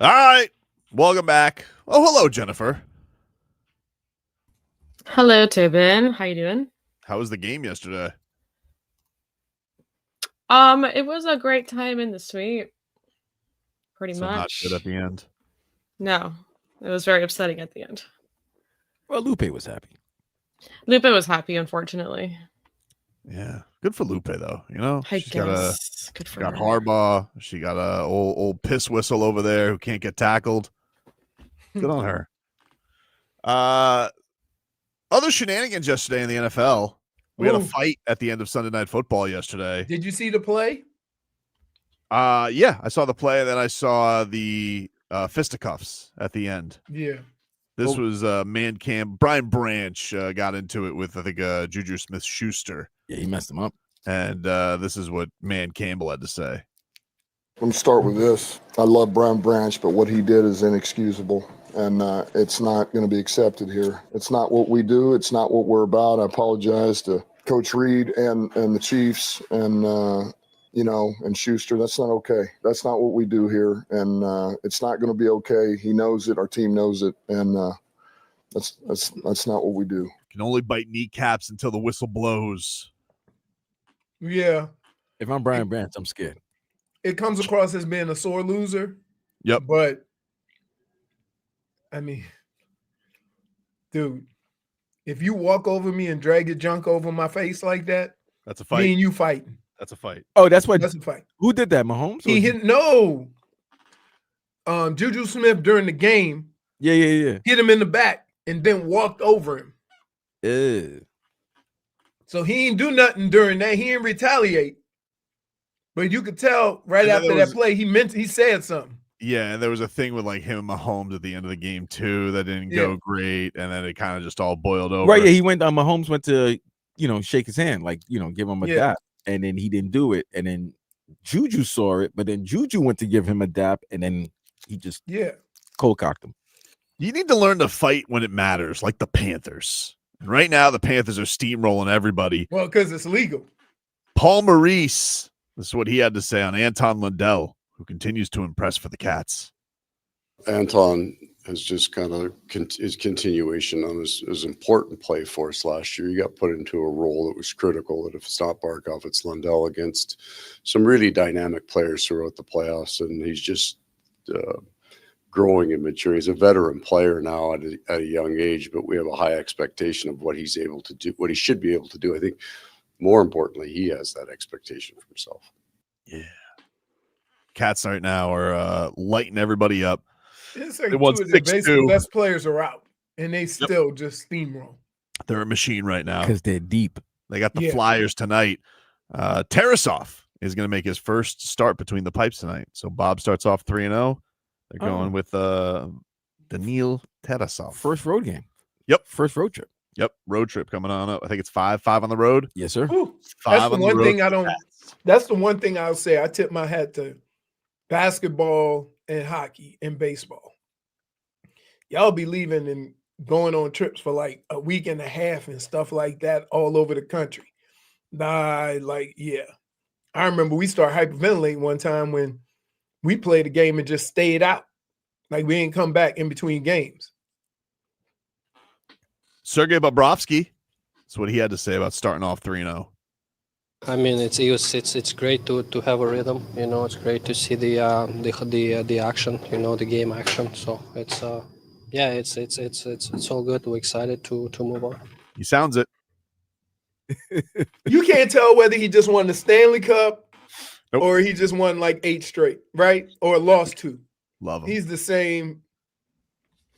All right. Welcome back. Oh, hello, Jennifer. Hello, Tobin. How you doing? How was the game yesterday? It was a great time in the suite. Pretty So not much. good at the end. No, it was very upsetting at the end. Well, Lupe was happy. Lupe was happy, unfortunately. Yeah. Good for Lupe, though. You know, I she's got a guess. Good for got her. Harbaugh. She got a old piss whistle over there who can't get tackled. Good on her. Other shenanigans yesterday in the NFL. We had a Ooh. fight at the end of Sunday Night Football yesterday. Did you see the play? Yeah, I saw the play, and then I saw the fisticuffs at the end. Yeah. This was Brian Branch got into it with, I think, Juju Smith-Schuster. Yeah, he messed him up. And this is what Campbell had to say. Let me start with this. I love Brian Branch, but what he did is inexcusable, and it's not going to be accepted here. It's not what we do. It's not what we're about. I apologize to Coach Reed and the Chiefs and, and Schuster. That's not okay. That's not what we do here, and it's not going to be okay. He knows it. Our team knows it, and that's not what we do. Can only bite kneecaps until the whistle blows. Yeah. If I'm Brian Branch, I'm scared. It comes across as being a sore loser. Yep. But, I mean, dude, if you walk over me and drag your junk over my face like that, that's a fight. Me and you fighting. That's a fight. Oh, that's what. That's a fight. Who did that, Mahomes? He hit no. Juju Smith during the game. Yeah. Hit him in the back and then walked over him. Ew. So he ain't do nothing during that. He didn't retaliate. But you could tell right after that play, he said something. Yeah, and there was a thing with like him and Mahomes at the end of the game too that didn't go great, and then it kind of just all boiled over. Right, yeah, he went. Mahomes went to shake his hand, like give him a dap, and then he didn't do it, and then Juju saw it, but then Juju went to give him a dap, and then he just cold cocked him. You need to learn to fight when it matters, like the Panthers. And right now, the Panthers are steamrolling everybody. Well, because it's legal. Paul Maurice. This is what he had to say on Anton Lundell, who continues to impress for the Cats. Anton has just kind of his continuation on his important play for us last year. He got put into a role that was critical, that if it's not Barkov, it's Lundell against some really dynamic players throughout the playoffs, and he's just growing and maturing. He's a veteran player now at a young age, but we have a high expectation of what he's able to do, what he should be able to do. I think more importantly, he has that expectation for himself. Yeah. Cats right now are lighting everybody up. It's like they won 6-2. The best players are out, and they still just steamroll. They're a machine right now. Because they're deep. They got the Flyers tonight. Tarasov is going to make his first start between the pipes tonight. So Bob starts off 3-0. They're going with Daniil Tarasov. First road game. Yep. First road trip. Yep. Road trip coming on up. I think it's 5 on the road. Yes, sir. Ooh, Five that's the on the one road thing for I the don't. Cats. That's the one thing I'll say. I tip my hat to basketball and hockey and baseball. Y'all be leaving and going on trips for like a week and a half and stuff like that all over the country. I remember we started hyperventilating one time when we played a game and just stayed out. Like we didn't come back in between games. Sergei Bobrovsky. That's what he had to say about starting off 3-0. I mean, it's great to have a rhythm. It's great to see the action. The game action. So it's all good. We're excited to move on. He sounds it. You can't tell whether he just won the Stanley Cup or he just won like 8 straight, right? Or lost 2. Love him. He's the same.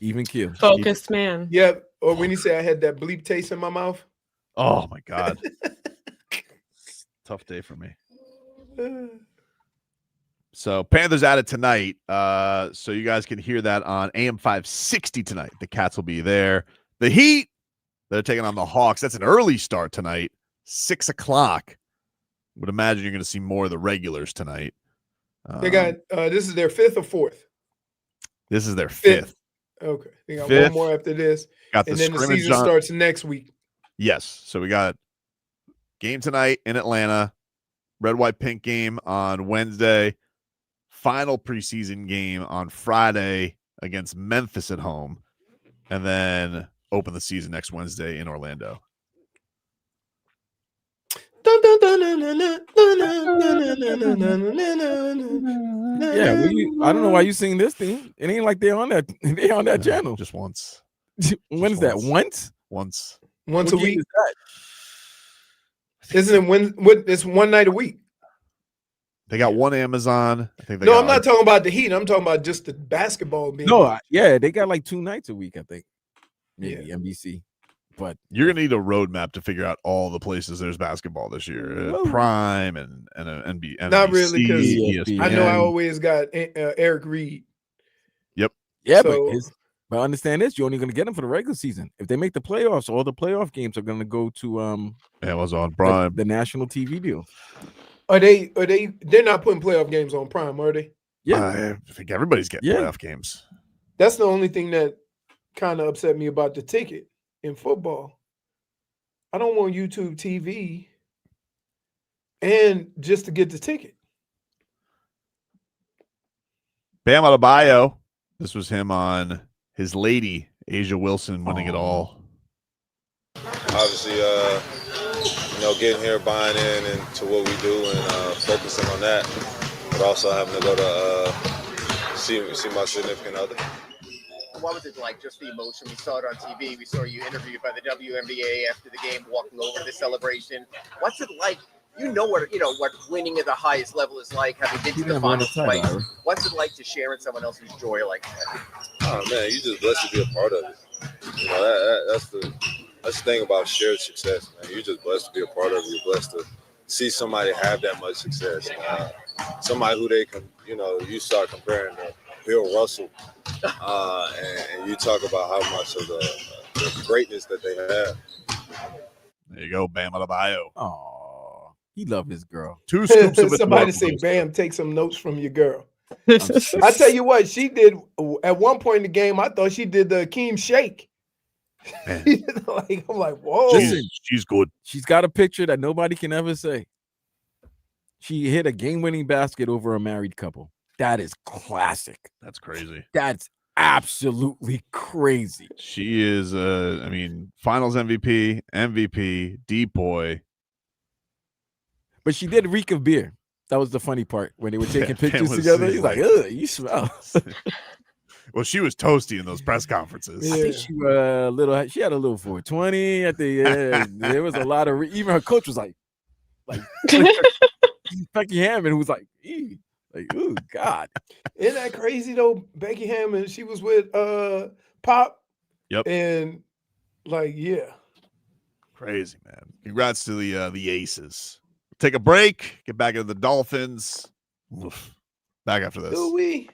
Even keel. Focused man. Yeah. Or when he said I had that bleep taste in my mouth. Oh my God. Tough day for me. So Panthers at it tonight. So you guys can hear that on AM 560 tonight. The Cats will be there. The Heat, they're taking on the Hawks. That's an early start tonight. 6:00. Would imagine you're going to see more of the regulars tonight. They got this is their 5th or 4th. This is their 5th. Okay. They got 5th. one more after this. Got and the then the scrimmage season on. starts next week. Yes. So we got game tonight in Atlanta, red, white, pink game on Wednesday, final preseason game on Friday against Memphis at home, and then open the season next Wednesday in Orlando. Yeah, I don't know why you sing this thing. It ain't like they're on that. They on that channel just once. When is that? Once? Once a game week. is that? Isn't it it's one night a week? They got one Amazon. I think. No, I'm not talking about the Heat. I'm talking about just the basketball being. No, yeah, they got like 2 nights a week. I think maybe NBC. But you're gonna need a roadmap to figure out all the places there's basketball this year. Prime and NBC. Not really, because ESPN. I know I always got Eric Reed. Yep. Yeah, So- but understand this: you're only going to get them for the regular season. If they make the playoffs, all the playoff games are going to go to Amazon Prime, the national TV deal. They're not putting playoff games on Prime, are they? Yeah, I think everybody's getting playoff games. That's the only thing that kind of upset me about the ticket in football. I don't want YouTube TV and just to get the ticket. Bam Adebayo. This was him on his lady, Asia Wilson, winning it all. Obviously, getting here, buying in into what we do and focusing on that, but also having to go to see my significant other. What was it like, just the emotion? We saw it on TV. We saw you interviewed by the WNBA after the game, walking over the celebration. What's it like? You know what winning at the highest level is like, having been to the finals twice. What's it like to share in someone else's joy like that? Oh man, you just blessed to be a part of it. That's the thing about shared success, man. You're just blessed to be a part of it. You're blessed to see somebody have that much success. Somebody who they can, you start comparing to Bill Russell, and you talk about how much of the greatness that they have. There you go, Bam Adebayo. Oh, he loved his girl. 2 scoops of it. Somebody say, "Bam, take some notes from your girl." I tell you what, she did at one point in the game. I thought she did the Akeem shake. I'm like, whoa, she's good. She's got a picture that nobody can ever say. She hit a game-winning basket over a married couple. That is classic. That's crazy. That's absolutely crazy. She is, finals MVP, deep boy. But she did reek of beer. That was the funny part when they were taking pictures was together. He's like, ugh, you smell. Well, she was toasty in those press conferences. I think she had a little 420 at the end. There was a lot of, even her coach was like Becky Hammond, who was like, eee. Like, ooh, God. Isn't that crazy though? Becky Hammond, she was with Pop. Yep. And yeah. Crazy, man. Congrats to the Aces. Take a break, get back into the Dolphins. Oof. Back after this. Do we?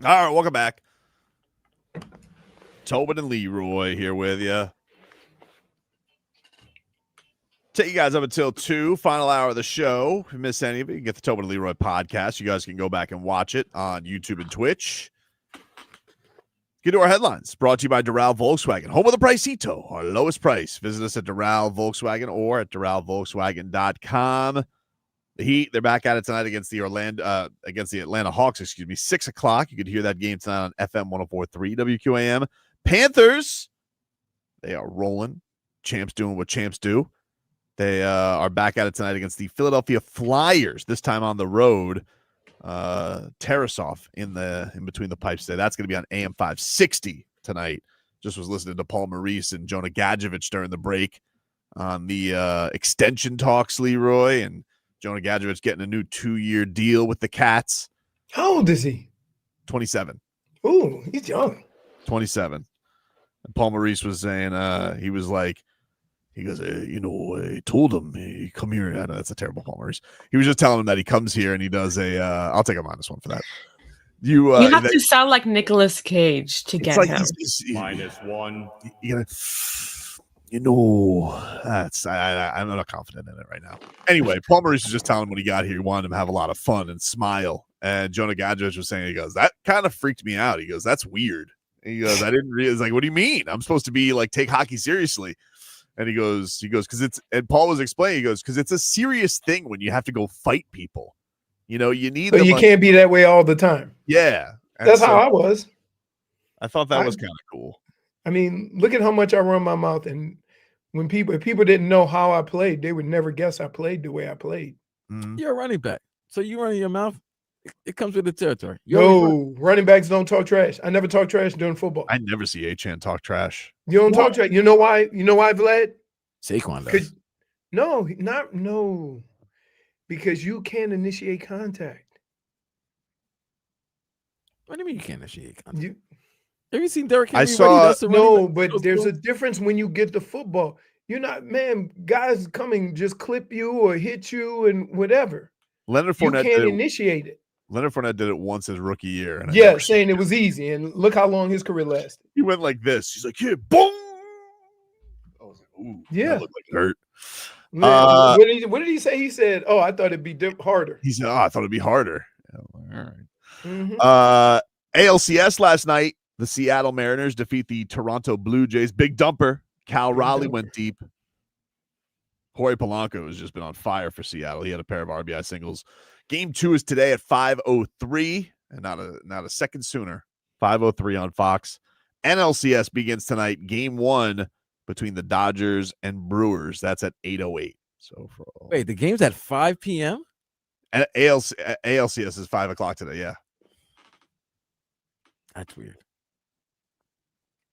All right, welcome back. Tobin and Leroy here with you. Take you guys up until 2, final hour of the show. If you miss any of it, you get the Tobin and Leroy podcast. You guys can go back and watch it on YouTube and Twitch. Get to our headlines. Brought to you by Doral Volkswagen, home of the Pricito, our lowest price. Visit us at Doral Volkswagen or at DoralVolkswagen.com. The Heat, they're back at it tonight against the Atlanta Hawks, 6 o'clock. You can hear that game tonight on FM 104.3 WQAM. Panthers, they are rolling. Champs doing what champs do. They are back at it tonight against the Philadelphia Flyers, this time on the road. Tarasov in between the pipes today. That's going to be on AM 560 tonight. Just was listening to Paul Maurice and Jonah Gadjovich during the break on the extension talks, Leroy, and Jonah Gadjovich getting a new 2-year deal with the Cats. How old is he? 27. Ooh, he's young. 27. And Paul Maurice was saying, he was like, he goes, I told him, hey, come here. I know that's a terrible Paul Maurice. He was just telling him that he comes here and he does I'll take a -1 for that. You have to sound like Nicolas Cage to get him. -1. I'm not confident in it right now. Anyway, Paul Maurice was just telling him when he got here, he wanted him to have a lot of fun and smile. And Jonah Gadjovich was saying, he goes, that kind of freaked me out. He goes, that's weird. And he goes, I didn't realize, like, what do you mean? I'm supposed to be like, take hockey seriously. And he goes, and Paul was explaining, he goes, because it's a serious thing when you have to go fight people. You need But you can't be that way all the time. Yeah. That's how I was. I thought that was kind of cool. I mean, look at how much I run my mouth. And if people didn't know how I played, they would never guess I played the way I played. Mm-hmm. You're a running back. So you running your mouth, it comes with the territory. No, running backs don't talk trash. I never talk trash during football. I never see Achan talk trash. You don't talk trash. You know why? You know why, Vlad? Saquon does. No. Because you can't initiate contact. What do you mean you can't initiate contact? Have you seen Derrick Henry? But there's a difference when you get the football. You're not, man, guys coming just clip you or hit you and whatever. Leonard Fournette you can't initiate it. Leonard Fournette did it once his rookie year. And saying it was easy. And look how long his career lasted. He went like this. He's like, here, boom. I was like, ooh. Yeah. That looked like it hurt. What did he say? He said, oh, I thought it'd be harder. He said, oh, I thought it'd be harder. All right. Mm-hmm. ALCS last night, the Seattle Mariners defeat the Toronto Blue Jays. Big dumper. Cal Raleigh went deep. Jorge Polanco has just been on fire for Seattle. He had a pair of RBI singles. Game 2 is today at 5:03, and not a second sooner. 5:03 on Fox. NLCS begins tonight. Game 1 between the Dodgers and Brewers. That's at 8:08. So wait, the game's at 5 p.m. And ALCS is 5 o'clock today. Yeah, that's weird.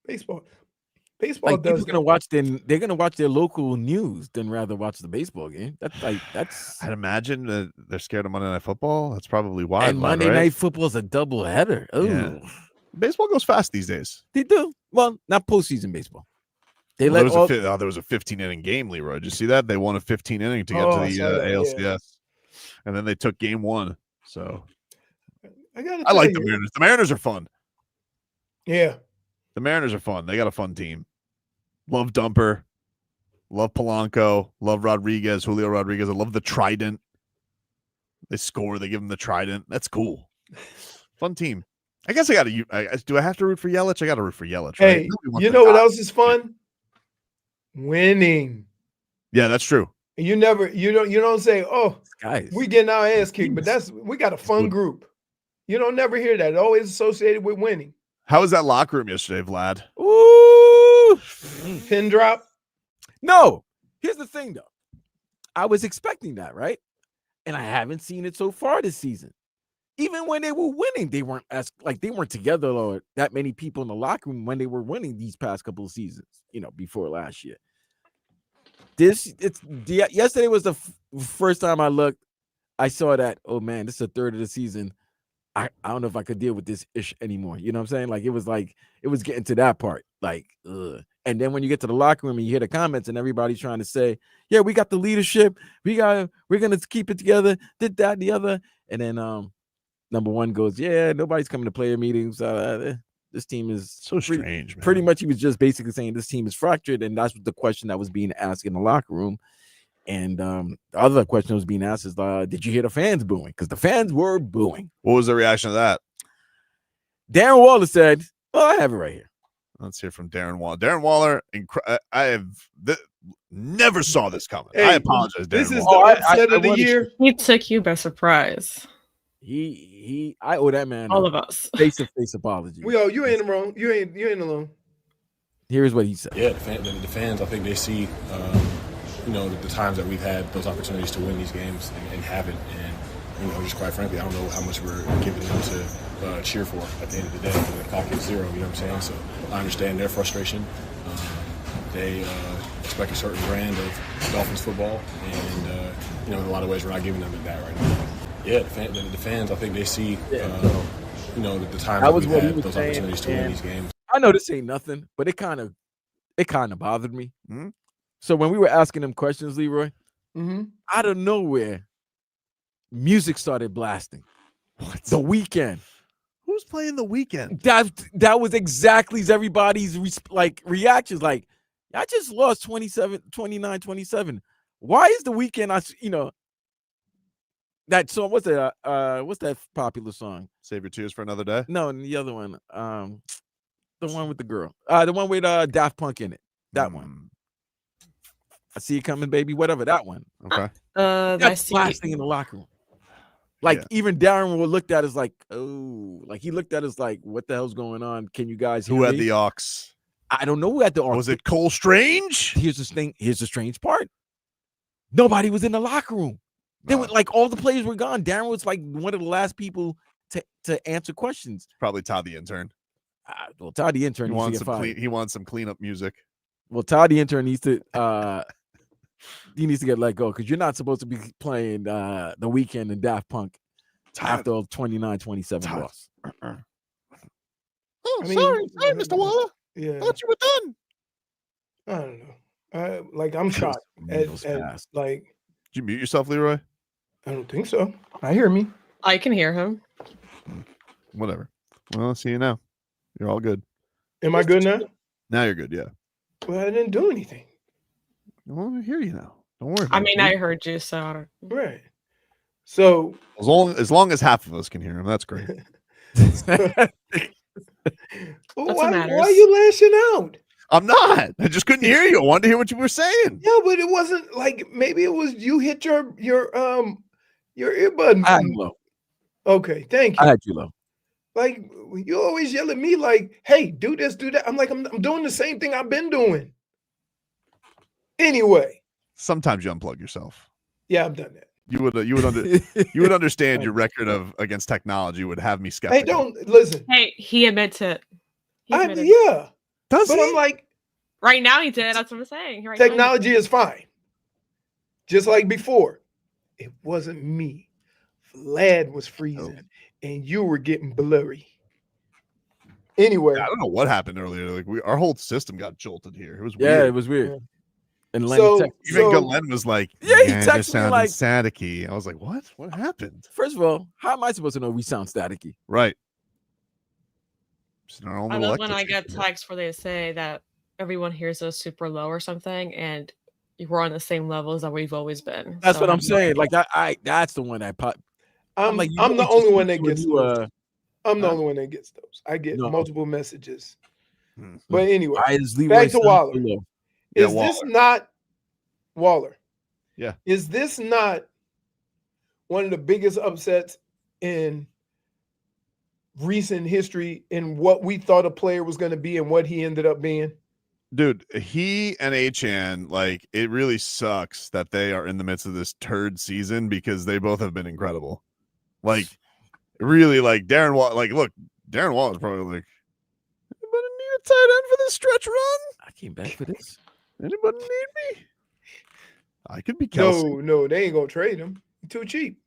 Baseball like does. They're gonna watch their local news than rather watch the baseball game. That's. I'd imagine that they're scared of Monday Night Football. That's probably why. And Monday Night Football is a double header. Oh, yeah. Baseball goes fast these days. They do. Well, not postseason baseball. There was a 15-inning game, Leroy. Did you see that? They won a 15-inning to get to the ALCS, and then they took Game 1. So I like the Mariners. The Mariners are fun. Yeah. The Mariners are fun. They got a fun team. Love Dumper. Love Polanco. Love Rodriguez, Julio Rodriguez. I love the Trident. They score. They give them the Trident. That's cool. Fun team. I guess do I have to root for Yelich? I got to root for Yelich. Right? Hey, you know what else is fun? Winning. Yeah, that's true. You don't say, oh, guys, we getting our ass kicked, but we got a fun group. You don't never hear that. Always associated with winning. How was that locker room yesterday, Vlad? Ooh, pin drop. No, here's the thing though. I was expecting that, right? And I haven't seen it so far this season. Even when they were winning, they weren't together or that many people in the locker room when they were winning these past couple of seasons, before last year. Yesterday was the first time I looked. I saw that, oh man, this is a third of the season. I don't know if I could deal with this ish anymore. You know what I'm saying? Like it was getting to that part. Like, ugh. And then when you get to the locker room and you hear the comments and everybody's trying to say, yeah, we got the leadership. We're gonna keep it together, did that, and the other. And then number one goes, yeah, nobody's coming to player meetings. This team is so strange, man. Pretty much he was just basically saying this team is fractured, and that's the question that was being asked in the locker room. And the other question that was being asked is, did you hear the fans booing? Because the fans were booing. What was the reaction to that? Darren Waller said, well, I have it right here. Let's hear from Darren Waller. Darren Waller, I have never saw this coming. Hey, I apologize, Darren this is Waller. the upset of the year. He took you by surprise. I owe that man all of us face-to-face apology. You ain't wrong. You ain't alone. Here's what he said. Yeah, the fans, I think they see, the times that we've had those opportunities to win these games and haven't. And, just quite frankly, I don't know how much we're giving them to cheer for at the end of the day. When the clock is zero, you know what I'm saying? So I understand their frustration. They expect a certain brand of Dolphins football. And, in a lot of ways, we're not giving them that right now. Yeah, the fans, I think they see, the times that we've had those opportunities to win these games. I know this ain't nothing, but it kind of bothered me. Mm-hmm. So when we were asking them questions, Leroy, out of nowhere, music started blasting. What? The Weeknd. Who's playing The Weeknd? That was exactly everybody's reactions. Like, I just lost 29-27. Why is The Weeknd? That song, what's that popular song? Save Your Tears for Another Day? No, and the other one, the one with the girl, the one with Daft Punk in it. That one. I See You Coming, Baby. Whatever, that one. Okay. That's blasting in the locker room. Even Darren looked at us like, oh, he looked at us like, what the hell's going on? Can you guys hear Who had me? the aux? I don't know who had the aux. Was it Cole Strange? Here's the strange part. Nobody was in the locker room. They were all the players were gone. Darren was one of the last people to answer questions. Probably Todd the intern. Well, Todd the intern he wants some cleanup music. Well, Todd the intern needs to he needs to get let go because you're not supposed to be playing The Weeknd and Daft Punk after a 29-27 loss. Oh, sorry, Mr. Waller. Yeah. Thought you were done. I don't know. I'm shocked. Did you mute yourself, Leroy? I don't think so. I hear me. I can hear him. Whatever. Well, I'll see you now. You're all good. Am I good now? Now you're good, yeah. Well, I didn't do anything. Well, I hear you now. Don't worry. I mean, I heard you, so I don't... Right. So as long as half of us can hear him, that's great. Why are you lashing out? I'm not. I just couldn't hear you. I wanted to hear what you were saying. Yeah, but it wasn't maybe it was you hit your earbud. I had you low. Okay, thank you. I had you low. You always yell at me hey, do this, do that. I'm I'm doing the same thing I've been doing. Anyway. Sometimes you unplug yourself. Yeah, I've done that. You would understand your record against technology would have me skeptical. Hey, don't listen. Hey, he admits it. Yeah. Does but he? I'm right now he did. That's what I'm saying. Technology is fine. Just like before. It wasn't me. Vlad was freezing and you were getting blurry. Anyway. I don't know what happened earlier. Our whole system got jolted here. It was weird. Yeah, it was weird. Yeah. And even Glenn was like, he texted me staticky. I was like, what? What happened? First of all, how am I supposed to know we sound staticky? Right. I love when I get texts where they say that everyone hears us super low or something, and we're on the same levels that we've always been. That's what I'm saying. That's the one that pop. I'm the only one that gets those. I'm the only one that gets those. I get multiple messages. But anyway, back to Waller. Is this not Waller? Yeah. Is this not one of the biggest upsets in recent history in what we thought a player was going to be and what he ended up being? Dude, he and Achan, it really sucks that they are in the midst of this turd season because they both have been incredible. Really, Darren Waller, look, Darren Waller's probably anybody need a tight end for this stretch run? I came back for this. Anybody need me? I could be Kelsey. No, they ain't gonna trade him. He's too cheap.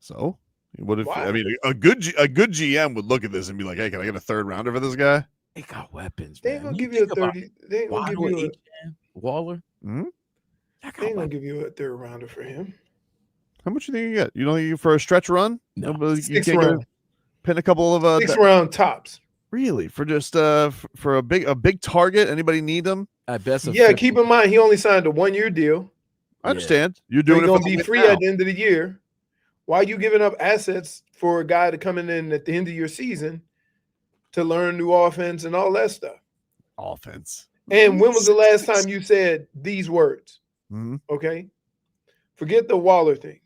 So, what if a good GM would look at this and be like, "Hey, can I get a third rounder for this guy?" They got weapons. They ain't gonna give you a 30. They ain't gonna give you Waller. They ain't gonna give you a third rounder for him. How much you think you get? You don't think you for a stretch run? No. You 6 can't get round. pin a couple of 6 round tops. Really for just for a big target? Anybody need them? At best, Yeah, keep in mind he only signed a 1-year deal. I understand. You're So doing he's it for gonna be the win free now. at the end of the year. Why are you giving up assets for a guy to come in at the end of your season to learn new offense and all that stuff? Offense. And when was the last time you said these words? Mhm. Okay. Forget the Waller thing.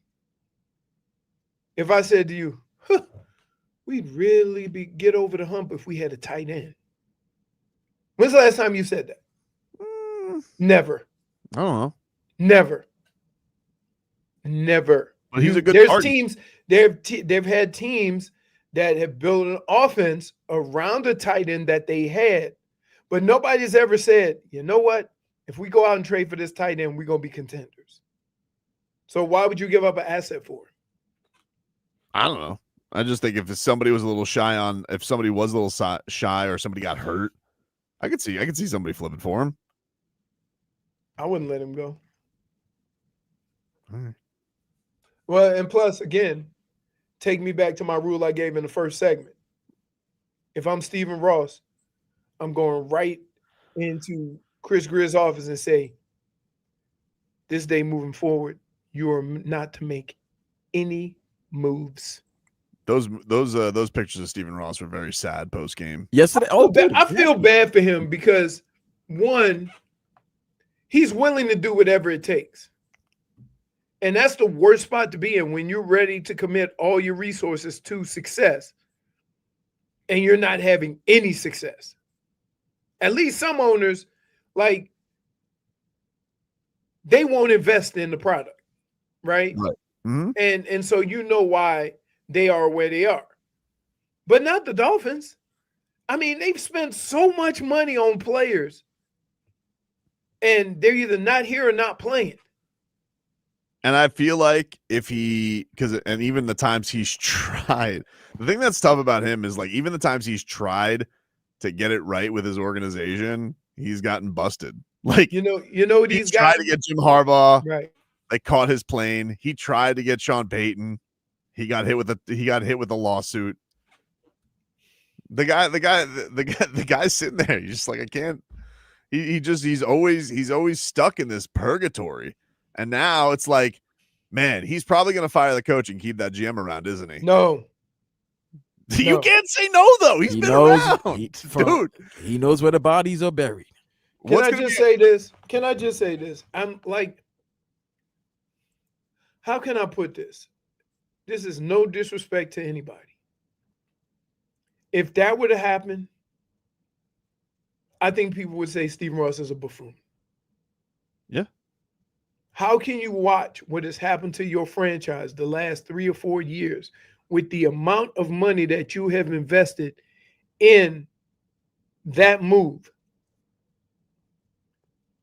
If I said to you, we'd really get over the hump if we had a tight end. When's the last time you said that? Never. I don't know. Never. But he's a good There's target. teams, they've had teams that have built an offense around the tight end that they had, but nobody's ever said, you know what? If we go out and trade for this tight end, we're going to be contenders. So why would you give up an asset for him? I don't know. I just think if somebody was a little shy if somebody was a little shy or somebody got hurt, I could see somebody flipping for him. I wouldn't let him go. All right. Well, and plus, again, take me back to my rule I gave in the first segment. If I'm Stephen Ross, I'm going right into Chris Grier's office and say, this day moving forward, you are not to make any moves. Those pictures of Stephen Ross were very sad post game. Yesterday, I feel bad for him because one, he's willing to do whatever it takes. And that's the worst spot to be in when you're ready to commit all your resources to success and you're not having any success. At least some owners, like, they won't invest in the product, right? Right. Mm-hmm. And so you know why they are where they are. But not the Dolphins. I mean, they've spent so much money on players and they're either not here or not playing. And I feel like and even the times he's tried, the thing that's tough about him is like even the times he's tried to get it right with his organization, he's gotten busted. Like you know these tried guys to get Jim Harbaugh, right? They caught his plane. He tried to get Sean Payton. He got hit with a lawsuit. The guy's sitting there. He's just like, I can't. He's always stuck in this purgatory. And now it's like, man, he's probably going to fire the coach and keep that GM around, isn't he? No. You can't say no, though. He knows, dude. He knows where the bodies are buried. Can I just say this? Can I just say this? I'm like, how can I put this? This is no disrespect to anybody. If that would have happened, I think people would say Stephen Ross is a buffoon. Yeah. How can you watch what has happened to your franchise the last 3 or 4 years with the amount of money that you have invested in that move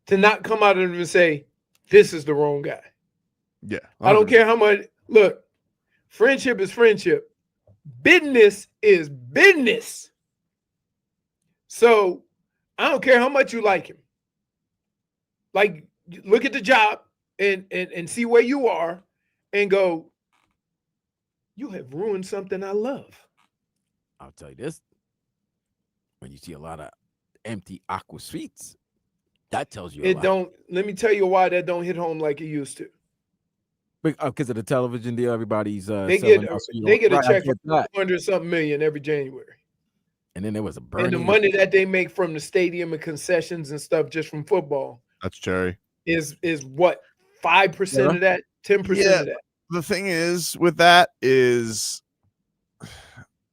to not come out of it and say, this is the wrong guy? Yeah. I don't care how much. Look, friendship is friendship. Business is business. So I don't care how much you like him. Like, look at the job and see where you are and go, you have ruined something I love. I'll tell you this. When you see a lot of empty aqua suites, that tells you It don't. Let me tell you why that don't hit home like it used to. Because of the television deal, everybody's They selling get out, so you they don't- get a Right, I check get for that. 200-something million every January. And then there was a And burning. the money that they make from the stadium and concessions and stuff just from football That's cherry. is what, 5% of that, 10% of that. The thing is with that is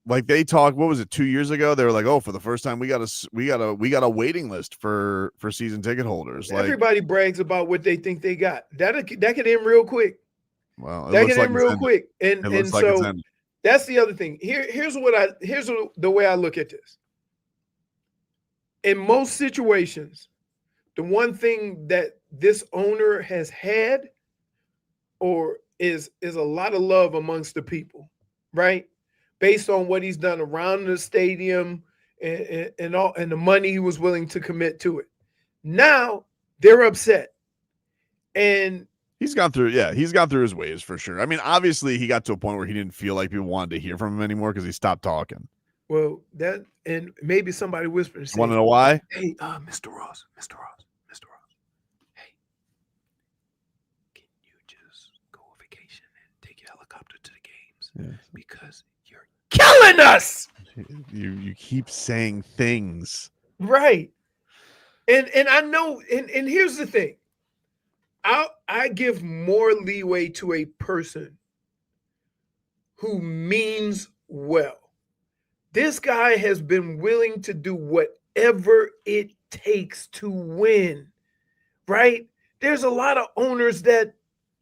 like they talked, what was it, 2 years ago? They were like, oh, for the first time we got a waiting list for season ticket holders. Like, Everybody brags about what they think they got. That could end real quick. well, it That looks could like end it's real ended. quick. It And looks like it's so ended. that's the other thing. Here's the way I look at this. In most situations, the one thing that this owner has had or is a lot of love amongst the people, right? Based on what he's done around the stadium and all and the money he was willing to commit to it. Now they're upset. And He's gone through his waves for sure. I mean, obviously he got to a point where he didn't feel like people wanted to hear from him anymore because he stopped talking. Well, that and maybe somebody whispering. You want to know why? Hey, Mr. Ross, Mr. Ross, hey, can you just go on vacation and take your helicopter to the games? Because you're killing us. You keep saying things. Right. And I know, and here's the thing. I give more leeway to a person who means well. This guy has been willing to do whatever it takes to win, right? There's a lot of owners that.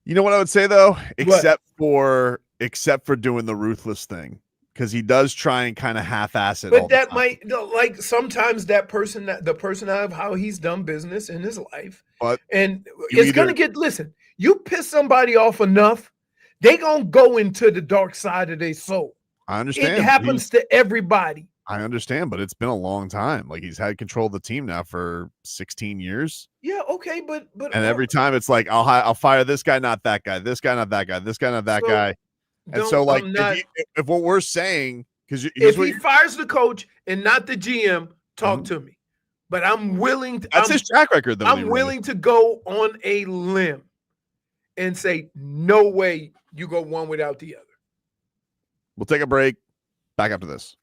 You know what I would say though, except for doing the ruthless thing, because he does try and kind of half-ass it. But that might, like, sometimes the person of how he's done business in his life, but and it's gonna get. Listen, you piss somebody off enough, they gonna go into the dark side of their soul. I understand. It happens to everybody. I understand, but it's been a long time. Like, he's had control of the team now for 16 years. Yeah, okay, but And every time it's like, I'll fire this guy, not that guy. This guy, not that guy. This guy, not that guy. And so, like, if what we're saying, because if he fires the coach and not the GM, talk to me. But I'm willing to. That's his track record, though. I'm willing to go on a limb and say, no way you go one without the other. We'll take a break. Back after this.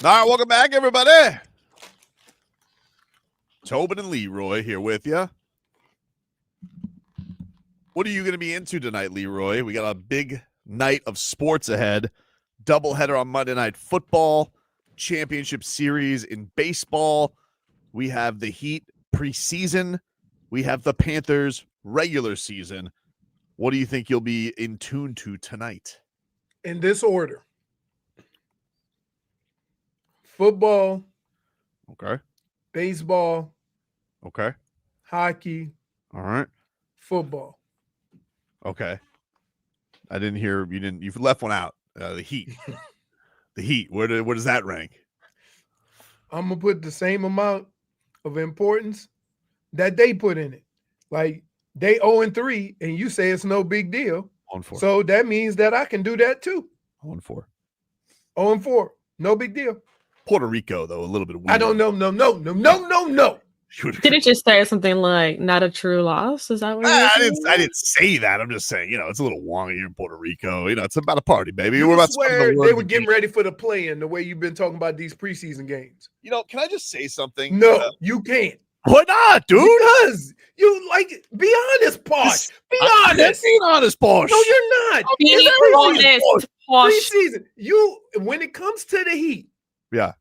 All right, welcome back, everybody. Tobin and Leroy here with you. What are you going to be into tonight, Leroy? We got a big night of sports ahead. Doubleheader on Monday Night Football, championship series in baseball. We have the Heat preseason. We have the Panthers regular season. What do you think you'll be in tune to tonight? In this order. Football. Okay. Baseball. Okay. Hockey. All right. Football. Okay. I didn't hear you left one out. The Heat. The Heat. Where does that rank? I'm gonna put the same amount of importance that they put in it. Like they 0-3, and you say it's no big deal. 1-4. So that means that I can do that too. 1-4. 0-4. No big deal. Puerto Rico, though, a little bit weird. I don't know. No. Did it just say something like "not a true loss"? Is that what I didn't say that. I'm just saying, it's a little wonky in Puerto Rico. It's about a party, baby. We're about swear to they were getting ready for the play-in the way you've been talking about these preseason games. Can I just say something? No, you can't. Why not, dude? Because you be honest, Posh. Be honest. Be honest, Posh. No, you're not. Be honest, Posh. Preseason. When it comes to the Heat, yeah,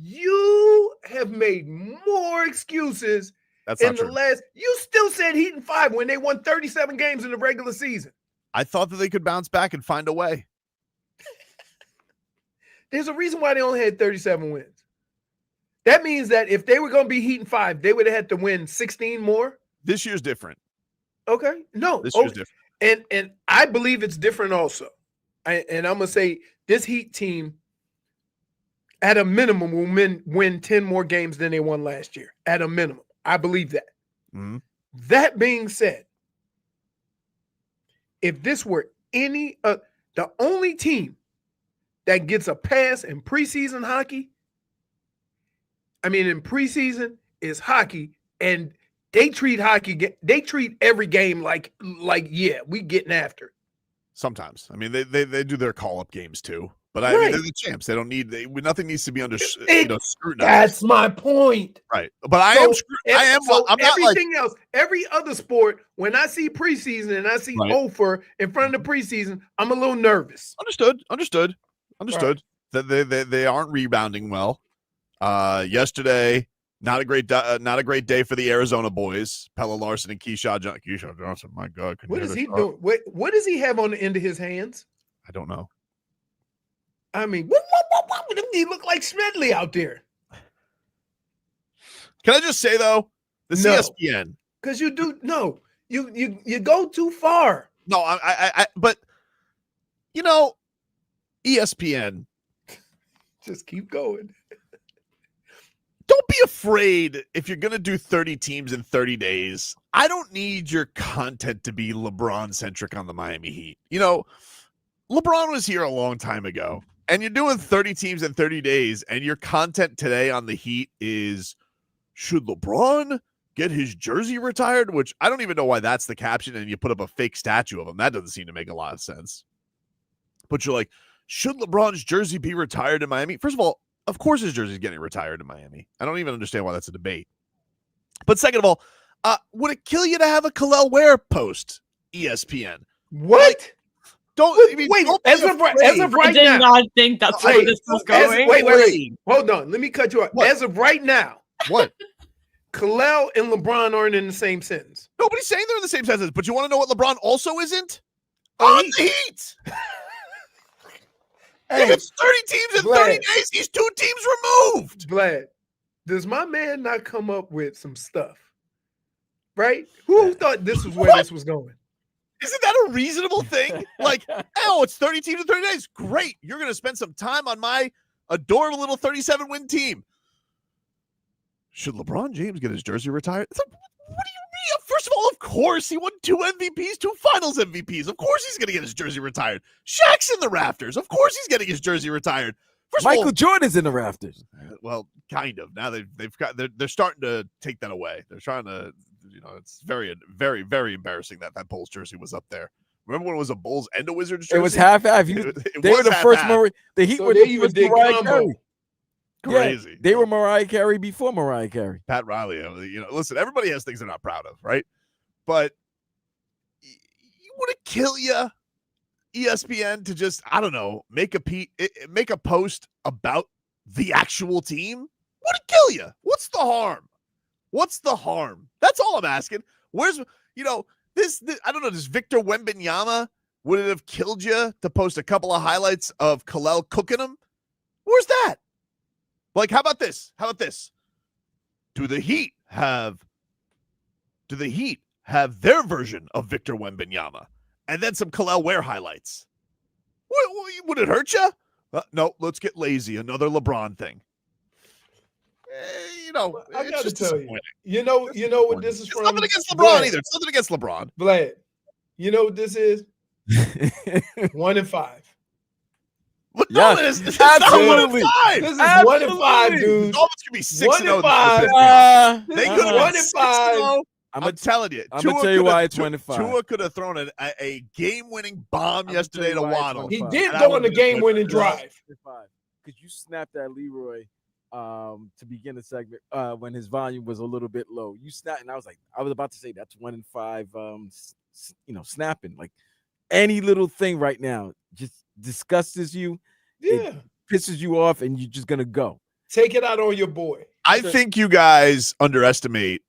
you have made more excuses in the last. You still said Heat in 5 when they won 37 games in the regular season. I thought that they could bounce back and find a way. There's a reason why they only had 37 wins. That means that if they were going to be Heat in 5, they would have had to win 16 more. This year's different. Okay, no, this year's different, and I believe it's different also. And I'm gonna say this Heat team, at a minimum, will win 10 more games than they won last year. At a minimum, I believe that. Mm-hmm. That being said, if this were the only team that gets a pass in preseason hockey, in preseason is hockey, and they treat every game like yeah, we getting after it. Sometimes. They do their call-up games too. But Right. they're the champs. They don't need nothing needs to be under scrutinized. That's my point. Right. But I'm not everything else, every other sport, when I see preseason and I see Ofer in front of the preseason, I'm a little nervous. Understood. That they aren't rebounding well. Yesterday, not a great day for the Arizona boys. Pella Larson and Keyshawn Johnson. My God, What is he doing? What does he have on the end of his hands? I don't know. What he look like Smedley out there? Can I just say though, the ESPN, because you go too far. No, but ESPN. Just keep going. Don't be afraid if you're going to do 30 teams in 30 days. I don't need your content to be LeBron-centric on the Miami Heat. LeBron was here a long time ago, and you're doing 30 teams in 30 days, and your content today on the Heat is, should LeBron get his jersey retired? Which I don't even know why that's the caption, and you put up a fake statue of him. That doesn't seem to make a lot of sense. But you're like, should LeBron's jersey be retired in Miami? First of all, of course his jersey is getting retired in Miami. I don't even understand why that's a debate. But second of all, would it kill you to have a Kel'el Ware post, ESPN? What? Wait, as of right now. I did not think that's where this was going. Wait. Hold on. Let me cut you off. What? As of right now. What? Kel'el and LeBron aren't in the same sentence. Nobody's saying they're in the same sentence, but you want to know what LeBron also isn't? On the Heat. If it's 30 teams in 30 days, he's 2 teams removed. Vlad, does my man not come up with some stuff? Right? Who thought this was where this was going? Isn't that a reasonable thing? Like, it's 30 teams in 30 days. Great. You're going to spend some time on my adorable little 37-win team. Should LeBron James get his jersey retired? What do you mean? First of all, of course, he won 2 MVPs, 2 finals MVPs. Of course he's going to get his jersey retired. Shaq's in the rafters. Of course he's getting his jersy retired. Michael Jordan's in the rafters. Well, kind of. Now they're starting to take that away. They're trying to, it's very, very, very embarrassing that Bulls jersey was up there. Remember when it was a Bulls and a Wizards jersey? It was half-half. They were the first. The Heat were the first Mariah Carey. crazy. They were Mariah Carey before Mariah Carey. Pat Riley, listen, everybody has things they're not proud of, right? But would it kill you, ESPN, to just, I don't know, make a post about the actual team? Would it kill you? What's the harm? What's the harm? That's all I'm asking. Where's, this I don't know, does Victor Wembanyama, would it have killed you to post a couple of highlights of Kel'el cooking him? Where's that? Like, how about this? Do the Heat have their version of Victor Wembanyama and then some Kel'el Ware highlights? Would it hurt you? No, let's get lazy. Another LeBron thing. I got to tell you. You know what this is from? It's nothing against LeBron either. It's nothing against LeBron. Vlad, you know what this is? 1-5. No, it is. This absolutely. Is 1-5. This is 1-5, dude. Dolphins could be 6-0. 1-5. They could have been 6-0. I'm telling you. I'm going to tell you why it's 25. Tua could have thrown a game-winning bomb yesterday to Waddle. He did go on the game-winning drive. Because you snapped that Leroy to begin the segment when his volume was a little bit low. You snapped, and I was about to say that's 1-5. Snapping like any little thing right now just disgusts you. Yeah, it pisses you off, and you're just gonna go. Take it out on your boy. I think you guys underestimate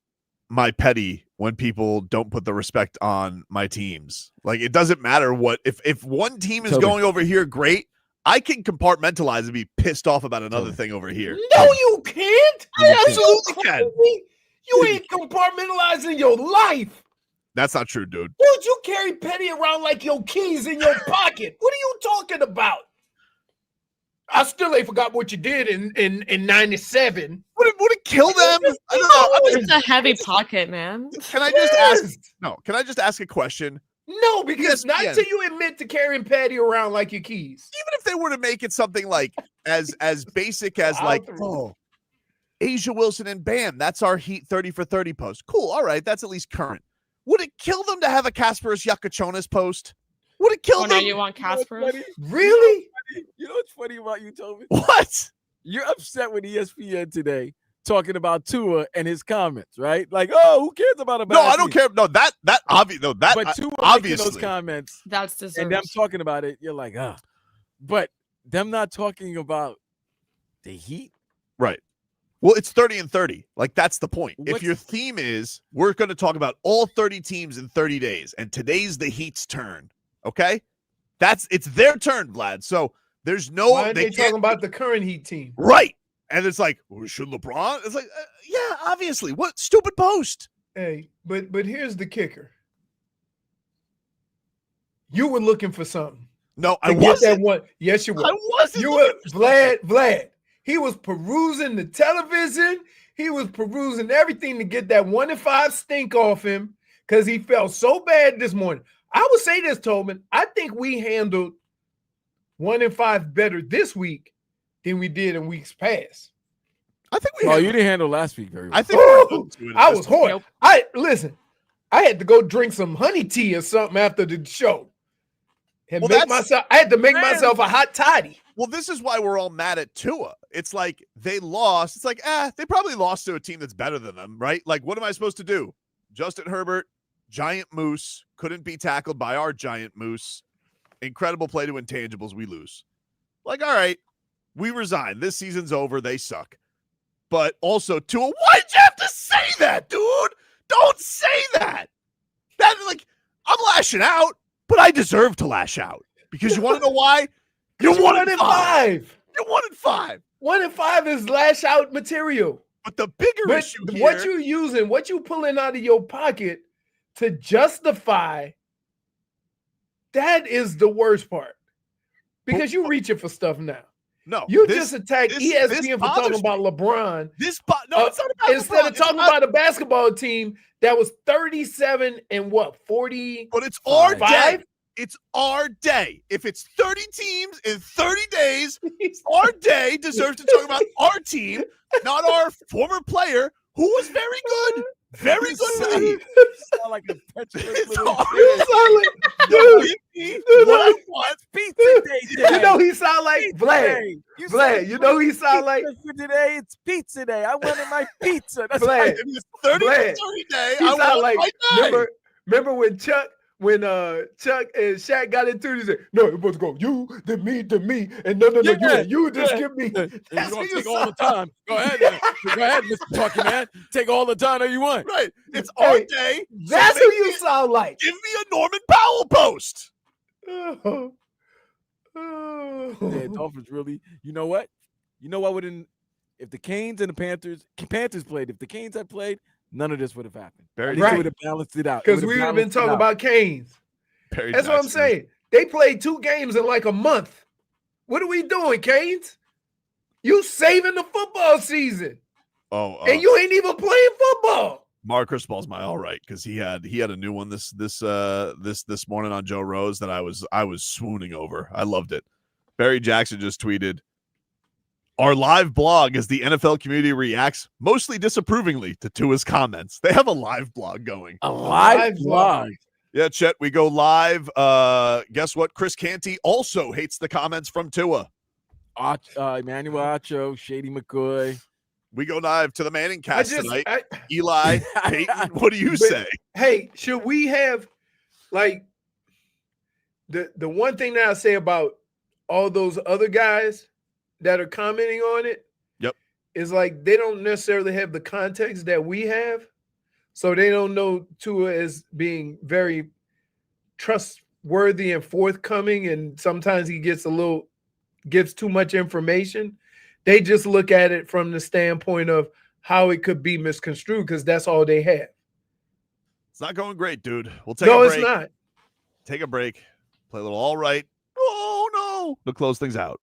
my petty when people don't put the respect on my teams. Like, it doesn't matter what if one team is going over here, great. I can compartmentalize and be pissed off about another thing over here. No, you can't. I absolutely can. You ain't compartmentalizing your life. That's not true, dude. Dude, you carry petty around like your keys in your pocket. What are you talking about? I still ain't forgot what you did in 97. Would it kill them? I don't know. It's a heavy pocket, man. Can I just ask? No. Can I just ask a question? No, because not until you admit to carrying petty around like your keys. Even if they were to make it something like as basic as Asia Wilson and Bam, that's our Heat 30 for 30 post. Cool. All right, that's at least current. Would it kill them to have a Kasparas Yakachonis post? Would it kill them? Now you want Kasparas? Really? You know what's funny about you, Tobin? What? You're upset with ESPN today talking about Tua and his comments, right? Like, oh, who cares about a bad No, I don't care. No, that obvious. No, that but Tua obviously making those comments. That's deserved. And them talking about it, you're like, but them not talking about the Heat, right? Well, it's 30 and 30. Like, that's the point. If your theme is we're going to talk about all 30 teams in 30 days, and today's the Heat's turn, okay? It's their turn, Vlad. So there's no. Why are they talking about the current Heat team? Right. And it's like, well, should LeBron? It's like, yeah, obviously. What stupid post? Hey, but here's the kicker. You were looking for something. No, I wasn't. That one. Yes, you were. I wasn't. You were Vlad. He was perusing the television. He was perusing everything to get that 1-5 stink off him because he felt so bad this morning. I would say this, Tobin. I think we handled 1-5 better this week than we did in weeks past. I think we. Oh, you didn't handle last week very well. I think I was horrible. Listen. I had to go drink some honey tea or something after the show, and I had to make myself a hot toddy. Well, this is why we're all mad at Tua. It's like they lost. It's like, they probably lost to a team that's better than them, right? Like, what am I supposed to do? Justin Herbert, giant moose, couldn't be tackled by our giant moose. Incredible play to intangibles. We lose. Like, all right, we resign. This season's over. They suck. But also, Tua, why'd you have to say that, dude? Don't say that. I'm lashing out, but I deserve to lash out. Because you want to know why? You're 1-5. You're 1-5. 1-5 is lash out material. But the bigger issue here, what you using, what you pulling out of your pocket to justify, that is the worst part. Because you're reaching for stuff now. No, you just attacked ESPN for talking about LeBron. It's not about instead LeBron. of talking about a basketball team that was 37 and 40. But it's our day. It's our day. If it's 30 teams in 30 days, our day deserves to talk about our team, not our former player who was very good. Very good for the Heat. Sound like a Dude, what I want. you know he sound like? Vlad. Vlad, you know who he sound like? For today, it's pizza day. I wanted my pizza. That's Vlad. It was 30 for Vlad. 30 day. He I sound want like, my day. remember when Chuck and Shaq got into it, he said, no, it was go you, then me, and no, you just give me. You're That's gonna what take you all the sound time. Go ahead, man. Go ahead, Mr. Talking Man. Take all the time that you want. Right. It's our day. That's who you sound like. Give me a Norman Powell post. Yeah, Dolphins really. You know what? You know what wouldn't if the Canes and the Panthers played, if the Canes had played, none of this would have happened. I think it would have balanced it out. Because we would have been talking about Canes. That's what I'm saying. They played 2 games in like a month. What are we doing, Canes? You saving the football season. Oh, and you ain't even playing football. Mark Crispall's my all right because he had a new one this morning on Joe Rose that I was swooning over. I loved it. Barry Jackson just tweeted, our live blog as the NFL community reacts mostly disapprovingly to Tua's comments. They have a live blog going. A live blog. Yeah, Chet, we go live. Guess what? Chris Canty also hates the comments from Tua. Emmanuel Acho, Shady McCoy. We go live to the Manning cast tonight. Eli, Peyton, what do you say? Hey, should we have like the one thing that I say about all those other guys that are commenting on it? Yep. Is like they don't necessarily have the context that we have. So they don't know Tua as being very trustworthy and forthcoming, and sometimes he gives too much information. They just look at it from the standpoint of how it could be misconstrued because that's all they have. It's not going great, dude. We'll take a break. No, it's not. Take a break. Play a little all right. Oh, no. To close things out.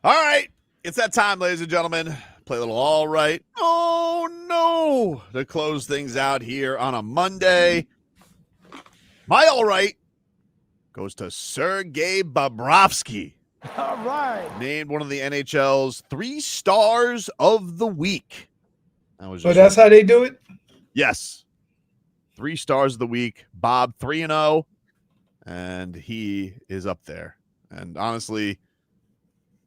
All right. It's that time, ladies and gentlemen. Play a little all right. Oh, no. To close things out here on a Monday. My all right goes to Sergei Bobrovsky. All right. Named one of the NHL's 3 stars of the week. So that's how they do it? Yes. 3 stars of the week. Bob 3-0. And he is up there. And honestly,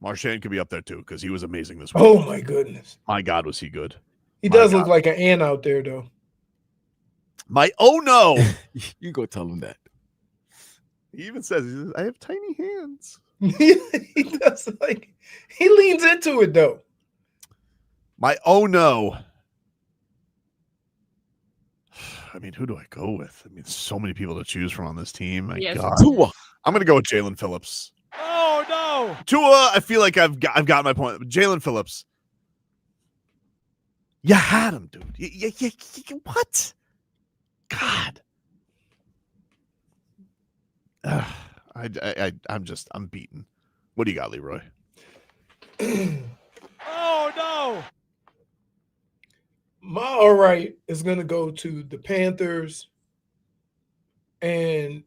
Marchand could be up there too because he was amazing this week. Oh, my goodness. My God, was he good. He does look like an ant out there, though. My oh no. You go tell him that. He even says, I have tiny hands. He does he leans into it, though. My oh no. I mean, who do I go with? I mean, so many people to choose from on this team. My God. Tua. I'm going to go with Jalen Phillips. Oh, no. Tua, I feel like I've got my point. Jalen Phillips. You had him, dude. What? God. I'm beaten. What do you got, Leroy? Oh, no. My all right is going to go to the Panthers, and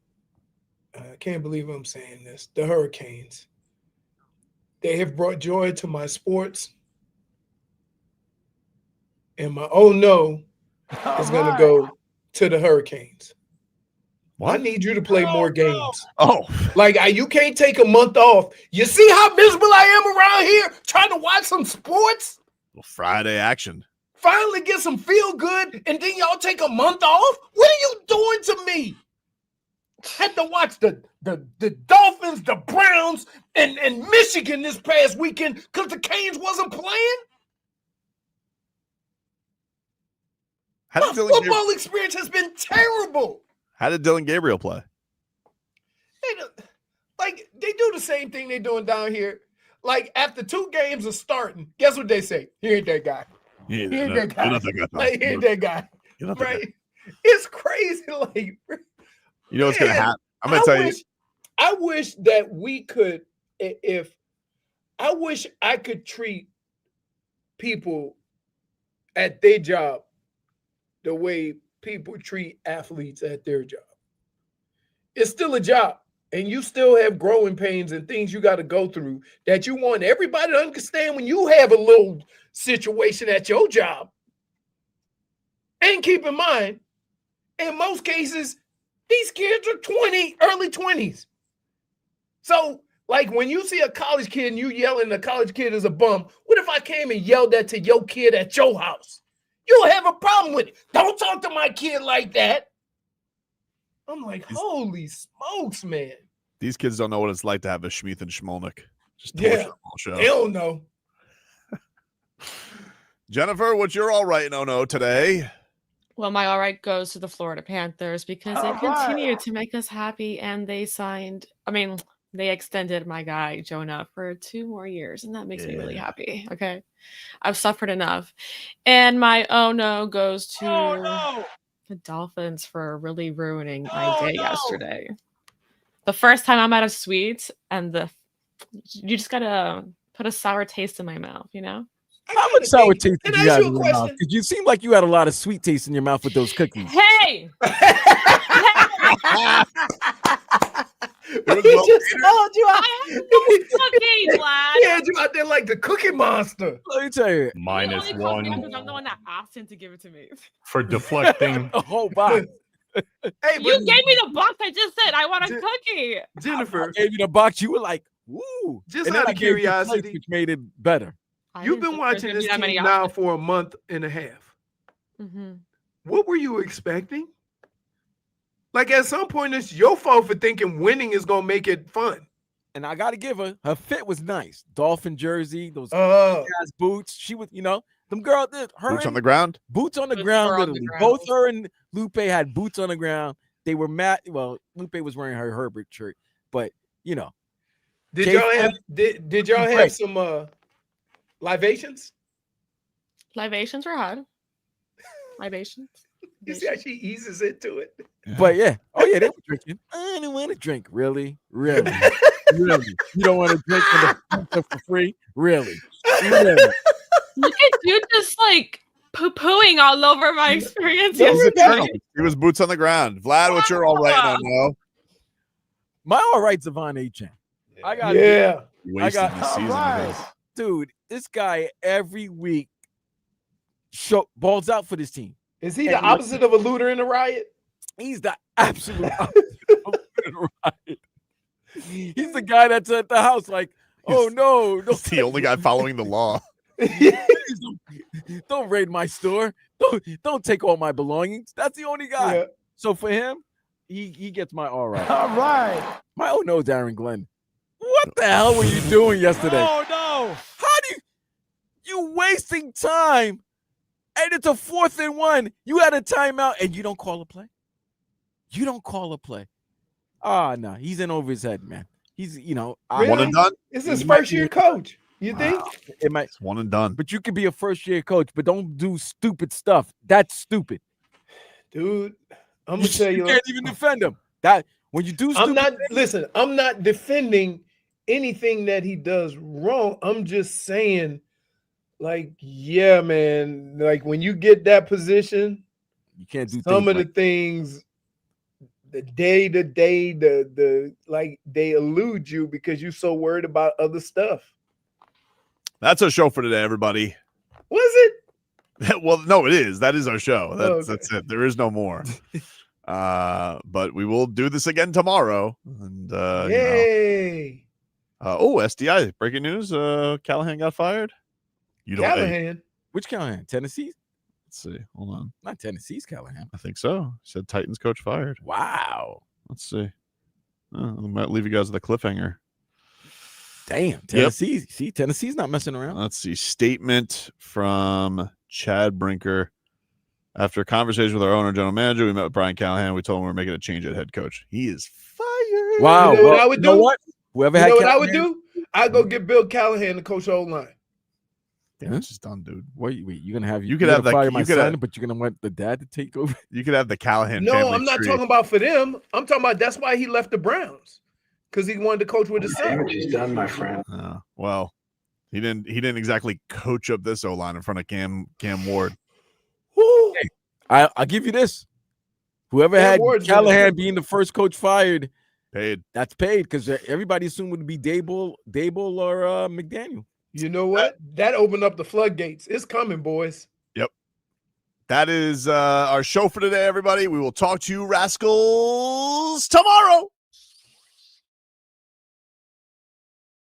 I can't believe I'm saying this, the Hurricanes. They have brought joy to my sports, and my oh no is going to go to the Hurricanes. What? I need you to play more games. Oh. Like, you can't take a month off. You see how miserable I am around here trying to watch some sports? Well, Friday action. Finally get some feel good, and then y'all take a month off? What are you doing to me? Had to watch the Dolphins, the Browns, and Michigan this past weekend because the Canes wasn't playing? My football experience has been terrible. How did Dylan Gabriel play? They do the same thing they're doing down here. Like, after 2 games of starting, guess what they say? He ain't that guy. He ain't that guy. Like, he ain't that guy. Right? It's crazy. Like, you know what's going to happen? I'm going to tell you. I wish that we could, I wish I could treat people at their job the way people treat athletes at their job. It's still a job, and you still have growing pains and things you got to go through that you want everybody to understand when you have a little situation at your job. And keep in mind, in most cases, these kids are 20, early 20s. So, like, when you see a college kid and you yelling the college kid is a bum, what if I came and yelled that to your kid at your house? You'll have a problem with it. Don't talk to my kid like that. I'm like, holy smokes, man. These kids don't know what it's like to have a Schmeath and Schmolnick. Just show. They don't know. Jennifer, what's your all right no today? Well, my all right goes to the Florida Panthers because they continue to make us happy, and they they extended my guy Jonah for 2 more years, and that makes me really happy. Okay, I've suffered enough. And my oh no goes to the Dolphins for really ruining my day yesterday. The first time I'm at a suite, and you just gotta put a sour taste in my mouth, you know. How much sour taste did you have in your mouth? Because you seem like you had a lot of sweet taste in your mouth with those cookies. Hey! He just told you cookies, Vlad. He had you out there like the Cookie Monster. Let me tell you. -1 I'm the one that asked him to give it to me. for deflecting. A whole box. Hey, You gave me the box. I just said I want a cookie. Jennifer, I gave you the box. You were like, "Woo!" Just and then out I of gave you plates, curiosity, which made it better. You've been watching this team now for a month and a half. Mm-hmm. What were you expecting? Like, at some point, it's your fault for thinking winning is going to make it fun. And I got to give her fit was nice. Dolphin jersey, those ass boots. She was, them girls, Boots on the ground? Boots on the ground, literally. Both her and Lupe had boots on the ground. They were mad. Well, Lupe was wearing her Herbert shirt, but, Did y'all have some libations? Libations were hot. Libations. You see how she eases into it? But yeah. Oh, yeah, they were drinking. I didn't want to drink. Really? Really? You don't want to drink from the for free? Really? Really? Look at you just like poo-pooing all over my experience He was a yesterday. journalist. He was boots on the ground. Vlad, what's your all right on now? My all right's Devon Achane. I got Wasted the season with this. dude. This guy every week balls out for this team. Is he the opposite of a looter in a riot? He's the absolute opposite of a looter in a riot. He's the guy that's at the house like, oh no, He's the only guy following the law. Don't raid my store. Don't take all my belongings. That's the only guy. Yeah. So for him, he gets my all right. All right. My oh no, Darren Glenn. What the hell were you doing yesterday? Oh no! How do you wasting time? And it's a 4th and 1. You had a timeout and you don't call a play. You don't call a play. No, he's in over his head, man. He's Really? One and done. It's his first year coach. You think? It might. It's one and done. But you could be a first-year coach, but don't do stupid stuff. That's stupid, dude. I'm gonna tell you, you can't even defend him. That when you do, stupid I'm not defending anything that he does wrong. I'm just saying, like, yeah, man. Like when you get that position, you can't do some of the things. The day to day, the like they elude you because you're so worried about other stuff. That's our show for today, everybody. Was it? Well, no, it is. That is our show. That's Okay. that's it. There is no more. But we will do this again tomorrow. And Yay! SDI breaking news. Callahan got fired. You don't. Callahan. Which Callahan? Tennessee? Let's see. Hold on. Not Tennessee's Callahan. I think so. Said Titans coach fired. Wow. Let's see. I might leave you guys with a cliffhanger. Damn, Tennessee. See, Tennessee's not messing around. Let's see. Statement from Chad Brinker. After a conversation with our owner, general manager, we met with Brian Callahan. We told him we're making a change at head coach. He is fired. Wow. You know what I would do? What? Whoever You had know what I Callahan, would do? I'd go get Bill Callahan to coach the O-line. Damn, it's just done, dude. Wait, you're gonna have You could have the- fire my you could son, have- but you're gonna want the dad to take over. You could have the Callahan No, family I'm not tree. talking about for them. I'm talking about that's why he left the Browns. Because he wanted to coach with his son. He's done, my friend. Well, he didn't exactly coach up this O-line in front of Cam Ward. I'll give you this. Whoever Cam had Ward's Callahan gonna- being the first coach fired, paid. That's paid because everybody assumed it would be Dable or McDaniel. You know what? That opened up the floodgates. It's coming, boys. Yep. That is our show for today, everybody. We will talk to you rascals tomorrow.